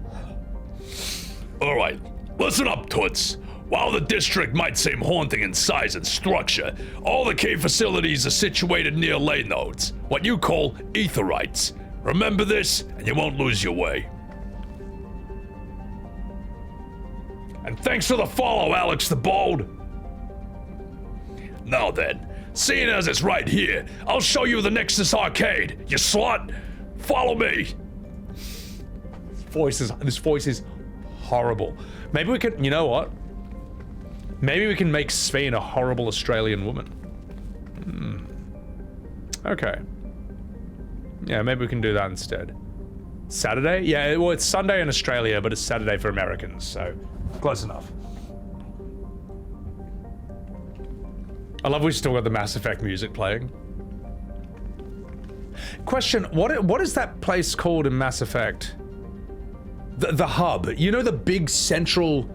All right, listen up, Toots. While the district might seem haunting in size and structure, all the key facilities are situated near ley nodes, what you call aetherites. Remember this, and you won't lose your way. And thanks for the follow, Alex the Bold. Now then, seeing as it's right here, I'll show you the Nexus Arcade, you slut! Follow me!
This voice is horrible. Maybe we could, you know what? Maybe we can make Svein a horrible Australian woman. Okay. Yeah, maybe we can do that instead. Saturday? Yeah, well, it's Sunday in Australia, but it's Saturday for Americans, so close enough. I love we still got the Mass Effect music playing. Question, what is that place called in Mass Effect? The hub. You know the big central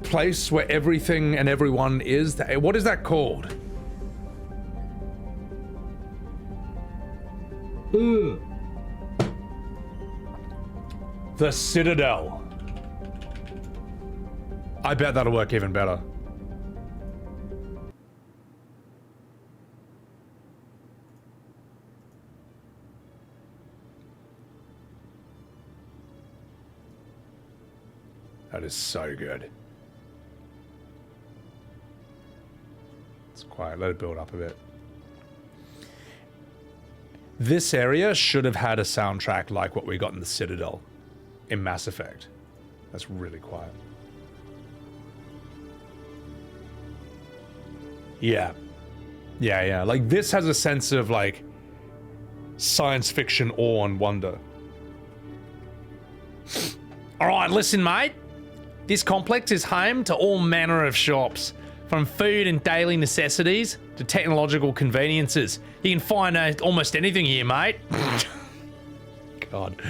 place where everything and everyone is? What is that called? The Citadel. I bet that'll work even better. That is so good. It's quiet, let it build up a bit. This area should have had a soundtrack like what we got in the Citadel in Mass Effect. That's really quiet. Yeah. Yeah. Like, this has a sense of, like, science fiction awe and wonder.
Alright, listen, mate. This complex is home to all manner of shops, from food and daily necessities to technological conveniences. You can find almost anything here, mate.
God.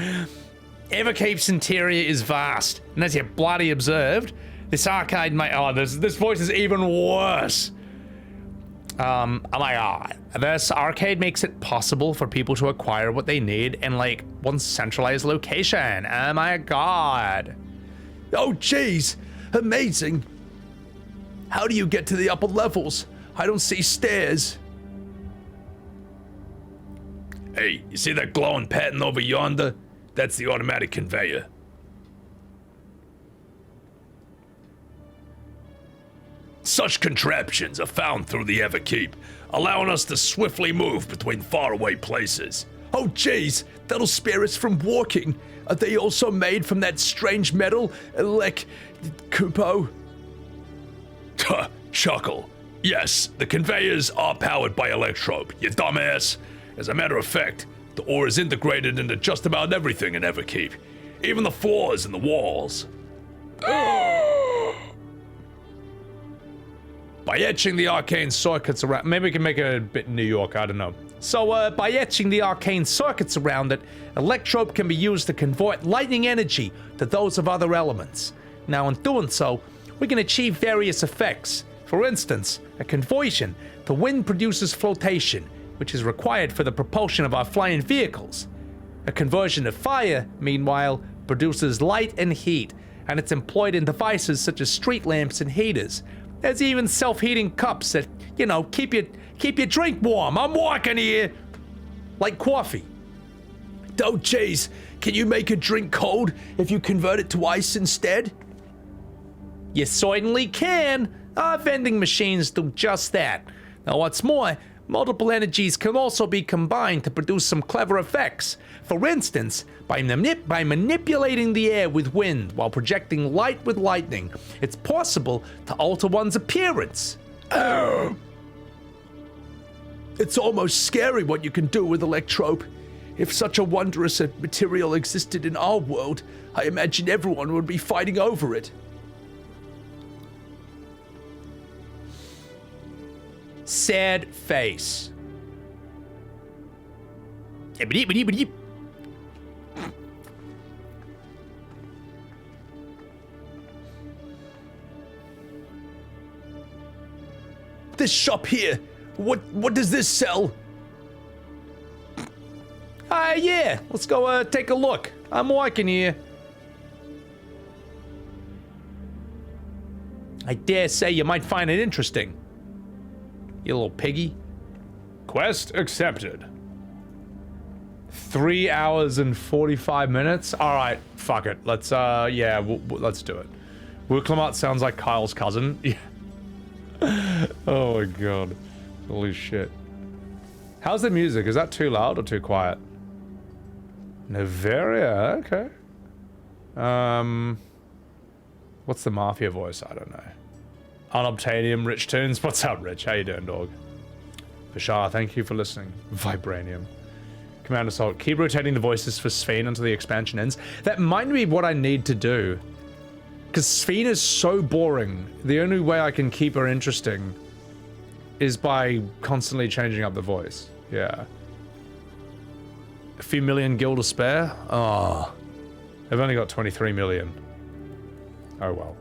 Everkeep's interior is vast, and as you bloody observed, this arcade, mate.
Oh, this voice is even worse.
Oh my god. This arcade makes it possible for people to acquire what they need in, like, one centralized location. Oh my god.
Oh, jeez. Amazing. How do you get to the upper levels? I don't see stairs.
Hey, you see that glowing pattern over yonder? That's the automatic conveyor. Such contraptions are found through the Everkeep, allowing us to swiftly move between faraway places.
Oh jeez, that'll spare us from walking. Are they also made from that strange metal, like Kupo?
Chuckle. Yes, the conveyors are powered by electrope, you dumbass. As a matter of fact, the ore is integrated into just about everything in Everkeep, even the floors and the walls.
By etching the arcane circuits around, maybe we can make it a bit New York, I don't know. So, by etching the arcane circuits around it, electrope can be used to convert lightning energy to those of other elements. Now, in doing so, we can achieve various effects. For instance, a conversion, the wind produces flotation, which is required for the propulsion of our flying vehicles. A conversion of fire, meanwhile, produces light and heat, and it's employed in devices such as street lamps and heaters. There's even self-heating cups that, you know, keep your drink warm. I'm walking here. Like coffee.
Oh jeez, can you make a drink cold if you convert it to ice instead?
You certainly can. Our vending machines do just that. Now what's more, multiple energies can also be combined to produce some clever effects. For instance, by manipulating the air with wind while projecting light with lightning, it's possible to alter one's appearance.
It's almost scary what you can do with electrope. If such a wondrous material existed in our world, I imagine everyone would be fighting over it.
Sad face.
This shop here, what does this sell?
Yeah, let's go take a look. I'm working here. I dare say you might find it interesting. You little piggy. Quest accepted. 3 hours and 45 minutes. All right, fuck it. Let's yeah, let's do it. Wuk Lamat sounds like Kyle's cousin. Oh my god. Holy shit. How's the music? Is that too loud or too quiet? Noveria, okay. What's the Mafia voice? I don't know. Unobtainium, Rich Tunes. What's up, Rich? How you doing, dog? Bashar, thank you for listening. Vibranium. Command Assault. Keep rotating the voices for Sphene until the expansion ends. That might be what I need to do. Because Sphene is so boring. The only way I can keep her interesting is by constantly changing up the voice. Yeah. A few million gil to spare? Oh. I've only got 23 million. Oh well.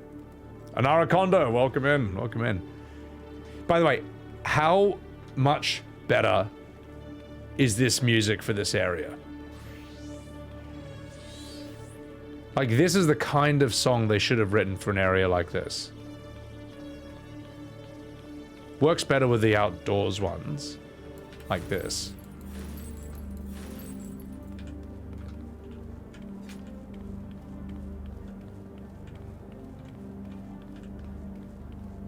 Anara Kondo, welcome in, welcome in. By the way, how much better is this music for this area? Like, this is the kind of song they should have written for an area like this. Works better with the outdoors ones, like this.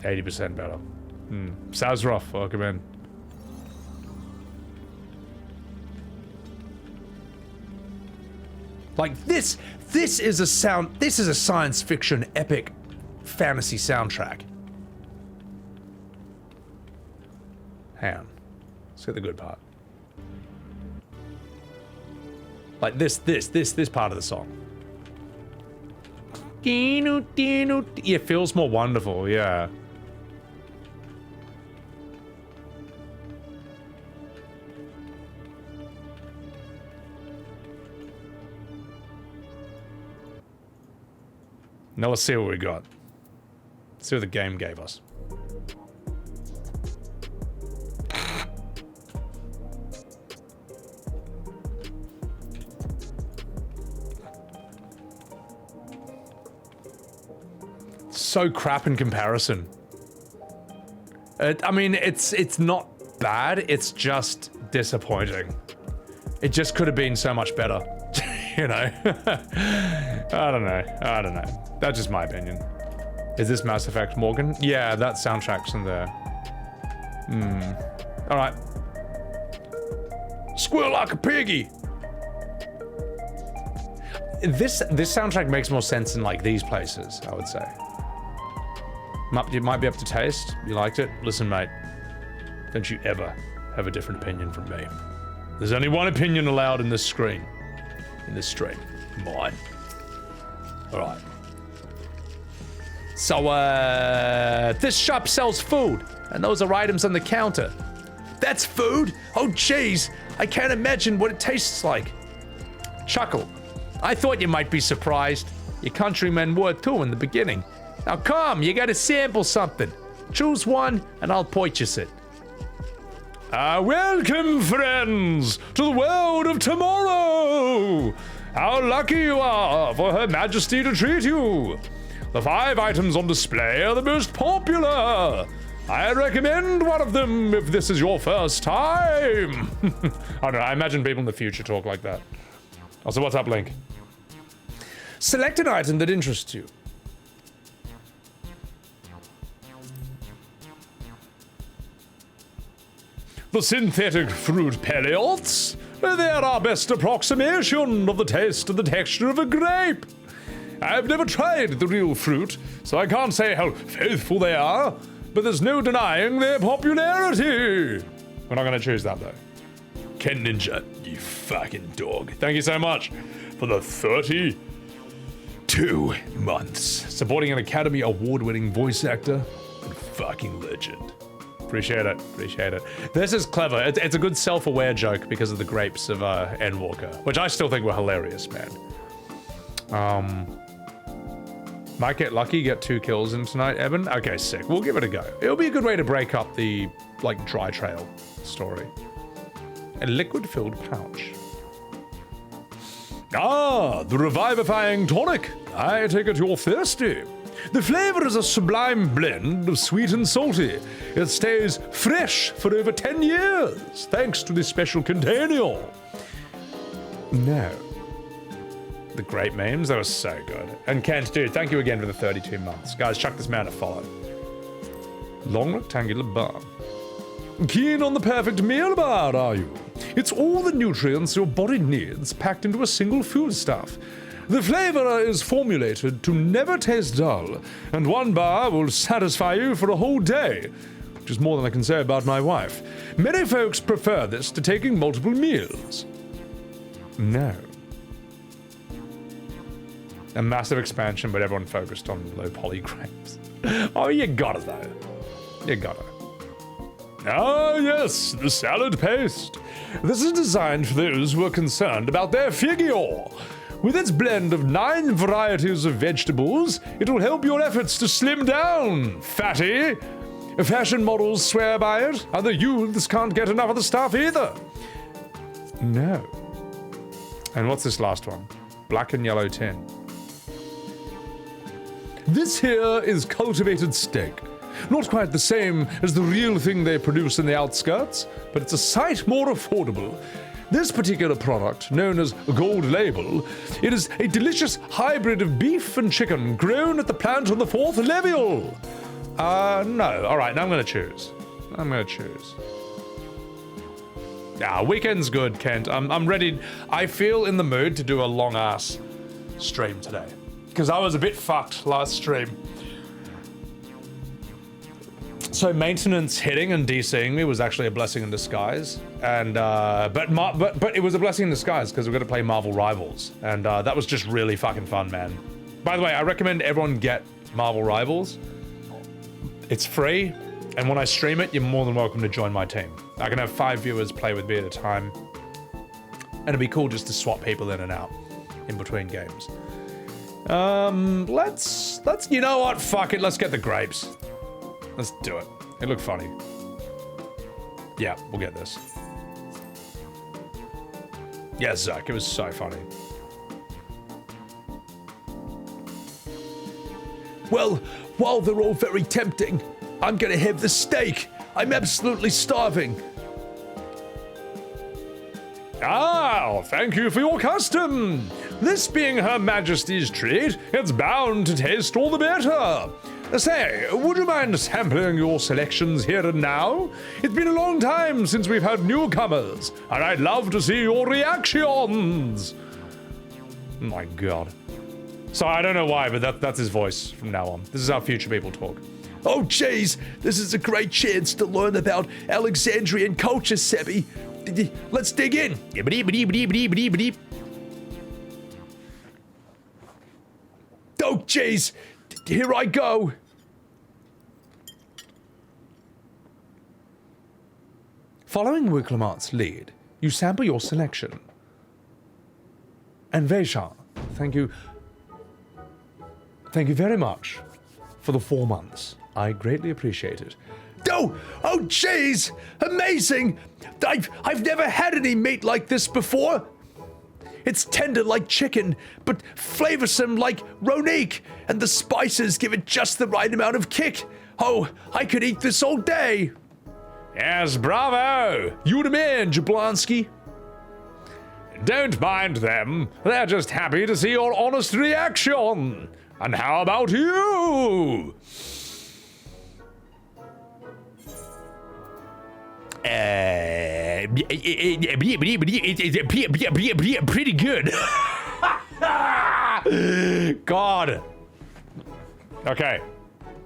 %, better. Sazroff, welcome in. Like this is a science fiction epic fantasy soundtrack. Hang on. Let's get the good part. Like this part of the song. It feels more wonderful, yeah. Now let's see what we got. Let's see what the game gave us. So crap in comparison. I mean, it's not bad, it's just disappointing. It just could have been so much better. You know? I don't know. That's just my opinion. Is this Mass Effect, Morgan? Yeah, that soundtrack's in there. All right.
Squeal like a piggy.
This soundtrack makes more sense in like these places, I would say. You might be up to taste. You liked it? Listen, mate. Don't you ever have a different opinion from me. There's only one opinion allowed in this screen. In this stream. Mine. Alright. So, this shop sells food, and those are items on the counter.
That's food? Oh, jeez. I can't imagine what it tastes like.
Chuckle. I thought you might be surprised. Your countrymen were too in the beginning. Now come, you gotta sample something. Choose one, and I'll purchase it. Welcome, friends, to the world of tomorrow! How lucky you are for Her Majesty to treat you! The 5 items on display are the most popular! I recommend one of them if this is your first time! I don't know, I imagine people in the future talk like that. Also, what's up, Link? Select an item that interests you. The synthetic fruit pellets. They're our best approximation of the taste and the texture of a grape. I've never tried the real fruit, so I can't say how faithful they are, but there's no denying their popularity. We're not going to choose that, though.
Ken Ninja, you fucking dog.
Thank you so much for the 32
months.
Supporting an Academy Award-winning voice actor.
Fucking legend.
Appreciate it, appreciate it. This is clever. It's a good self-aware joke because of the grapes of Endwalker, which I still think were hilarious, man. Might get lucky, get 2 kills in tonight, Evan. Okay, sick. We'll give it a go. It'll be a good way to break up the, like, dry trail story. A liquid-filled pouch. Ah, the revivifying tonic. I take it you're thirsty. The flavor is a sublime blend of sweet and salty. It stays fresh for over 10 years, thanks to this special container. No. The great memes, that was so good. And Kent, dude, thank you again for the 32 months. Guys, chuck this man a follow. Long rectangular bar. Keen on the perfect meal bar, are you? It's all the nutrients your body needs packed into a single foodstuff. The flavor is formulated to never taste dull, and one bar will satisfy you for a whole day, which is more than I can say about my wife. Many folks prefer this to taking multiple meals. No. A massive expansion, but everyone focused on low poly grapes. Oh, you got it though. You got it. Ah, yes, the salad paste. This is designed for those who are concerned about their figure. With its blend of 9 varieties of vegetables, it will help your efforts to slim down, fatty. Fashion models swear by it, and the youths can't get enough of the stuff either. No. And what's this last one? Black and yellow tin. This here is cultivated steak. Not quite the same as the real thing they produce in the outskirts, but it's a sight more affordable. This particular product, known as Gold Label, it is a delicious hybrid of beef and chicken grown at the plant on the 4th level. No. All right, now I'm going to choose. Weekend's good, Kent. I'm ready. I feel in the mood to do a long-ass stream today. Because I was a bit fucked last stream. So maintenance hitting and DCing me was actually a blessing in disguise, and but it was a blessing in disguise because we're gonna play Marvel Rivals, and that was just really fucking fun, man. By the way, I recommend everyone get Marvel Rivals. It's free, and when I stream it, you're more than welcome to join my team. I can have 5 viewers play with me at a time, and it'd be cool just to swap people in and out in between games. Let's you know what? Fuck it. Let's get the grapes. Let's do it. It looked funny. Yeah, we'll get this. Yeah, Zach, it was so funny.
Well, while they're all very tempting, I'm gonna have the steak. I'm absolutely starving.
Ah, thank you for your custom. This being Her Majesty's treat, it's bound to taste all the better. Say, would you mind sampling your selections here and now? It's been a long time since we've had newcomers, and I'd love to see your reactions. My God. So I don't know why, but that's his voice from now on. This is how future people talk.
Oh, jeez, this is a great chance to learn about Alexandrian culture, Sebby. Let's dig in. Oh, jeez, here I go.
Following Wuk Lamat's lead, you sample your selection. And Veisha, thank you very much for the 4 months. I greatly appreciate it.
Oh, jeez, amazing. I've never had any meat like this before. It's tender like chicken, but flavorsome like Ronique, and the spices give it just the right amount of kick. Oh, I could eat this all day.
Yes, bravo! You the man, Jablonski. Don't mind them. They're just happy to see your honest reaction. And how about you?
Pretty good.
God. Okay.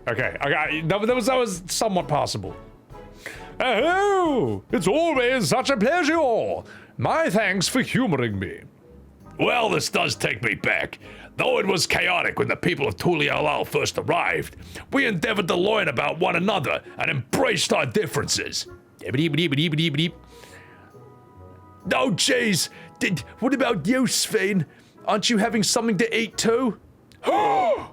That was somewhat passable. Oh, it's always such a pleasure. My thanks for humoring me.
Well, this does take me back. Though it was chaotic when the people of Tulialal first arrived, we endeavored to learn about one another and embraced our differences.
Oh, jeez. What about you, Svein? Aren't you having something to eat too?
I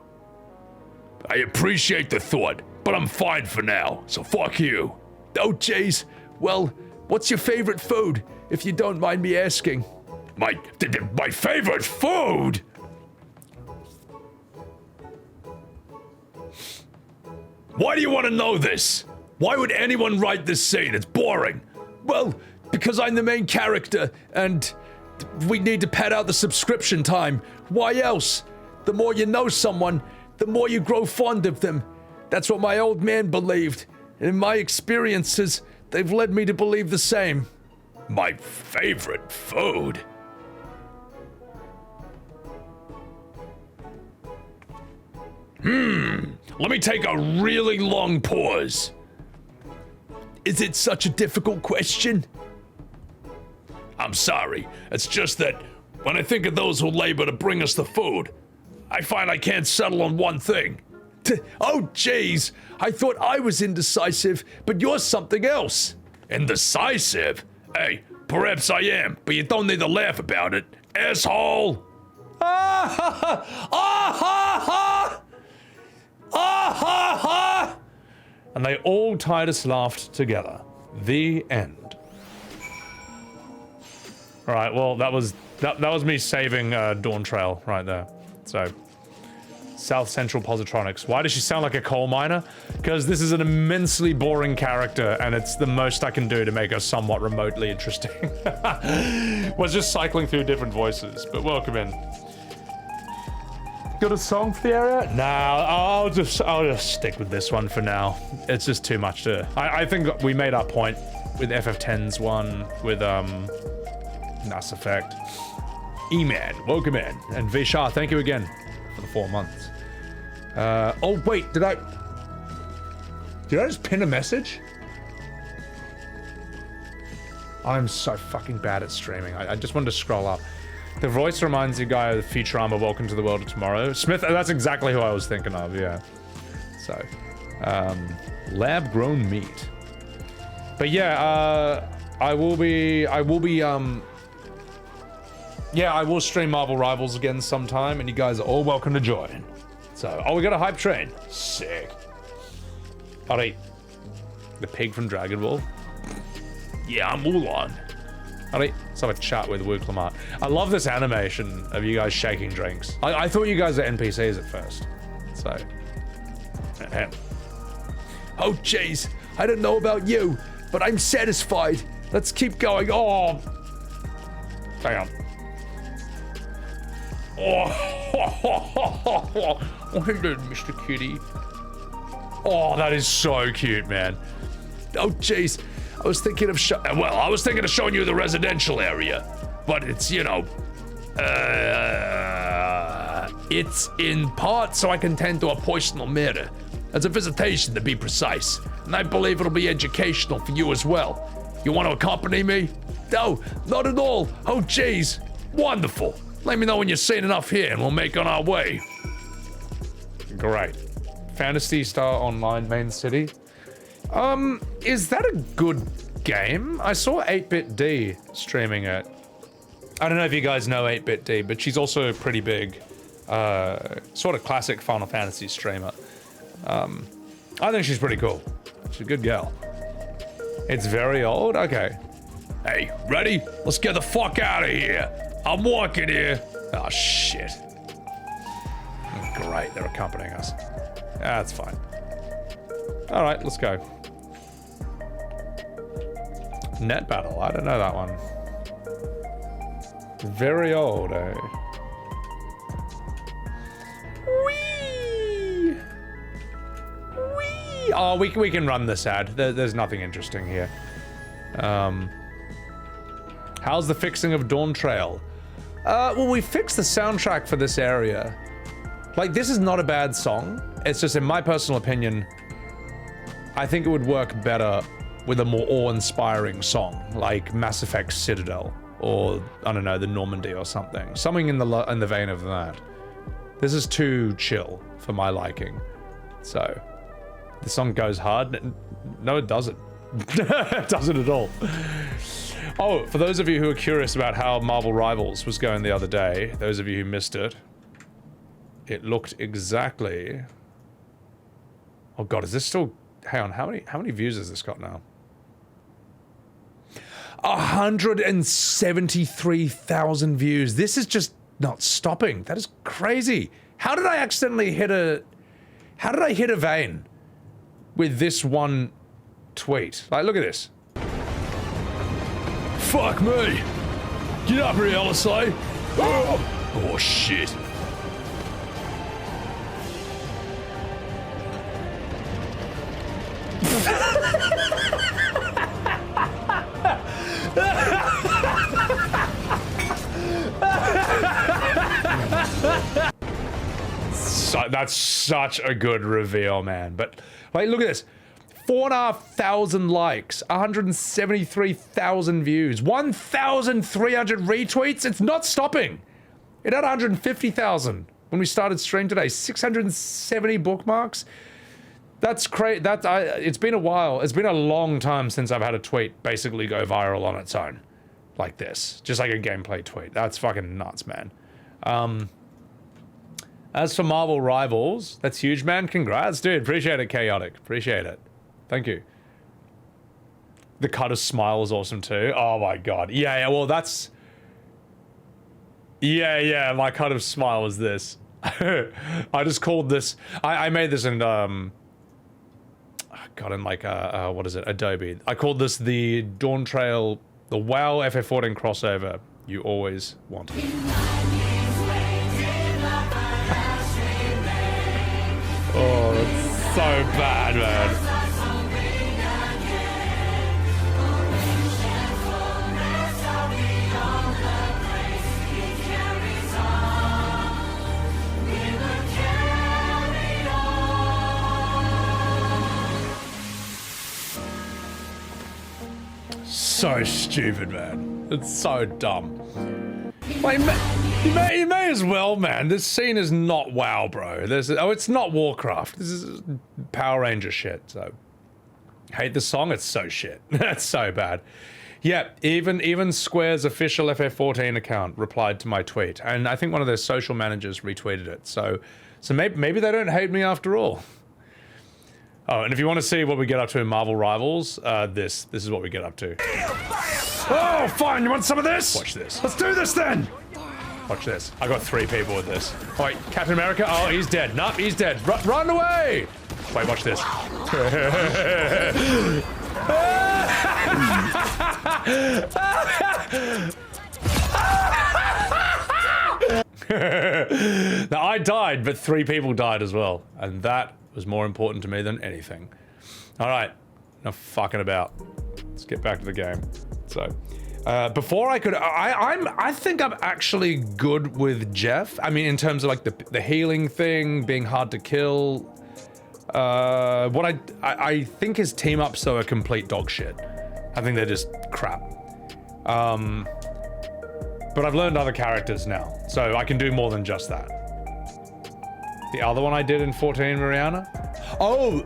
appreciate the thought, but I'm fine for now, so fuck you.
Oh, jeez. Well, what's your favorite food, if you don't mind me asking?
My favorite food? Why do you want to know this? Why would anyone write this scene? It's boring.
Well, because I'm the main character, and we need to pad out the subscription time. Why else? The more you know someone, the more you grow fond of them. That's what my old man believed. And in my experiences, they've led me to believe the same.
My favorite food? Let me take a really long pause.
Is it such a difficult question?
I'm sorry. It's just that when I think of those who labor to bring us the food, I find I can't settle on one thing.
Oh, jeez. I thought I was indecisive, but you're something else.
Indecisive? Hey, perhaps I am, but you don't need to laugh about it, asshole!
Ah ha ha! Ah ha ha! Ah ha ha!
And they all Titus laughed together. The end. All right, well, that was me saving Dawntrail right there. So, South Central Positronics. Why does she sound like a coal miner? Because this is an immensely boring character, and it's the most I can do to make her somewhat remotely interesting. Was just cycling through different voices, but welcome in. Got a song for the area? Nah, I'll just stick with this one for now. It's just too much to. I think we made our point with FF10's one, with Mass Effect. E-Man, welcome in, and Vishar, thank you again for the 4 months. Oh wait, did I just pin a message? I'm so fucking bad at streaming. I just wanted to scroll up. The voice reminds you guy of Futurama, Welcome to the World of Tomorrow. Smith, that's exactly who I was thinking of, yeah. So, lab-grown meat. But yeah, I will stream Marvel Rivals again sometime, and you guys are all welcome to join. So, oh, we got a hype train. Sick. Alright. The pig from Dragon Ball.
Yeah, I'm Mulan.
Alright, let's have a chat with Wuk Lamat. I love this animation of you guys shaking drinks. I thought you guys were NPCs at first. So.
Oh, jeez. I don't know about you, but I'm satisfied. Let's keep going. Oh.
Hang on.
Oh, hello, Mr. Kitty.
Oh, that is so cute, man.
Oh, jeez. I was thinking of showing you the residential area, but it's, you know, it's in part so I can tend to a personal matter. As a visitation, to be precise. And I believe it'll be educational for you as well. You want to accompany me? No, not at all. Oh, jeez. Wonderful. Let me know when you've seen enough here and we'll make on our way.
Great. Fantasy Star Online main city. Is that a good game? I saw 8-Bit D streaming it. I don't know if you guys know 8-Bit D, but she's also pretty big. Sort of classic Final Fantasy streamer. I think she's pretty cool. She's a good girl. It's very old? Okay.
Hey, ready? Let's get the fuck out of here. I'm walking here.
Oh, shit. Great, they're accompanying us. That's fine. All right, let's go. Net battle, I don't know that one. Very old, eh? Whee! Whee! Oh, we can run this ad. There's nothing interesting here. How's the fixing of Dawntrail? Well, we fixed the soundtrack for this area. Like, this is not a bad song. It's just, in my personal opinion, I think it would work better with a more awe-inspiring song, like Mass Effect Citadel, or, I don't know, the Normandy or something. Something in the vein of that. This is too chill for my liking. So, the song goes hard. No, it doesn't. It doesn't at all. Oh, for those of you who are curious about how Marvel Rivals was going the other day, those of you who missed it, it looked exactly... Oh god, is this still... Hang on, how many views has this got now? 173,000 views. This is just not stopping. That is crazy. How did I accidentally hit a... How did I hit a vein with this one tweet? Like, look at this.
Fuck me. Get up here, Alisaie. Oh, shit.
That's such a good reveal, man. But, like, look at this. 4,500 likes, 173,000 views, 1,300 retweets. It's not stopping. It had 150,000 when we started stream today. 670 bookmarks. That's great. It's been a while. It's been a long time since I've had a tweet basically go viral on its own, like this, just like a gameplay tweet. That's fucking nuts, man. As for Marvel Rivals, that's huge, man. Congrats, dude. Appreciate it, Chaotic. Appreciate it. Thank you. The cut of Smile is awesome too. Oh my god. Yeah, well that's... Yeah, my cut of Smile is this. I just called this... I made this in, God, in like, what is it? Adobe. I called this the Dawntrail, the WoW FF14 crossover you always wanted. Oh, that's so bad, man. So stupid, man. It's so dumb. Like, you may as well, man. This scene is not WoW, bro. It's not Warcraft. This is Power Ranger shit, so... Hate the song? It's so shit. That's so bad. Yeah, even Square's official FF14 account replied to my tweet, and I think one of their social managers retweeted it, so maybe they don't hate me after all. Oh, and if you want to see what we get up to in Marvel Rivals, this is what we get up to. Oh, fine, you want some of this? Watch this. Let's do this then! Watch this. I got 3 people with this. Oh, wait, Captain America? Oh, he's dead. Nope, he's dead. Run away! Wait, watch this. Now, I died, but 3 people died as well. And that was more important to me than anything. All right, enough fucking about. Let's get back to the game. So, before I could, I think I'm actually good with Jeff. I mean, in terms of like the healing thing, being hard to kill. What I think his team ups though are complete dog shit. I think they're just crap. But I've learned other characters now, so I can do more than just that. The other one I did in 14, Mariana? Oh,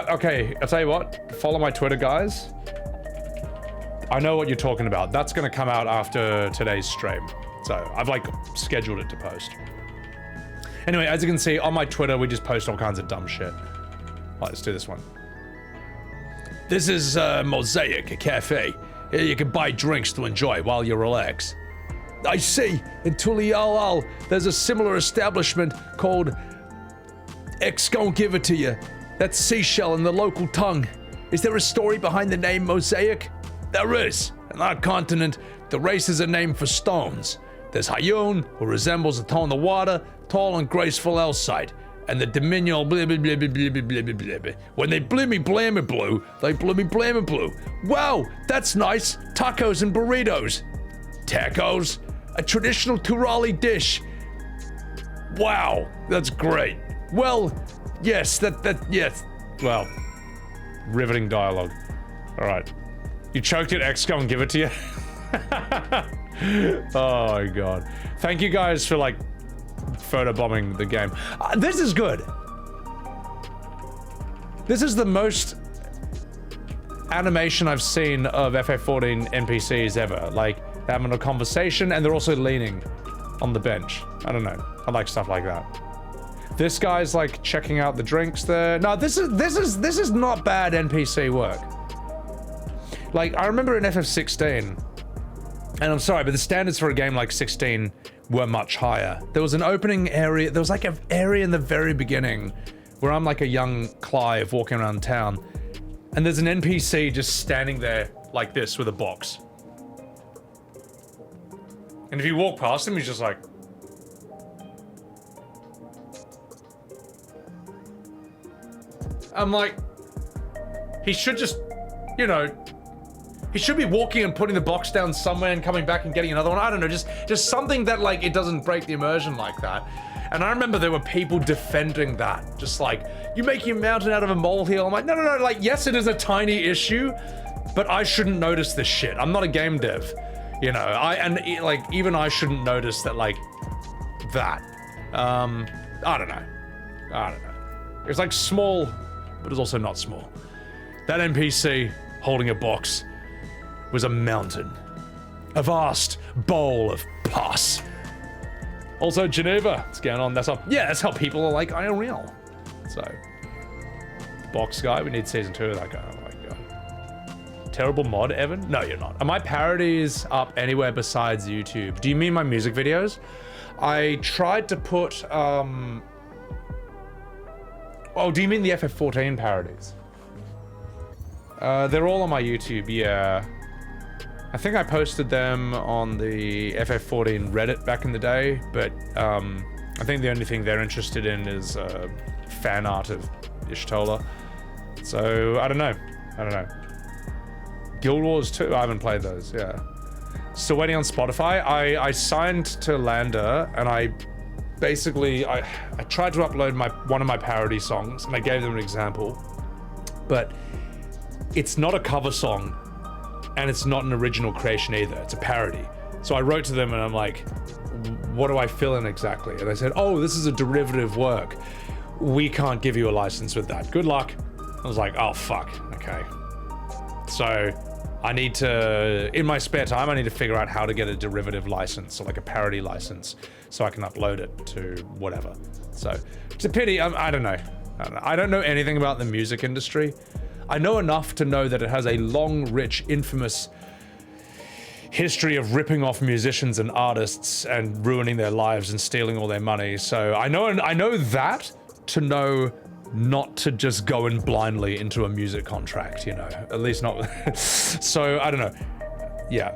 okay, I'll tell you what, follow my Twitter, guys. I know what you're talking about. That's gonna come out after today's stream. So I've like scheduled it to post. Anyway, as you can see, on my Twitter, we just post all kinds of dumb shit. Right, let's do this one.
This is Mosaic, a cafe. Here you can buy drinks to enjoy while you relax.
I see. In Tulialal, there's a similar establishment called X Gon Give It To You. That's seashell in the local tongue. Is there a story behind the name Mosaic?
There is. In our continent, the races are named for stones. There's Hayun, who resembles the tone of the water, tall and graceful Elside. And the diminutive blah blah blah blah blah blah blah blah blah. When they blimmy blammy blue, they blimmy blammy blue.
Wow, that's nice. Tacos and burritos.
Tacos?
A traditional Turali dish.
Wow, that's great.
Well, yes, yes.
Well, riveting dialogue. All right. You choked it, X, go and give it to you. Oh my god. Thank you guys for like photobombing the game. This is good. This is the most animation I've seen of FF14 NPCs ever. Like, they're having a conversation and they're also leaning on the bench. I don't know. I like stuff like that. This guy's like checking out the drinks there. No, this is not bad NPC work. Like, I remember in FF16, and I'm sorry, but the standards for a game like 16 were much higher. There was an opening area, there was like an area in the very beginning where I'm like a young Clive walking around town, and there's an NPC just standing there like this with a box. And if you walk past him, he's just like... I'm like... He should just, you know... He should be walking and putting the box down somewhere and coming back and getting another one. I don't know, just something that like it doesn't break the immersion like that. And I remember there were people defending that. Just like, you make your mountain out of a molehill. I'm like, no, like, yes, it is a tiny issue, but I shouldn't notice this shit. I'm not a game dev, you know. Like, even I shouldn't notice that, like, that. I don't know. It's like small, but it's also not small. That NPC holding a box was a mountain. A vast bowl of pus. Also, Geneva, what's going on? That's how people are like IRL. So, box guy, we need season 2 of that guy. Oh my god. Terrible mod, Evan? No, you're not. Are my parodies up anywhere besides YouTube? Do you mean my music videos? I tried to put, oh, do you mean the FF14 parodies? They're all on my YouTube, yeah. I think I posted them on the FF14 Reddit back in the day, but I think the only thing they're interested in is fan art of Y'shtola. So, I don't know. Guild Wars 2, I haven't played those, yeah. Still waiting on Spotify. I signed to Lander, and I tried to upload one of my parody songs, and I gave them an example, but it's not a cover song. And it's not an original creation either, it's a parody. So I wrote to them and I'm like, what do I fill in exactly? And they said, oh, this is a derivative work. We can't give you a license with that. Good luck. I was like, oh fuck, okay. So I need to, in my spare time, I need to figure out how to get a derivative license, or like a parody license, so I can upload it to whatever. So it's a pity, I don't know. I don't know anything about the music industry. I know enough to know that it has a long, rich, infamous history of ripping off musicians and artists and ruining their lives and stealing all their money. So I know that to know not to just go in blindly into a music contract, you know, at least not. So I don't know. Yeah.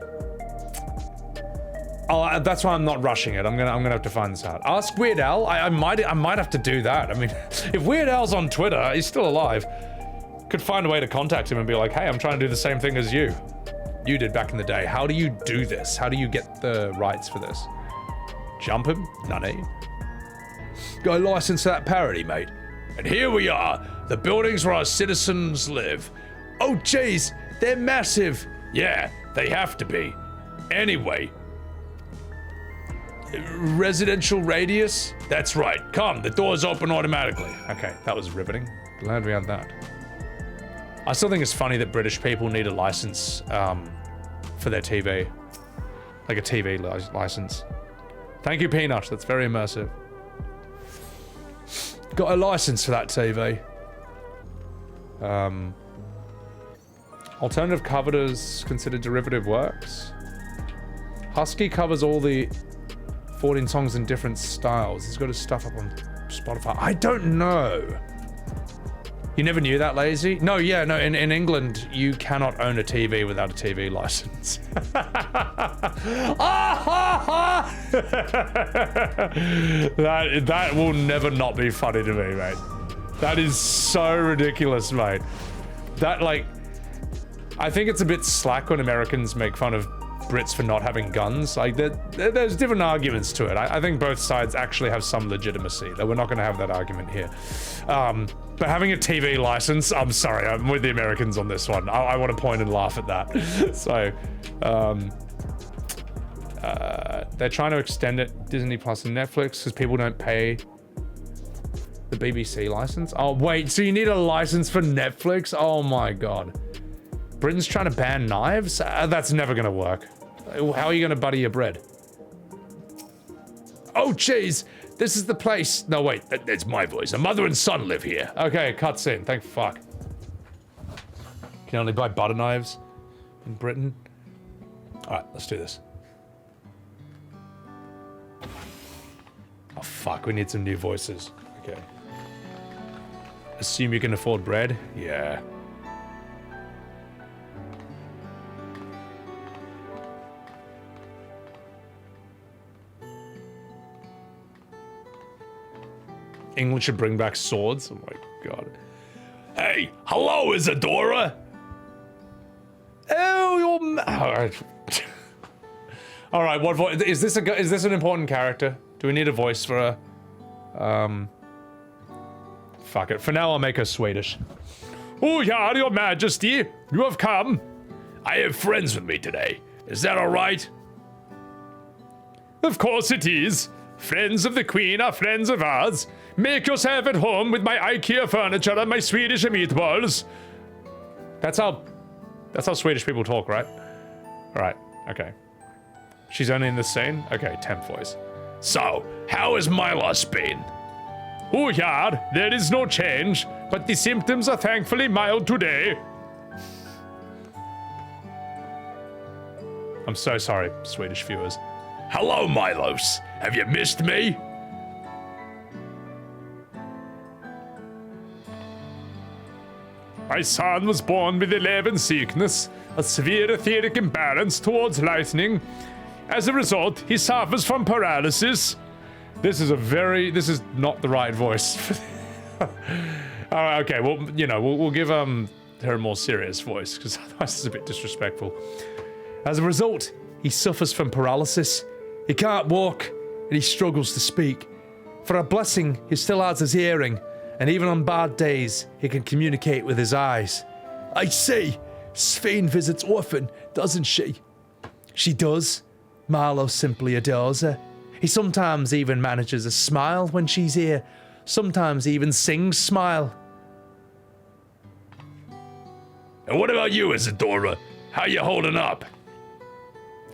Oh, that's why I'm not rushing it. I'm gonna have to find this out. Ask Weird Al. I might have to do that. I mean, if Weird Al's on Twitter, he's still alive. Could find a way to contact him and be like, hey, I'm trying to do the same thing as you did back in the day. How do you do this? How do you get the rights for this? Jump him? None.
Got a license for that parody, mate. And here we are, the buildings where our citizens live.
Oh, jeez, they're massive.
Yeah, they have to be. Anyway.
Residential radius?
That's right. Come, the doors open automatically.
Okay, that was riveting. Glad we had that. I still think it's funny that British people need a license for their TV. Like a TV license. Thank you, Peanut. That's very immersive.
Got a license for that TV.
Alternative covers considered derivative works. Husky covers all the 14 songs in different styles. He's got his stuff up on Spotify. I don't know. You never knew that, Lazy? No, yeah, no, in England, you cannot own a TV without a TV license. That will never not be funny to me, mate. That is so ridiculous, mate. That, like, I think it's a bit slack when Americans make fun of Brits for not having guns. Like, there's different arguments to it. I think both sides actually have some legitimacy, though we're not going to have that argument here. But having a TV license, I'm sorry, I'm with the Americans on this one. I want to point and laugh at that. So, they're trying to extend it, Disney Plus and Netflix, because people don't pay the BBC license. Oh, wait, so you need a license for Netflix? Oh my God. Britain's trying to ban knives? That's never going to work. How are you going to butter your bread?
Oh, jeez. This is the place. No, wait. That's my voice. A mother and son live here.
Okay, cuts in. Thank fuck. Can only buy butter knives in Britain. All right, let's do this. Oh, fuck. We need some new voices. Okay. Assume you can afford bread? Yeah. England should bring back swords. Oh my God.
Hey, hello, Isadora.
Oh, you're. All right. All right. What voice is this? Is this an important character? Do we need a voice for her? Fuck it. For now, I'll make her Swedish.
Oh, yeah, your majesty. You have come. I have friends with me today. Is that all right?
Of course it is. Friends of the Queen are friends of ours. Make yourself at home with my IKEA furniture and my Swedish meatballs.
That's how Swedish people talk, right? All right. Okay. She's only in this scene? Okay, temp voice.
So, how has my loss been?
Oh, yeah, there is no change, but the symptoms are thankfully mild today.
I'm so sorry, Swedish viewers.
Hello, Milos. Have you missed me?
My son was born with 11 sickness, a severe etheric imbalance towards lightning. As a result, he suffers from paralysis.
This is not the right voice. Okay, well, you know, we'll give her a more serious voice, because otherwise it's a bit disrespectful. As a result, he suffers from paralysis. He can't walk, and he struggles to speak. For a blessing, he still has his hearing, and even on bad days, he can communicate with his eyes.
I see. Sphene visits often, doesn't she?
She does. Marlowe simply adores her. He sometimes even manages a smile when she's here. Sometimes he even sings smile.
And what about you, Isadora? How you holding up?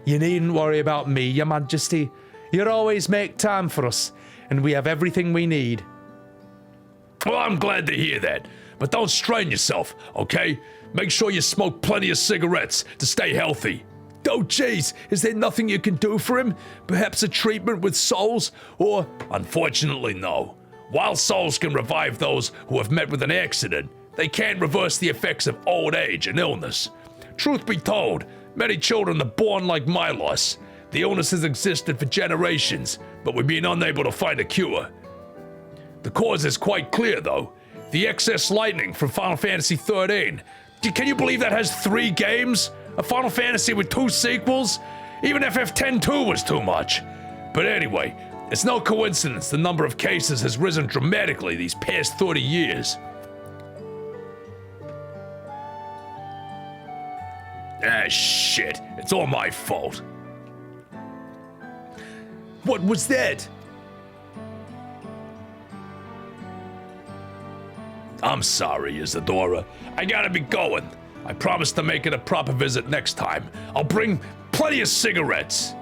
You needn't worry about me, Your Majesty. You always make time for us, and we have everything we need.
Well, I'm glad to hear that. But don't strain yourself, okay? Make sure you smoke plenty of cigarettes to stay healthy.
Oh, jeez, is there nothing you can do for him? Perhaps a treatment with souls, or...
Unfortunately, no. While souls can revive those who have met with an accident, they can't reverse the effects of old age and illness. Truth be told, many children are born like Milos. The illness has existed for generations, but we've been unable to find a cure. The cause is quite clear, though. The excess lightning from Final Fantasy XIII. Can you believe that has 3 games? A Final Fantasy with 2 sequels? Even FF10-2 was too much. But anyway, it's no coincidence the number of cases has risen dramatically these past 30 years. Ah, shit. It's all my fault.
What was that?
I'm sorry, Isadora. I gotta be going. I promise to make it a proper visit next time. I'll bring plenty of cigarettes.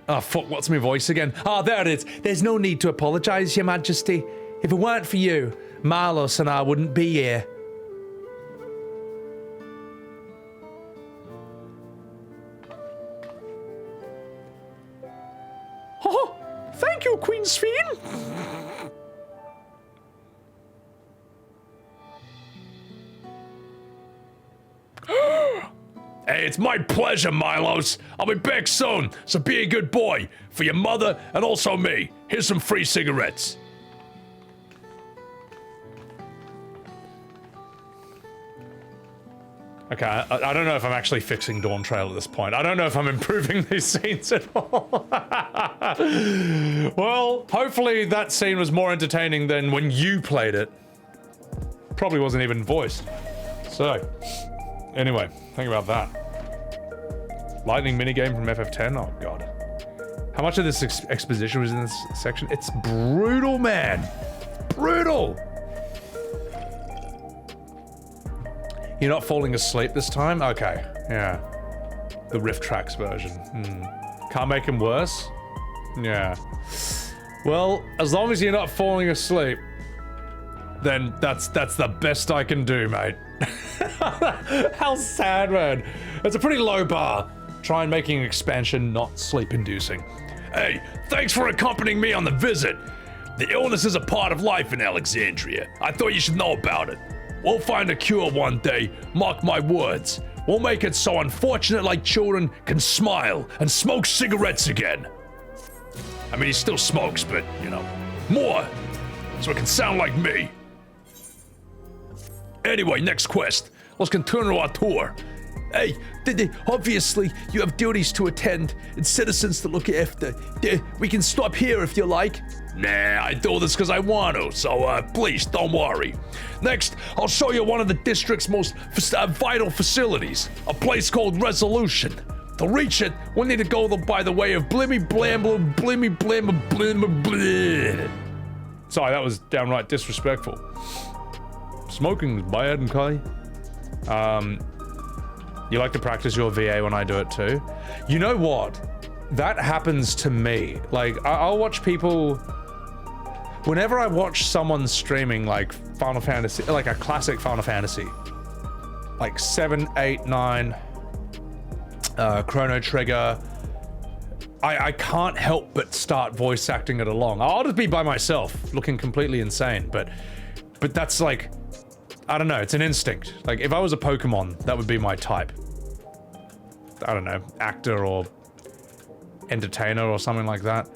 Oh, fuck, what's my voice again? Oh, there it is. There's no need to apologize, Your Majesty. If it weren't for you, Marlos and I wouldn't be here.
Oh, thank you, Queen Sphene.
Hey, it's my pleasure, Milos. I'll be back soon, so be a good boy. For your mother and also me. Here's some free cigarettes.
Okay, I don't know if I'm actually fixing Dawntrail at this point. I don't know if I'm improving these scenes at all. Well, hopefully that scene was more entertaining than when you played it. Probably wasn't even voiced. So, anyway, think about that. Lightning minigame from FF10? Oh, God. How much of this exposition was in this section? It's brutal, man. Brutal. You're not falling asleep this time? Okay, yeah. The Rift Tracks version. Can't make him worse? Yeah. Well, as long as you're not falling asleep, then that's the best I can do, mate. How sad, man. It's a pretty low bar. Try and making an expansion not sleep-inducing.
Hey, thanks for accompanying me on the visit. The illness is a part of life in Alexandria. I thought you should know about it. We'll find a cure one day, mark my words. We'll make it so unfortunate like children can smile and smoke cigarettes again. I mean, he still smokes, but, you know, more, so it can sound like me. Anyway, next quest. Let's continue our tour.
Hey, obviously you have duties to attend and citizens to look after. We can stop here if you like.
Nah, I do this because I want to, so please don't worry. Next, I'll show you one of the district's most vital facilities, a place called Resolution. To reach it, we'll need to go by the way of blimmy blamble, blimmy blamble, blimmy blimmy.
Sorry, that was downright disrespectful. Smoking's bad, okay? You like to practice your VA when I do it too? You know what? That happens to me. Like, I'll watch people... Whenever I watch someone streaming like Final Fantasy, like a classic Final Fantasy, like 7, 8, 9, Chrono Trigger, I can't help but start voice acting it along. I'll just be by myself, looking completely insane, but that's like, I don't know, it's an instinct. Like, if I was a Pokemon, that would be my type. I don't know, actor or entertainer or something like that.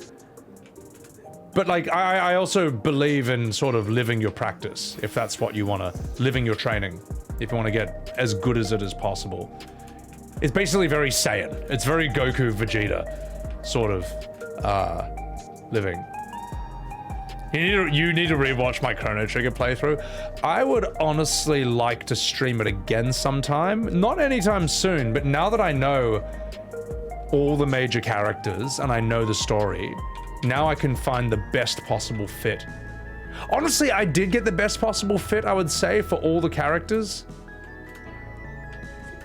But like, I also believe in sort of living your practice, if that's what you want to, living your training, if you want to get as good as it as possible. It's basically very Saiyan. It's very Goku, Vegeta, sort of, living. You need to rewatch my Chrono Trigger playthrough. I would honestly like to stream it again sometime. Not anytime soon, but now that I know all the major characters and I know the story, now I can find the best possible fit. Honestly, I did get the best possible fit, I would say, for all the characters.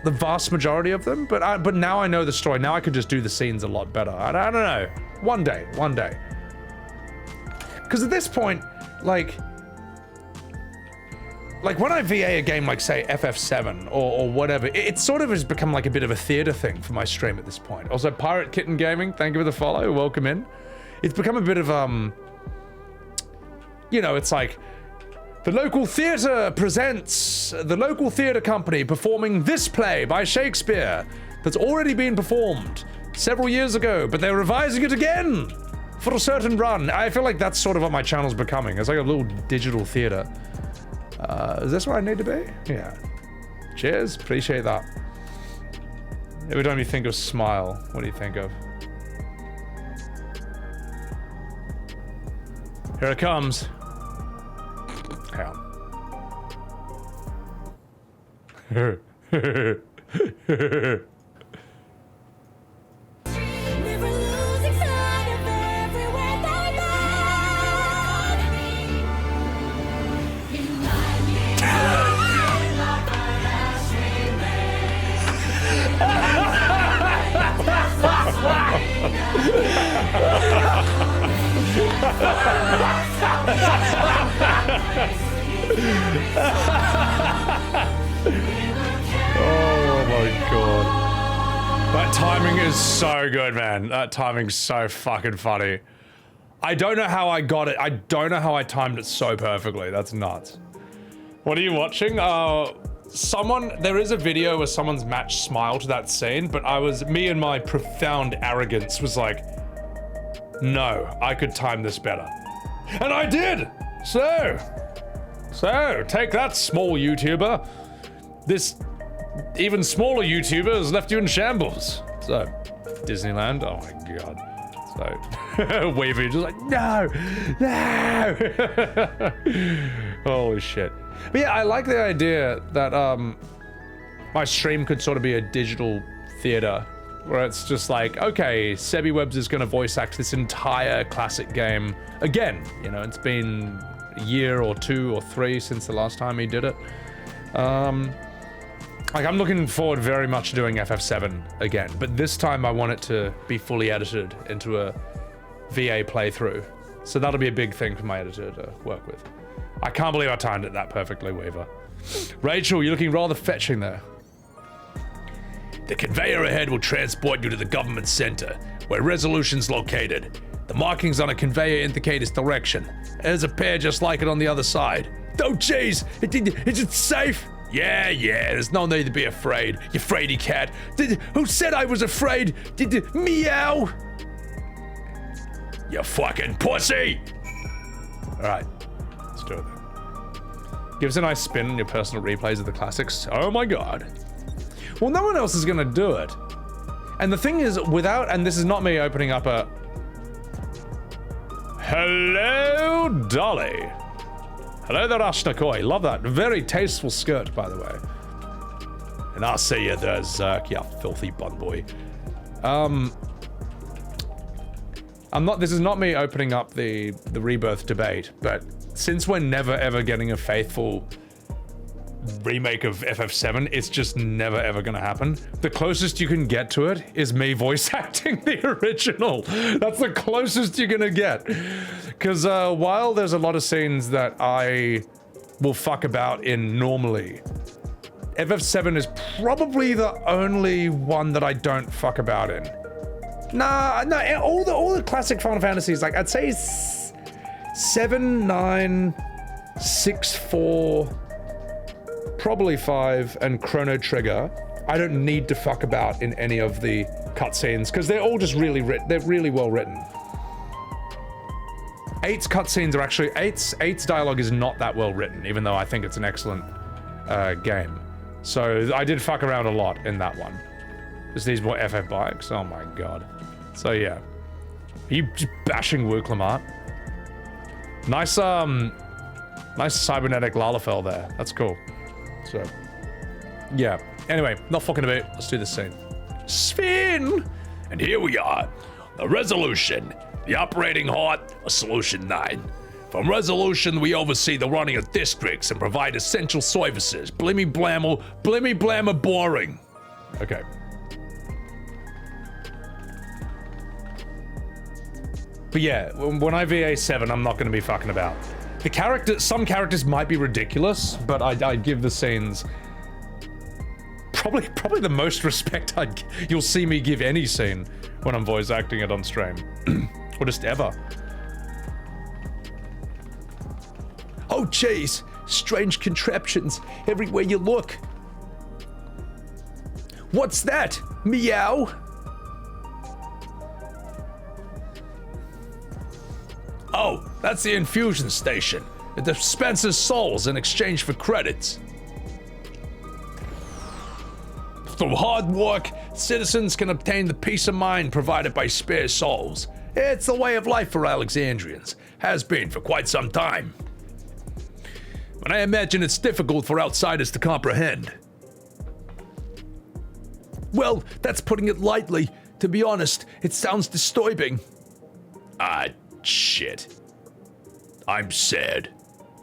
The vast majority of them, but now I know the story. Now I could just do the scenes a lot better. I don't know. One day. Because at this point, like when I VA a game like, say, FF7 or whatever, it sort of has become like a bit of a theater thing for my stream at this point. Also, Pirate Kitten Gaming, thank you for the follow. Welcome in. It's become a bit of, you know, it's like, the local theater presents the local theater company performing this play by Shakespeare. that's already been performed several years ago, but they're revising it again for a certain run. I feel like that's sort of what my channel's becoming. It's like a little digital theater. Is this where I need to be? Yeah. Cheers, appreciate that. Every time you think of smile, what do you think of? Here it comes. Hang on.
Never losing sight of everywhere they go.
Oh my god. That timing is so good, man. That timing's so fucking funny. I don't know how I got it. I don't know how I timed it so perfectly. That's nuts. What are you watching? There is a video where someone's matched smile to that scene, but me and my profound arrogance was like, no, I could time this better. And I did! So, take that, small YouTuber. This even smaller YouTuber has left you in shambles. So, Disneyland, oh my god. So, Weavy just like, no! Holy shit. But yeah, I like the idea that my stream could sort of be a digital theater where it's just like, okay, Sebbywebz is going to voice act this entire classic game again. You know, it's been a year or 2 or 3 since the last time he did it. Like, I'm looking forward very much to doing FF7 again, but this time I want it to be fully edited into a VA playthrough. So that'll be a big thing for my editor to work with. I can't believe I timed it that perfectly, Weaver. Rachel, you're looking rather fetching there.
The conveyor ahead will transport you to the government center, where Resolution's located. The markings on a conveyor indicate its direction. There's a pair just like it on the other side.
Oh, jeez! Is it safe?
Yeah, there's no need to be afraid, you fraidy cat.
Who said I was afraid? Meow!
You fucking pussy!
Alright, let's do it then. Give us a nice spin in your personal replays of the classics. Oh my god. Well, no one else is gonna do it. And the thing is, and this is not me opening up a... Hello, Dolly. Hello there, Ashnakoi. Love that. Very tasteful skirt, by the way.
And I'll see you there, Zerk, you filthy bun boy.
This is not me opening up the Rebirth debate, but since we're never ever getting a faithful remake of FF7, it's just never ever gonna happen. The closest you can get to it is me voice acting the original. That's the closest you're gonna get. Because while there's a lot of scenes that I will fuck about in normally, FF7 is probably the only one that I don't fuck about in. Nah, all the classic Final Fantasies, like I'd say 7, 9, 6, 4, probably 5, and Chrono Trigger, I don't need to fuck about in any of the cutscenes because they're all just really they're really well written. 8's cutscenes are actually 8's dialogue is not that well written, even though I think it's an excellent game. So I did fuck around a lot in that one. Just these more FF bikes. Oh my god. So yeah, are you just bashing Wuk Lamat? Nice nice cybernetic Lalafell there. That's cool. So yeah. Anyway, not fucking about. Let's do this scene.
Spin! And here we are. The Resolution. The operating heart of Solution 9. From Resolution, we oversee the running of districts and provide essential services. Blimmy blammer boring.
Okay. But yeah, when I VA 7, I'm not going to be fucking about. Some characters might be ridiculous, but I'd give the scenes probably the most respect you'll see me give any scene when I'm voice acting it on stream. Or just ever.
Oh, jeez. Strange contraptions everywhere you look. What's that? Meow.
Oh, that's the infusion station. It dispenses souls in exchange for credits. Through hard work, citizens can obtain the peace of mind provided by spare souls. It's the way of life for Alexandrians. Has been for quite some time. But I imagine it's difficult for outsiders to comprehend.
Well, that's putting it lightly. To be honest, it sounds disturbing.
Ah, shit. I'm sad.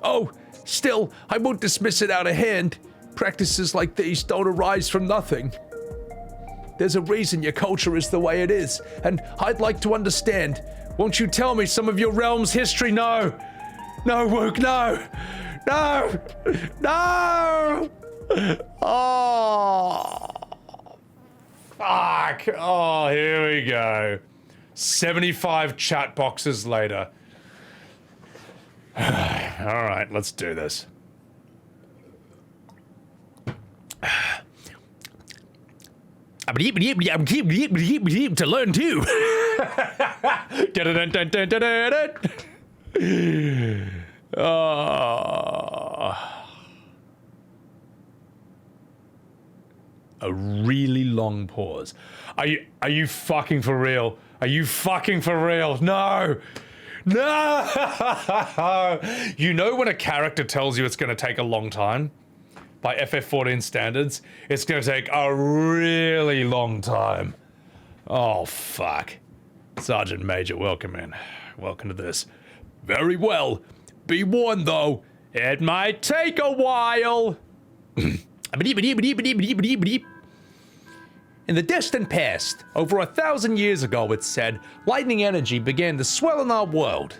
Oh, still, I won't dismiss it out of hand. Practices like these don't arise from nothing. There's a reason your culture is the way it is, and I'd like to understand.
Won't you tell me some of your realm's history? No! No, Wuk, no! No! No!
Oh, fuck. Oh, here we go. 75 chat boxes later. All right, let's do this.
To learn too.
A really long pause. Are you fucking for real? Are you fucking for real? No! No! You know when a character tells you it's going to take a long time? By FF14 standards, it's going to take a really long time. Oh, fuck. Sergeant Major, welcome in. Welcome to this.
Very well. Be warned, though.
It might take a while.
In the distant past, over 1,000 years ago, it's said, lightning energy began to swell in our world.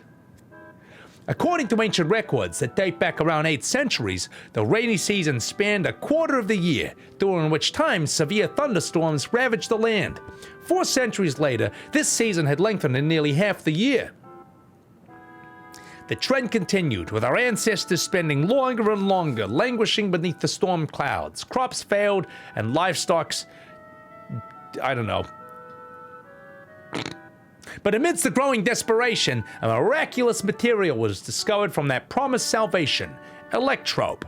According to ancient records that date back around 8 centuries, the rainy season spanned a quarter of the year, during which time severe thunderstorms ravaged the land. 4 centuries later, this season had lengthened to nearly half the year. The trend continued, with our ancestors spending longer and longer languishing beneath the storm clouds. Crops failed, and livestock's... I don't know. But amidst the growing desperation, a miraculous material was discovered from that promised salvation, electrope.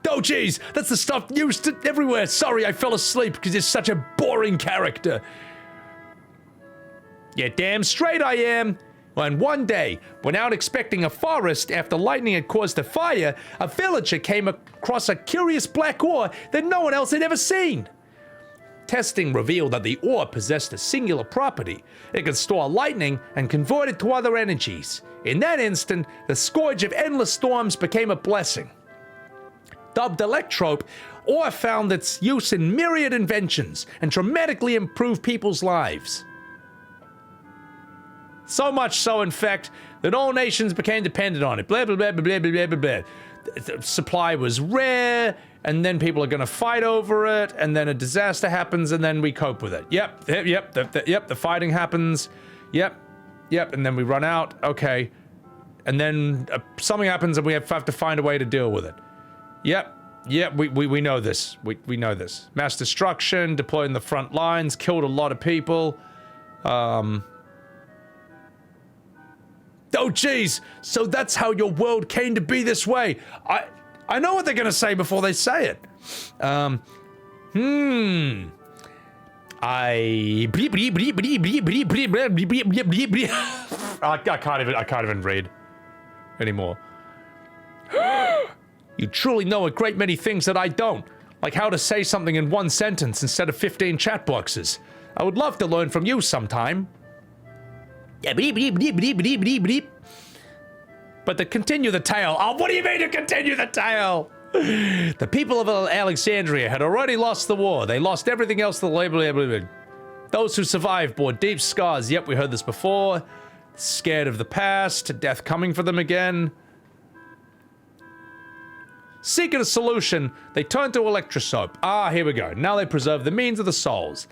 Oh, geez, that's the stuff used everywhere. Sorry, I fell asleep because you're such a boring character.
Yeah, damn straight I am. When one day, when out expecting a forest after lightning had caused a fire, a villager came across a curious black ore that no one else had ever seen. Testing revealed that the ore possessed a singular property. It could store lightning and convert it to other energies. In that instant, the scourge of endless storms became a blessing. Dubbed electrope, ore found its use in myriad inventions and dramatically improved people's lives. So much so, in fact, that all nations became dependent on it. Blah, blah, blah, blah, blah, blah, blah, blah. The supply was rare, and then people are going to fight over it, and then a disaster happens, and then we cope with it. Yep, the fighting happens. Yep, and then we run out. Okay. And then something happens, and we have to find a way to deal with it. Yep, we know this. We know this. Mass destruction, deployed in the front lines, killed a lot of people.
Oh, geez, so that's how your world came to be this way.
I know what they're gonna say before they say it.
I
can't even read anymore.
You truly know a great many things that I don't, like how to say something in one sentence instead of 15 chat boxes. I would love to learn from you sometime. But to continue the tale, what do you mean to continue the tale? The people of Alexandria had already lost the war. They lost everything else to the labor. Those who survived bore deep scars. Yep, we heard this before. Scared of the past, death coming for them again. Seeking a solution, they turned to electrosoap. Here we go. Now they preserve the means of the souls.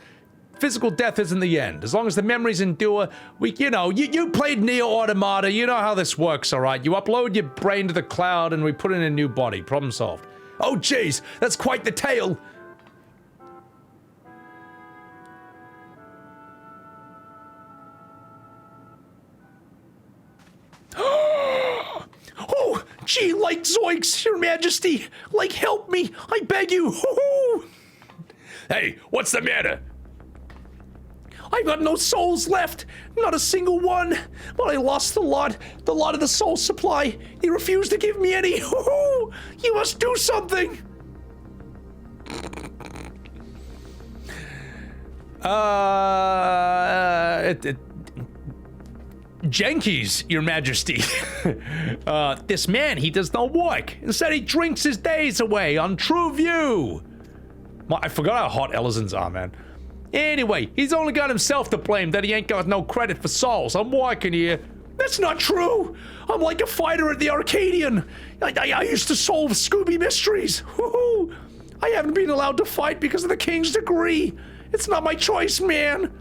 physical death isn't the end. As long as the memories endure, you played Neo Automata, you know how this works, all right? You upload your brain to the cloud and we put in a new body. Problem solved.
Oh, jeez, that's quite the tale. Oh, gee, like zoinks, Your Majesty. Like, help me, I beg you.
Hey, what's the matter?
I've got no souls left, not a single one. But I lost the lot of the soul supply. They refused to give me any. You must do something.
Jenkies, Your Majesty. This man, he does not work. Instead, he drinks his days away on True View. I forgot how hot Elizans are, man. Anyway, he's only got himself to blame that he ain't got no credit for souls. I'm working here.
That's not true. I'm like a fighter at the Arcadian. I used to solve Scooby mysteries. I haven't been allowed to fight because of the king's degree. It's not my choice, man.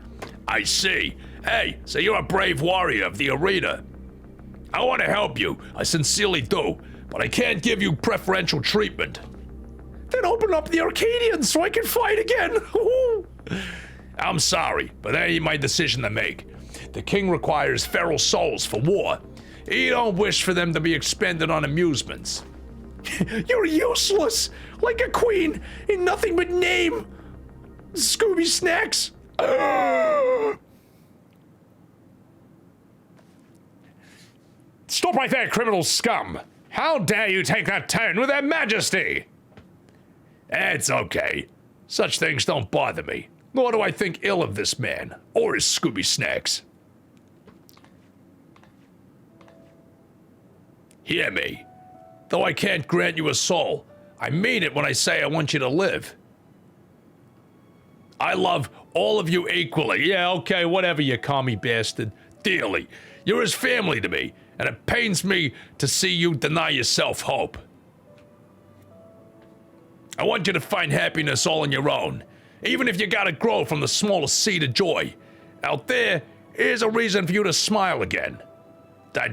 I see. Hey, so you're a brave warrior of the arena. I want to help you. I sincerely do. But I can't give you preferential treatment.
Then open up the Arcadian so I can fight again.
I'm sorry, but that ain't my decision to make. The king requires feral souls for war. He don't wish for them to be expended on amusements.
You're useless, like a queen in nothing but name. Scooby Snacks.
Stop right there, criminal scum! How dare you take that tone with Their Majesty?
It's okay. Such things don't bother me. Nor do I think ill of this man, or his Scooby Snacks. Hear me. Though I can't grant you a soul, I mean it when I say I want you to live. I love all of you equally.
Yeah, okay, whatever, you commie bastard.
Dearly. You're as family to me, and it pains me to see you deny yourself hope. I want you to find happiness all on your own, even if you gotta grow from the smallest seed of joy. Out there, here's a reason for you to smile again.
I'm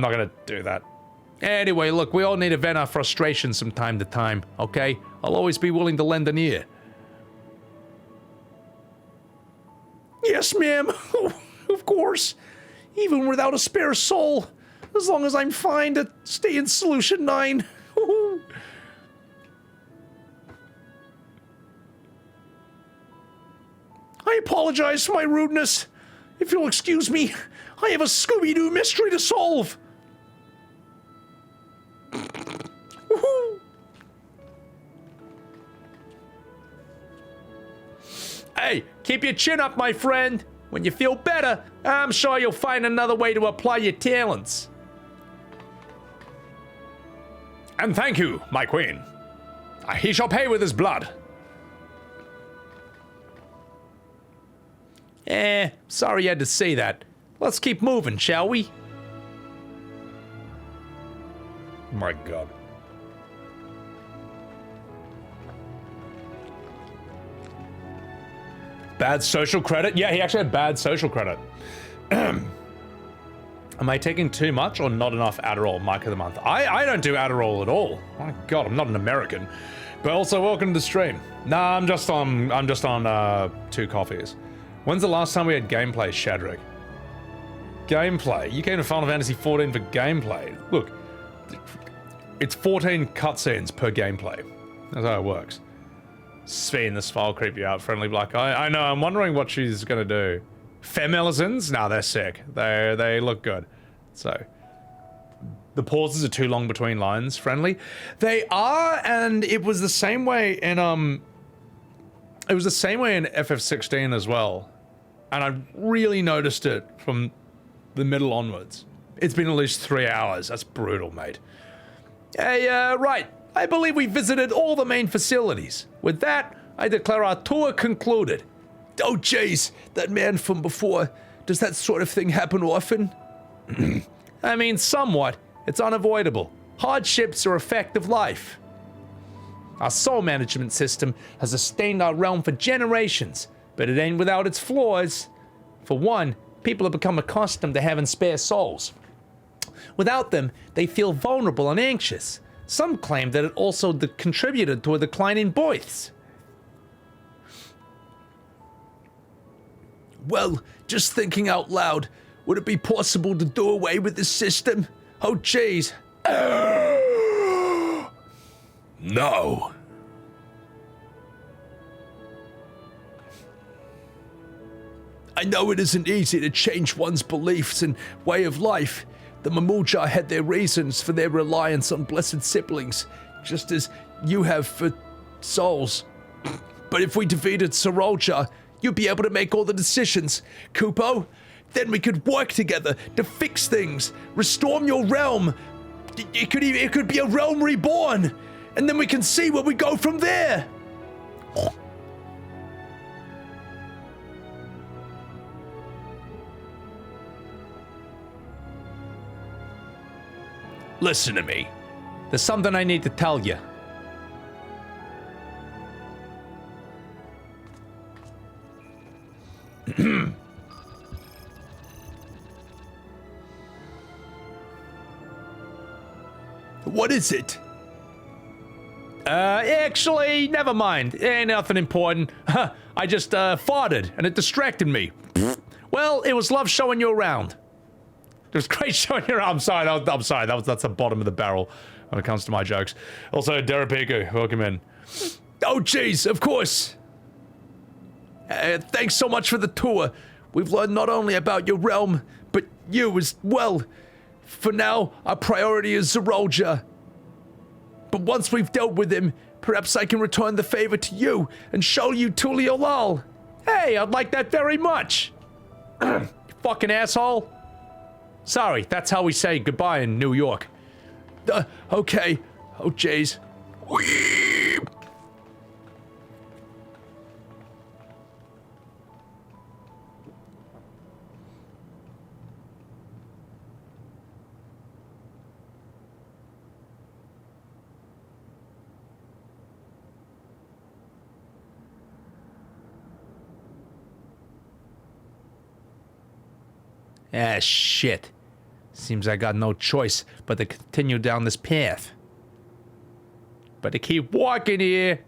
not gonna do that.
Anyway, look, we all need to vent our frustrations from time to time, okay? I'll always be willing to lend an ear.
Yes, ma'am. Of course. Even without a spare soul. As long as I'm fine to stay in Solution 9. I apologize for my rudeness. If you'll excuse me, I have a Scooby-Doo mystery to solve.
Hey, keep your chin up, my friend. When you feel better, I'm sure you'll find another way to apply your talents.
And thank you, my queen. He shall pay with his blood.
Sorry you had to say that. Let's keep moving, shall we?
My God. Bad social credit? Yeah, he actually had bad social credit. Am I taking too much or not enough Adderall? Mic of the month. I don't do Adderall at all. My God, I'm not an American. But also, welcome to the stream. Nah, I'm just on 2 coffees. When's the last time we had gameplay, Shadrick? Gameplay? You came to Final Fantasy XIV for gameplay. Look, it's 14 cutscenes per gameplay. That's how it works. Sven, this file creep you out, friendly black eye. I know, I'm wondering what she's gonna do. Femelisons? Nah, they're sick. They look good. So, the pauses are too long between lines, friendly. They are, and it was the same way in, it was the same way in FF16 as well. And I really noticed it from the middle onwards. It's been at least 3 hours. That's brutal, mate. Hey, right. I believe we visited all the main facilities. With that, I declare our tour concluded.
Oh, jeez, that man from before. Does that sort of thing happen often?
I mean, somewhat. It's unavoidable. Hardships are a fact of life. Our soul management system has sustained our realm for generations, but it ain't without its flaws. For one, people have become accustomed to having spare souls. Without them, they feel vulnerable and anxious. Some claim that it also contributed to a decline in births.
Well, just thinking out loud, would it be possible to do away with this system? Oh, jeez.
No.
I know it isn't easy to change one's beliefs and way of life. The Mamuja had their reasons for their reliance on blessed siblings, just as you have for souls. But if we defeated Sorolja, you'd be able to make all the decisions. Kupo, then we could work together to fix things, restore your realm. It could be a realm reborn, and then we can see where we go from there.
Listen to me.
There's something I need to tell you.
What is it?
Actually, never mind. It ain't nothing important. I just farted, and it distracted me. Well, it was love showing you around. It was great showing you around. I'm sorry. That's the bottom of the barrel when it comes to my jokes. Also, Derapiku, welcome in.
Oh, jeez, of course. Thanks so much for the tour. We've learned not only about your realm, but you as well. For now, our priority is Sorolja. But once we've dealt with him, perhaps I can return the favor to you and show you Tuliolal.
Hey, I'd like that very much. You fucking asshole. Sorry, that's how we say goodbye in New York.
Okay. Oh, jeez.
Ah, shit. Seems I got no choice but to continue down this path. But to keep walking here.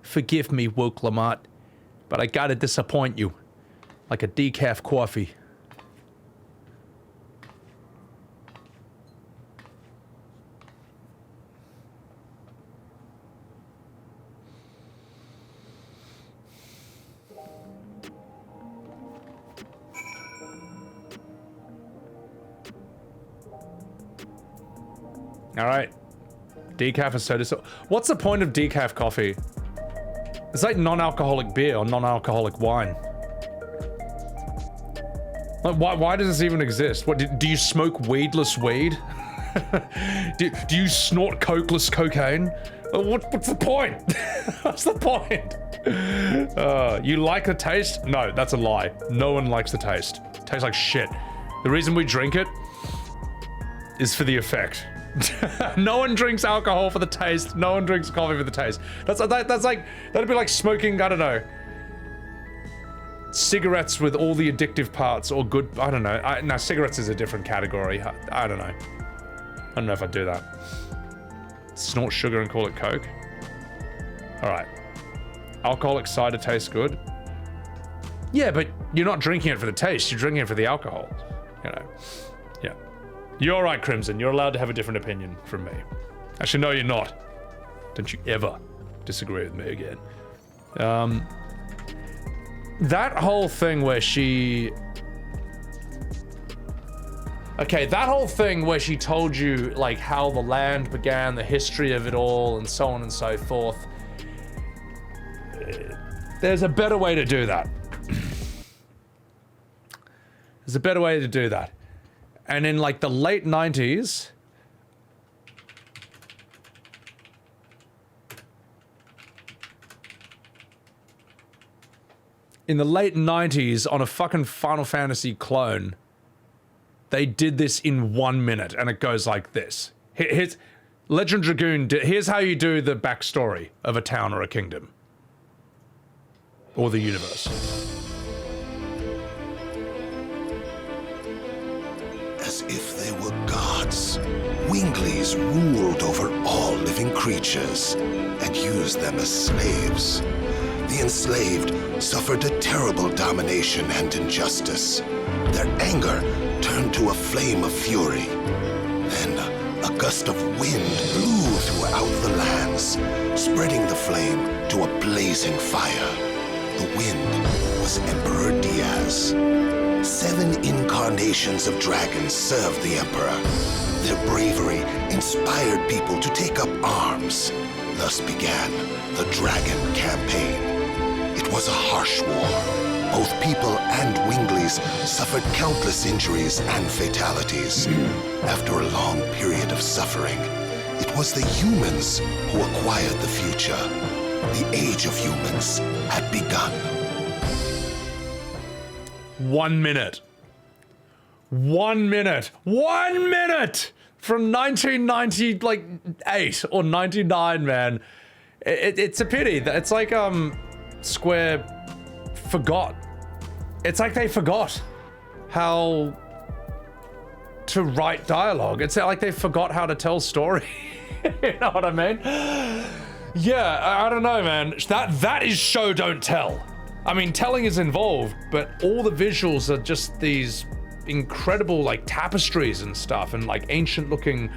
Forgive me, Wuk Lamat, but I gotta disappoint you. Like a decaf coffee.
All right. Decaf and soda. What's the point of decaf coffee? It's like non-alcoholic beer or non-alcoholic wine. Like, why does this even exist? What, do you smoke weedless weed? do you snort cokeless cocaine? What's the point? What's the point? You like the taste? No, that's a lie. No one likes the taste. It tastes like shit. The reason we drink it is for the effect. No one drinks alcohol for the taste. No one drinks coffee for the taste. That's like, that'd be like smoking, I don't know, cigarettes with all the addictive parts or good, I don't know. No, cigarettes is a different category. I don't know. I don't know if I'd do that. Snort sugar and call it Coke. All right. Alcoholic cider tastes good. Yeah, but you're not drinking it for the taste. You're drinking it for the alcohol. You know. Yeah. You're right, Crimson. You're allowed to have a different opinion from me. Actually, no, you're not. Don't you ever disagree with me again. That whole thing where she... Okay, that whole thing where she told you, like, how the land began, the history of it all, and so on and so forth. There's a better way to do that. There's a better way to do that. And in, like, the late 90s... In the late 90s, on a fucking Final Fantasy clone, they did this in 1 minute, and it goes like this. Legend Dragoon, here's how you do the backstory of a town or a kingdom. Or the universe.
As if they were gods, Winglies ruled over all living creatures and used them as slaves. The enslaved suffered a terrible domination and injustice. Their anger turned to a flame of fury. Then a gust of wind blew throughout the lands, spreading the flame to a blazing fire. The wind was Emperor Diaz. 7 incarnations of dragons served the Emperor. Their bravery inspired people to take up arms. Thus began the Dragon Campaign. It was a harsh war. Both people and Winglies suffered countless injuries and fatalities. After a long period of suffering, it was the humans who acquired the future. The age of humans had begun.
1 minute. 1 minute. 1 minute! From 1998 or 99, man. It's a pity. It's like, Square forgot. It's like they forgot how to write dialogue. It's like they forgot how to tell story. You know what I mean? Yeah, I don't know, man. That is show don't tell. I mean, telling is involved, but all the visuals are just these incredible, like, tapestries and stuff, and like ancient looking,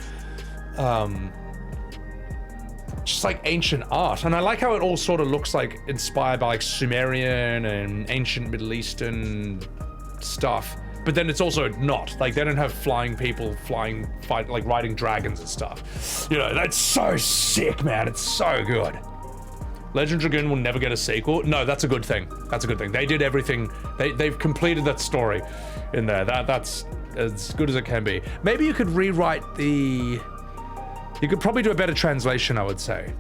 just like ancient art. And I like how it all sort of looks like inspired by like Sumerian and ancient Middle Eastern stuff, but then it's also not. Like, they don't have flying people like riding dragons and stuff. You know, that's so sick, man. It's so good. Legend Dragoon will never get a sequel. No, that's a good thing. That's a good thing. They did everything. They've completed that story in there. That's as good as it can be. Maybe you could rewrite the... You could probably do a better translation, I would say.